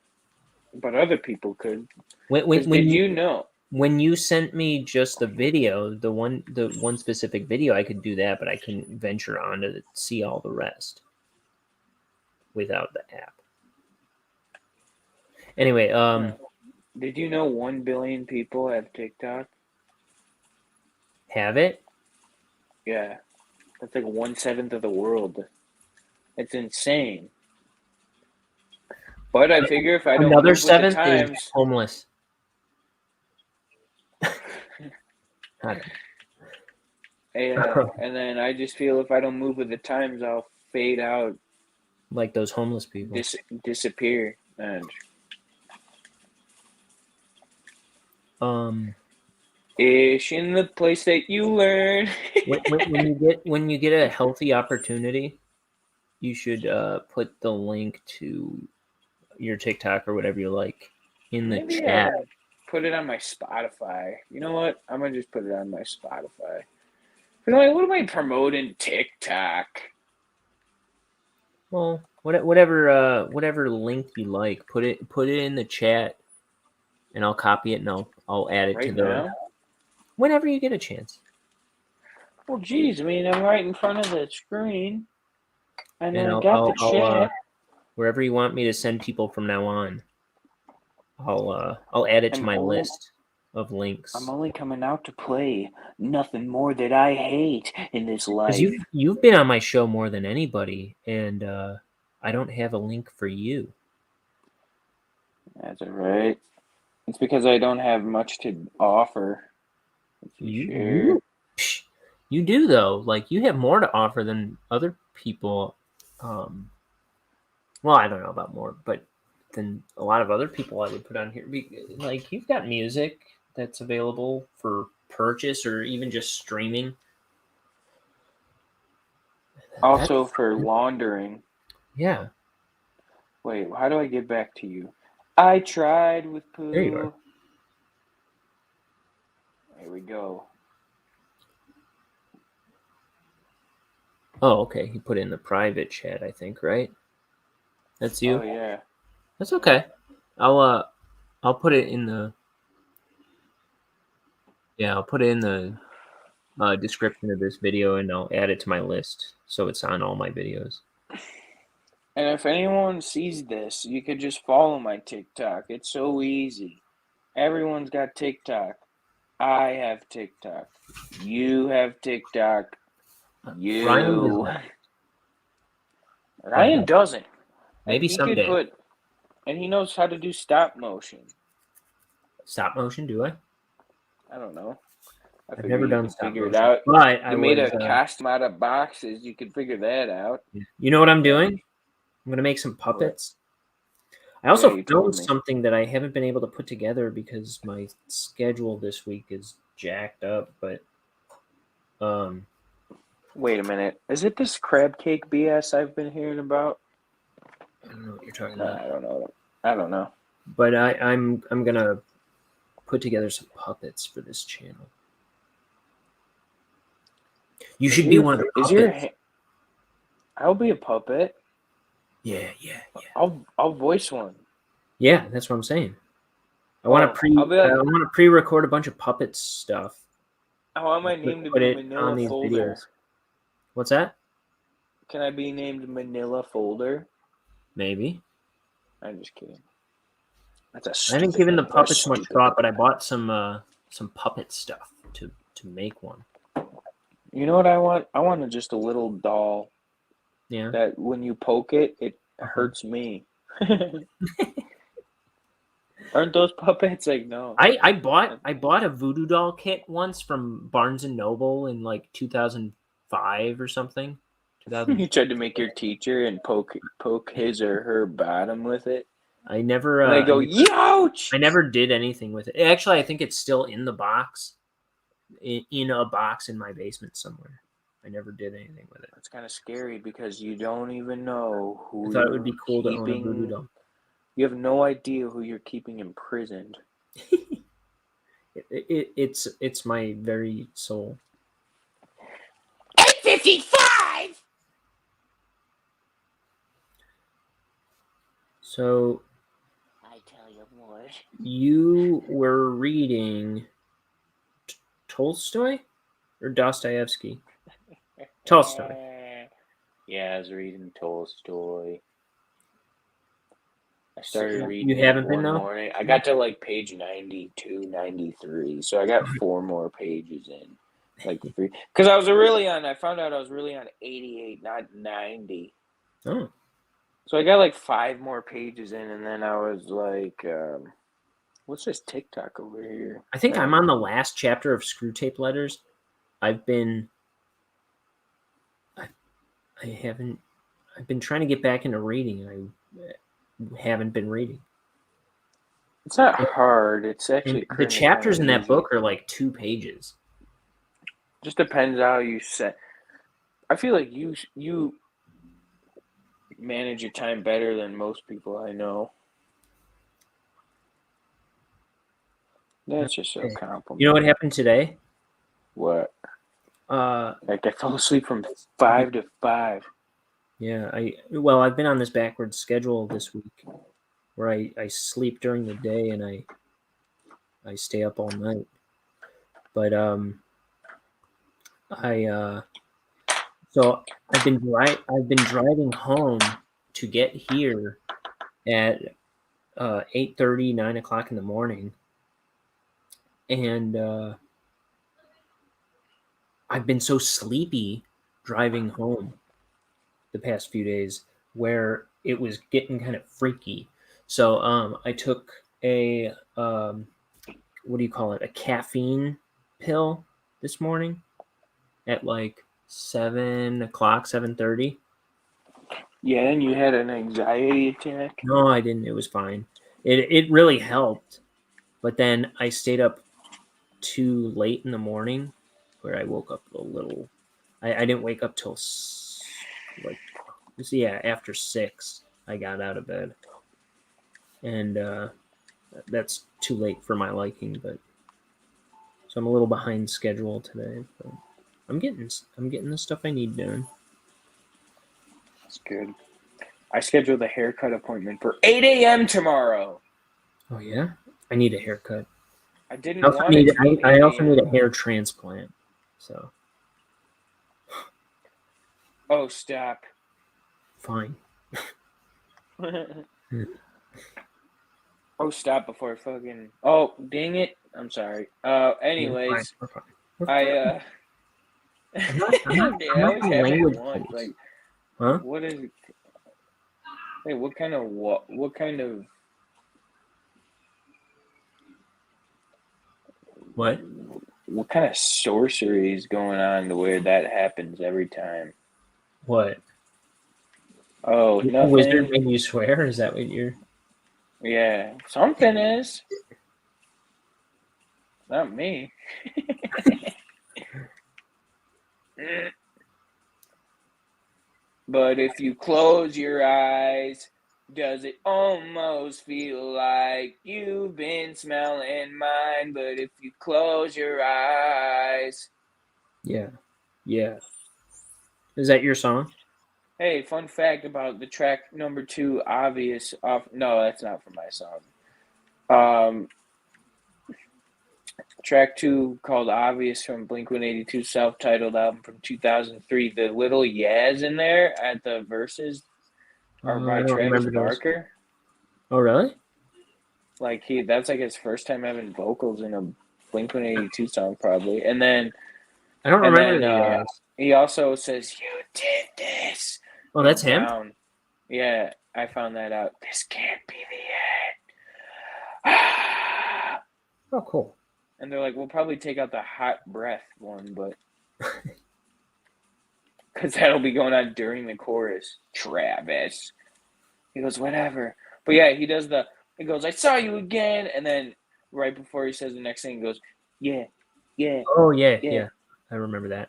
but other people could. When you know? When you sent me just the video, the one specific video, I could do that, but I couldn't venture on to see all the rest without the app. Anyway, did you know 1 billion people have TikTok? Have it? Yeah, that's like 1/7 of the world. It's insane. But I figure if I don't another move 7th with the times, is homeless. and then I just feel if I don't move with the times, I'll fade out. Like those homeless people. Ish in the place that you learn. when you get a healthy opportunity, you should put the link to your TikTok or whatever you like in the Maybe chat. I'll put it on my Spotify. You know what? I'm gonna just put it on my Spotify. Like, what am I promoting TikTok? Well, whatever link you like, put it in the chat, and I'll copy it and I'll add it Right to the now? whenever you get a chance. Well, geez, I mean, I'm right in front of the screen, and And I got the chat. wherever you want me to send people from now on, I'll add it to my list of links. I'm only coming out to play nothing more that I hate in this life. Because you've been on my show more than anybody, and I don't have a link for you. That's all right. It's because I don't have much to offer. You do though. Like, you have more to offer than other people. Well, I don't know about more, but than a lot of other people I would put on here. Like, you've got music that's available for purchase or even just streaming. Also for laundering. Yeah. Wait, how do I get back to you? I tried with poo. There you are. Here we go. Oh, okay. He put it in the private chat, I think, right? That's you? Oh, yeah. That's okay. I'll put it in the... Yeah, I'll put it in the description of this video, and I'll add it to my list so it's on all my videos. And if anyone sees this, you could just follow my TikTok. It's so easy. Everyone's got TikTok. I have TikTok. You have TikTok. Ryan doesn't. Maybe someday. And he knows how to do stop motion. Stop motion, do I? I don't know. I've never done stop motion. Figure it out. But you made a costume out of boxes. You could figure that out. You know what I'm doing? I'm going to make some puppets. I also filmed something that I haven't been able to put together because my schedule this week is jacked up. But wait a minute. Is it this crab cake BS I've been hearing about? I don't know what you're talking about. I don't know. But I'm gonna put together some puppets for this channel. You should be one of the puppets. I'll be a puppet. Yeah. I'll voice one. Yeah, that's what I'm saying. I want to pre-record a bunch of puppet stuff. I want my name to be Manila Folder. Videos. What's that? Can I be named Manila Folder? Maybe. I'm just kidding. I haven't given the puppets much thought, but I bought some puppet stuff to make one. You know what I want? I want just a little doll. Yeah. That when you poke it, it hurts me. Aren't those puppets like no? I bought a voodoo doll kit once from Barnes and Noble in like 2005 or something. You tried to make your teacher and poke his or her bottom with it. I never. They go, youch! I never did anything with it. Actually, I think it's still in the box, in a box in my basement somewhere. I never did anything with it. It's kind of scary because you don't even know who. I thought it would be cool to own a voodoo doll. You have no idea who you're keeping imprisoned. It's my very soul. 8:55. So, I tell you what. You were reading Tolstoy or Dostoevsky? Tolstoy. Yeah, I was reading Tolstoy. I started reading. You haven't been though? Morning. I got to like page 92, 93, so I got 4 more pages in. Like 3, because I found out I was really on 88, not 90. Oh. So I got like 5 more pages in, and then I was like, what's this TikTok over here? I think I'm on the last chapter of Screw Tape Letters. I've been trying to get back into reading, and I haven't been reading. It's not hard. It's actually the chapters in that book are like 2 pages. Just depends how you set. I feel like you manage your time better than most people I know. That's just a compliment. You know what happened today? What? Like I fell asleep from 5 to 5. Yeah, I've been on this backwards schedule this week, where I sleep during the day and I stay up all night. But so I've been driving home to get here at 8:30, 9 o'clock in the morning, and I've been so sleepy driving home the past few days where it was getting kind of freaky. So I took a what do you call it? A caffeine pill this morning at like 7 o'clock, 7:30. Yeah, and you had an anxiety attack? No, I didn't. It was fine. It really helped. But then I stayed up too late in the morning where I woke up a little. I didn't wake up till after 6 I got out of bed. And that's too late for my liking, but so I'm a little behind schedule today, but I'm getting the stuff I need done. That's good. I scheduled a haircut appointment for 8 a.m. tomorrow. Oh yeah, I need a haircut. I didn't want it. I also need a hair transplant. So. Oh, stop. Fine. Oh, stop before I fucking. Oh, dang it! I'm sorry. Anyways, We're fine. I always have it once. Like, huh? What is it? Hey, what kind of what kind of What? What kind of sorcery is going on to where that happens every time? What? Oh, nothing. Wizard made you swear? Is that what you're? Yeah, something is. Not me. But if you close your eyes, does it almost feel like you've been smelling mine? But if you close your eyes. Yeah. Yeah. Is that your song? Hey, fun fact about the track number 2, Obvious. No, that's not from my song. Track 2 called Obvious from Blink-182 self-titled album from 2003. The little Yaz in there at the verses are by Travis Barker. Oh, really? Like that's like his first time having vocals in a Blink-182 song, probably. And then I don't remember. He also says, "You did this." Oh, that's him? Yeah, I found that out. This can't be the end. Oh, cool. And they're like, we'll probably take out the hot breath one, but because that'll be going on during the chorus. Travis. He goes, whatever. But yeah, he goes, I saw you again. And then right before he says the next thing, he goes, yeah. Oh, yeah. I remember that.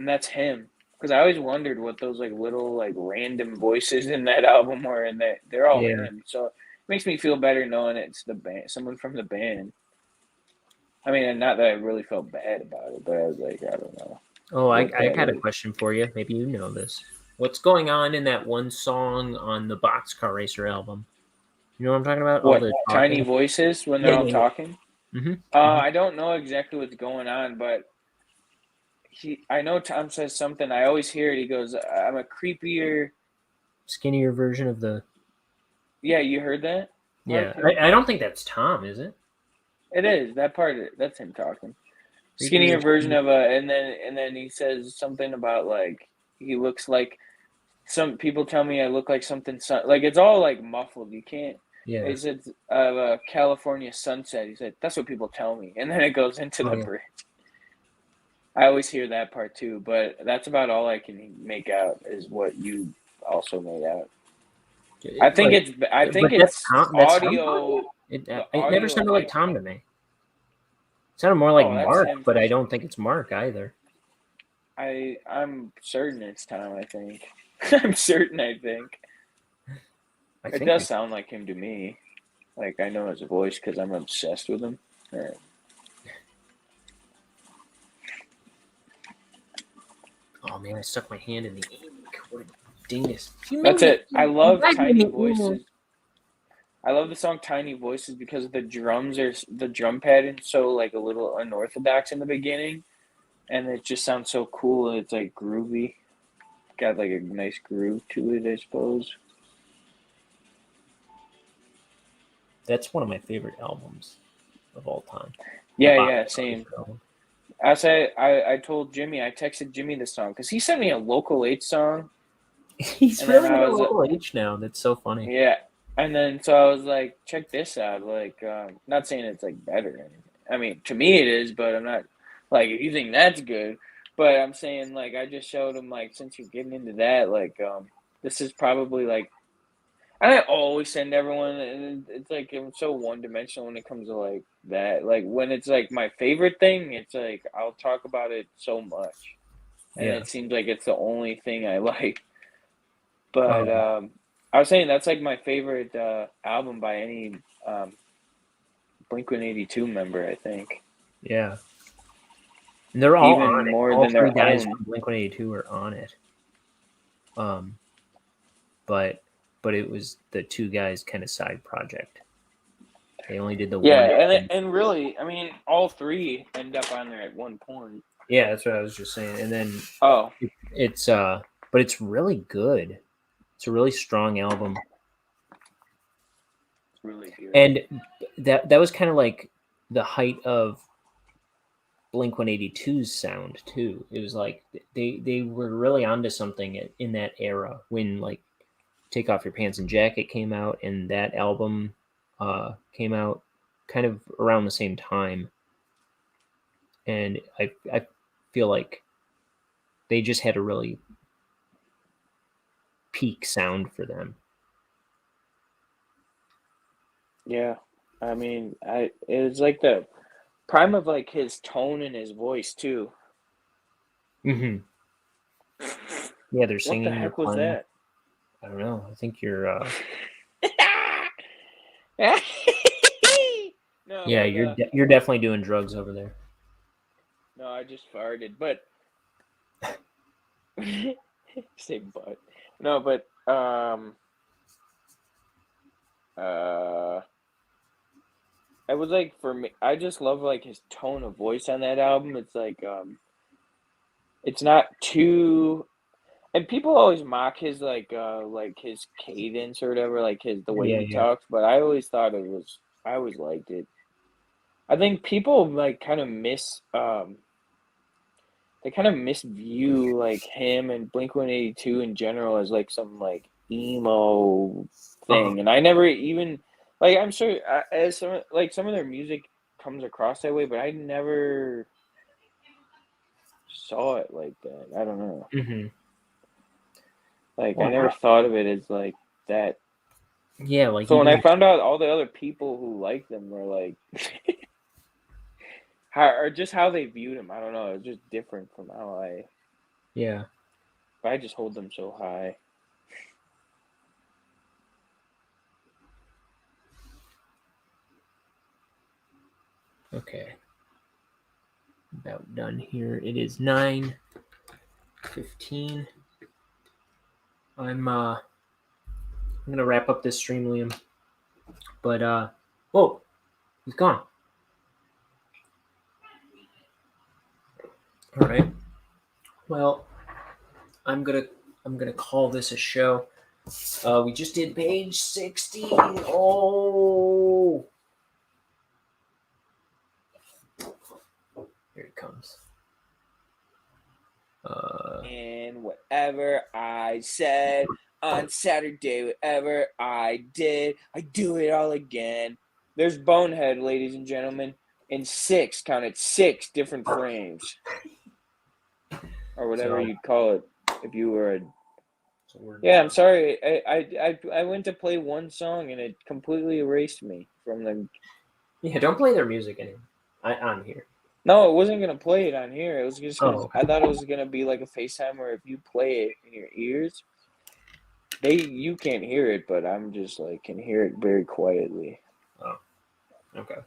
And that's him. Because I always wondered what those like little like random voices in that album were, and they're all him. So it makes me feel better knowing it's the band, someone from the band. I mean, not that I really felt bad about it, but I was like, I don't know. Oh, I got a question for you. Maybe you know this. What's going on in that one song on the Boxcar Racer album? You know what I'm talking about? What, tiny voices when they're all talking? Mm-hmm. I don't know exactly what's going on, but I know Tom says something. I always hear it. He goes, I'm a creepier, skinnier version of the... Yeah, you heard that? Yeah. I don't think that's Tom, is it? It is. That part, that's him talking. Skinnier version of and then he says something about like he looks like some people tell me I look like something like it's all like muffled. You can't. Yeah. He said California sunset. He said that's what people tell me, and then it goes into the bridge. I always hear that part too, but that's about all I can make out is what you also made out. I think it's audio. It The never audio sounded on like it. Tom to me. It sounded more like That's Mark, him but for I sure. don't think it's Mark either. I'm certain it's Tom. I think. I'm certain. I think it does sound like him to me. Like I know his voice because I'm obsessed with him. Right. Oh man, I stuck my hand in the ink. What a dingus! That's it. I love Tiny ink. Voices. I love the song Tiny Voices because the drum pattern so like a little unorthodox in the beginning, and it just sounds so cool. It's like groovy, got like a nice groove to it, I suppose. That's one of my favorite albums of all time. Yeah, same. I told Jimmy, I texted Jimmy the song because he sent me a Local H song. He's really into Local H now. That's so funny. Yeah, and then so I was like, check this out. Like, not saying it's like better or anything. I mean, to me it is, but I'm not like if you think that's good. But I'm saying like I just showed him like since you're getting into that, like this is probably like I always send everyone, and it's like I'm so one dimensional when it comes to like that. Like when it's like my favorite thing, it's like I'll talk about it so much, and it seems like it's the only thing I like. But I was saying that's like my favorite album by any Blink-182 member, I think. Yeah. And they're all even on more it. All than their three guys own. from Blink-182 are on it. But it was the two guys kind of side project. They only did the one. Yeah, and really, I mean, all three end up on there at one point. Yeah, that's what I was just saying. And then it's but it's really good. It's a really strong album. It's really good. And that was kind of like the height of Blink-182's sound too. It was like they were really onto something in that era when like Take Off Your Pants and Jacket came out, and that album came out kind of around the same time. And I feel like they just had a really peak sound for them. Yeah, I mean, it was like the prime of like his tone and his voice too. Mm-hmm. Yeah, they're singing. What the heck was that? I don't know. I think you're. No, yeah, you're definitely doing drugs over there. No, I just farted, but say but. No, but it was like for me, I just love like his tone of voice on that album. It's like it's not too, and people always mock his like his cadence or whatever, like the way he talks, but I always thought I always liked it. I think people like kind of they kind of misview like him and Blink-182 in general as like some like emo thing, and I never even like I'm sure as some of their music comes across that way, but I never saw it like that. I don't know. Mm-hmm. Like I never thought of it as like that. Yeah, like so when I found out all the other people who liked them were like. Or just how they viewed him. I don't know. It's just different from how I just hold them so high. Okay. About done here. It is 9:15. I'm gonna wrap up this stream, Liam. But whoa, he's gone. All right. Well, I'm gonna call this a show. We just did page 16. Oh, here it comes. And whatever I said on Saturday, whatever I did, I do it all again. There's Bonehead, ladies and gentlemen, in 6 different frames. Or whatever you'd call it if you were I'm sorry. I went to play one song and it completely erased me. from the. Yeah, don't play their music on here. No, it wasn't gonna play it on here. It was just because Oh. I thought it was gonna be like a FaceTime where if you play it in your ears, you can't hear it, but I'm just like can hear it very quietly. Oh, okay.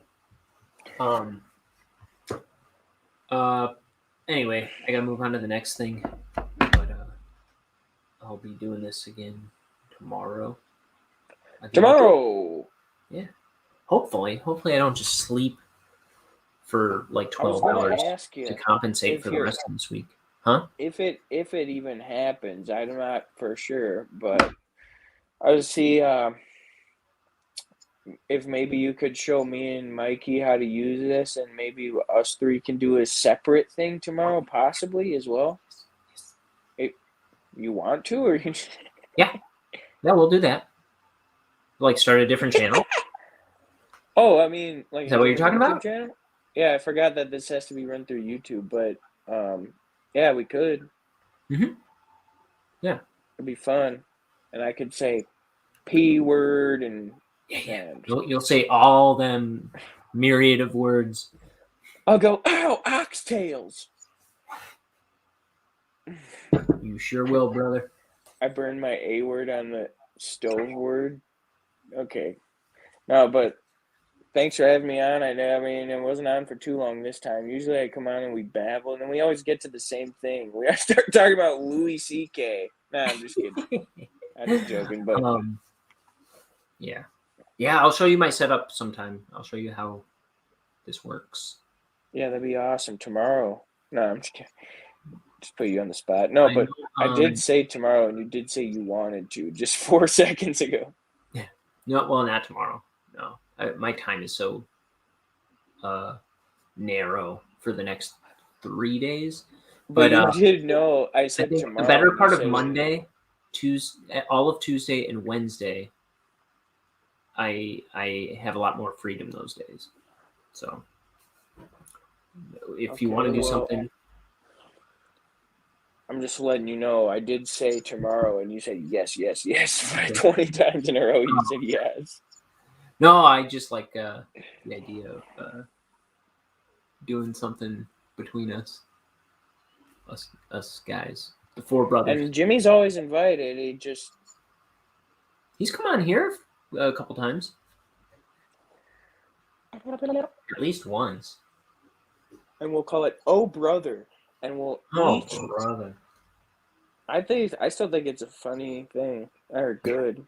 Anyway, I gotta move on to the next thing, but I'll be doing this again tomorrow. Tomorrow. Yeah. Hopefully I don't just sleep for like 12 hours to compensate for the rest of this week. Huh? If it even happens, I'm not for sure, but I'll see if maybe you could show me and Mikey how to use this, and maybe us three can do a separate thing tomorrow, possibly as well. You want to, or you? Yeah, we'll do that. Like start a different channel. Oh, I mean, like is that what you're talking about? Channel? Yeah, I forgot that this has to be run through YouTube, but yeah, we could. Mm-hmm. Yeah, it'd be fun, and I could say P word and. Yeah. You'll say all them myriad of words. I'll go, ow, oxtails. You sure will, brother. I burned my A word on the stove word. Okay. No, but thanks for having me on. I mean, it wasn't on for too long this time. Usually I come on and we babble, and then we always get to the same thing. We start talking about Louis C.K. Nah, I'm just kidding. I'm just joking, but... yeah. Yeah, I'll show you my setup sometime. I'll show you how this works. Yeah, that'd be awesome. Tomorrow. No, I'm just kidding. Just put you on the spot. No, but I did say tomorrow, and you did say you wanted to just 4 seconds ago. Yeah. No, well, not tomorrow. No. My time is so narrow for the next 3 days. But you did know I said tomorrow. The better part of Monday, Tuesday, all of Tuesday and Wednesday, I have a lot more freedom those days. So if you want to do something. I'm just letting you know I did say tomorrow, and you said yes, yes, yes. 20 times in a row you said yes. No, I just like the idea of doing something between us guys, the 4 brothers. And Jimmy's always invited. He's come on here a couple times. At least once. And we'll call it Oh Brother. And we'll brother. I still think it's a funny thing. Or good.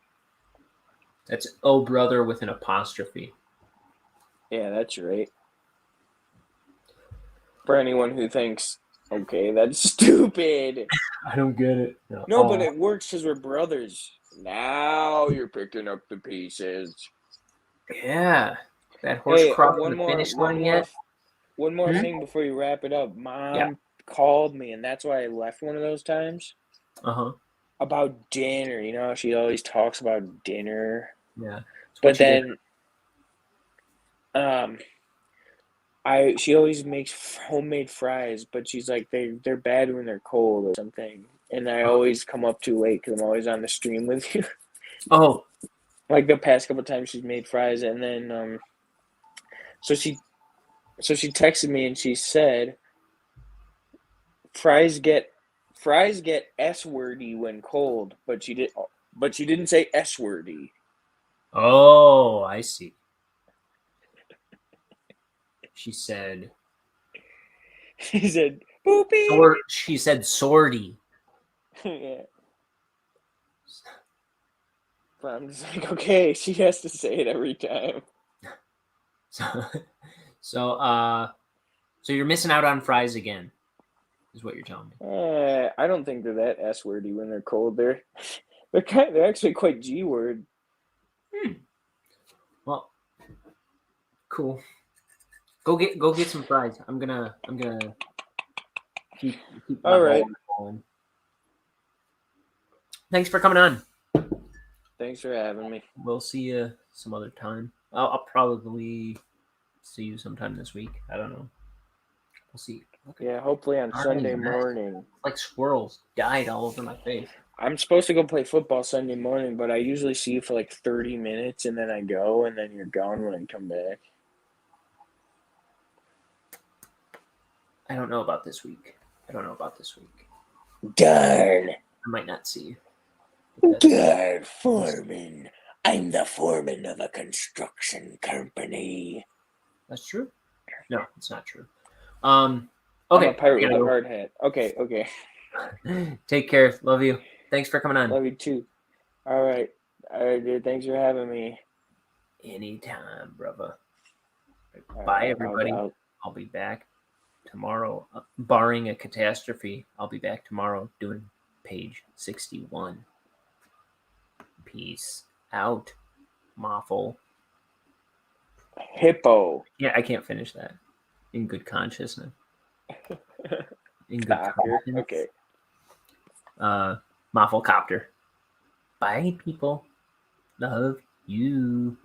That's Oh Brother with an apostrophe. Yeah, that's right. For anyone who thinks, okay, that's stupid. I don't get it. No, but it works because we're brothers. Now you're picking up the pieces. Yeah. That horse crossing the finish line yet? One more thing before you wrap it up. Mom called me, and that's why I left one of those times. Uh-huh. About dinner. You know, she always talks about dinner. Yeah. But then she always makes homemade fries, but she's like, they're bad when they're cold or something. And I always come up too late because I'm always on the stream with you. Oh. Like the past couple times she's made fries, and then so she texted me and she said fries get S-wordy when cold, but she didn't say S-wordy. Oh, I see. She said poopy. She said sorty. Yeah. But I'm just like, okay, she has to say it every time. So you're missing out on fries again, is what you're telling me. I don't think they're that S-wordy when they're cold. They're actually quite G-word. Well, cool. Go get some fries. I'm gonna keep all right. Going. Thanks for coming on. Thanks for having me. We'll see you some other time. I'll probably see you sometime this week. I don't know. We'll see. Okay. Yeah, hopefully on Sunday morning. Like squirrels died all over my face. I'm supposed to go play football Sunday morning, but I usually see you for like 30 minutes and then I go and then you're gone when I come back. I don't know about this week. Darn. I might not see you. Darn, foreman. I'm the foreman of a construction company. That's true? No, it's not true. Okay. I'm a pirate with a hard hat. Okay. Take care. Love you. Thanks for coming on. Love you too. All right, dude. Thanks for having me. Anytime, brother. All Bye, right, everybody. I'll be back tomorrow. Barring a catastrophe, I'll be back tomorrow doing page 61. Peace out, Moffle. Hippo. Yeah, I can't finish that. In good consciousness. In good consciousness. Okay. Moffle Copter. Bye, people. Love you.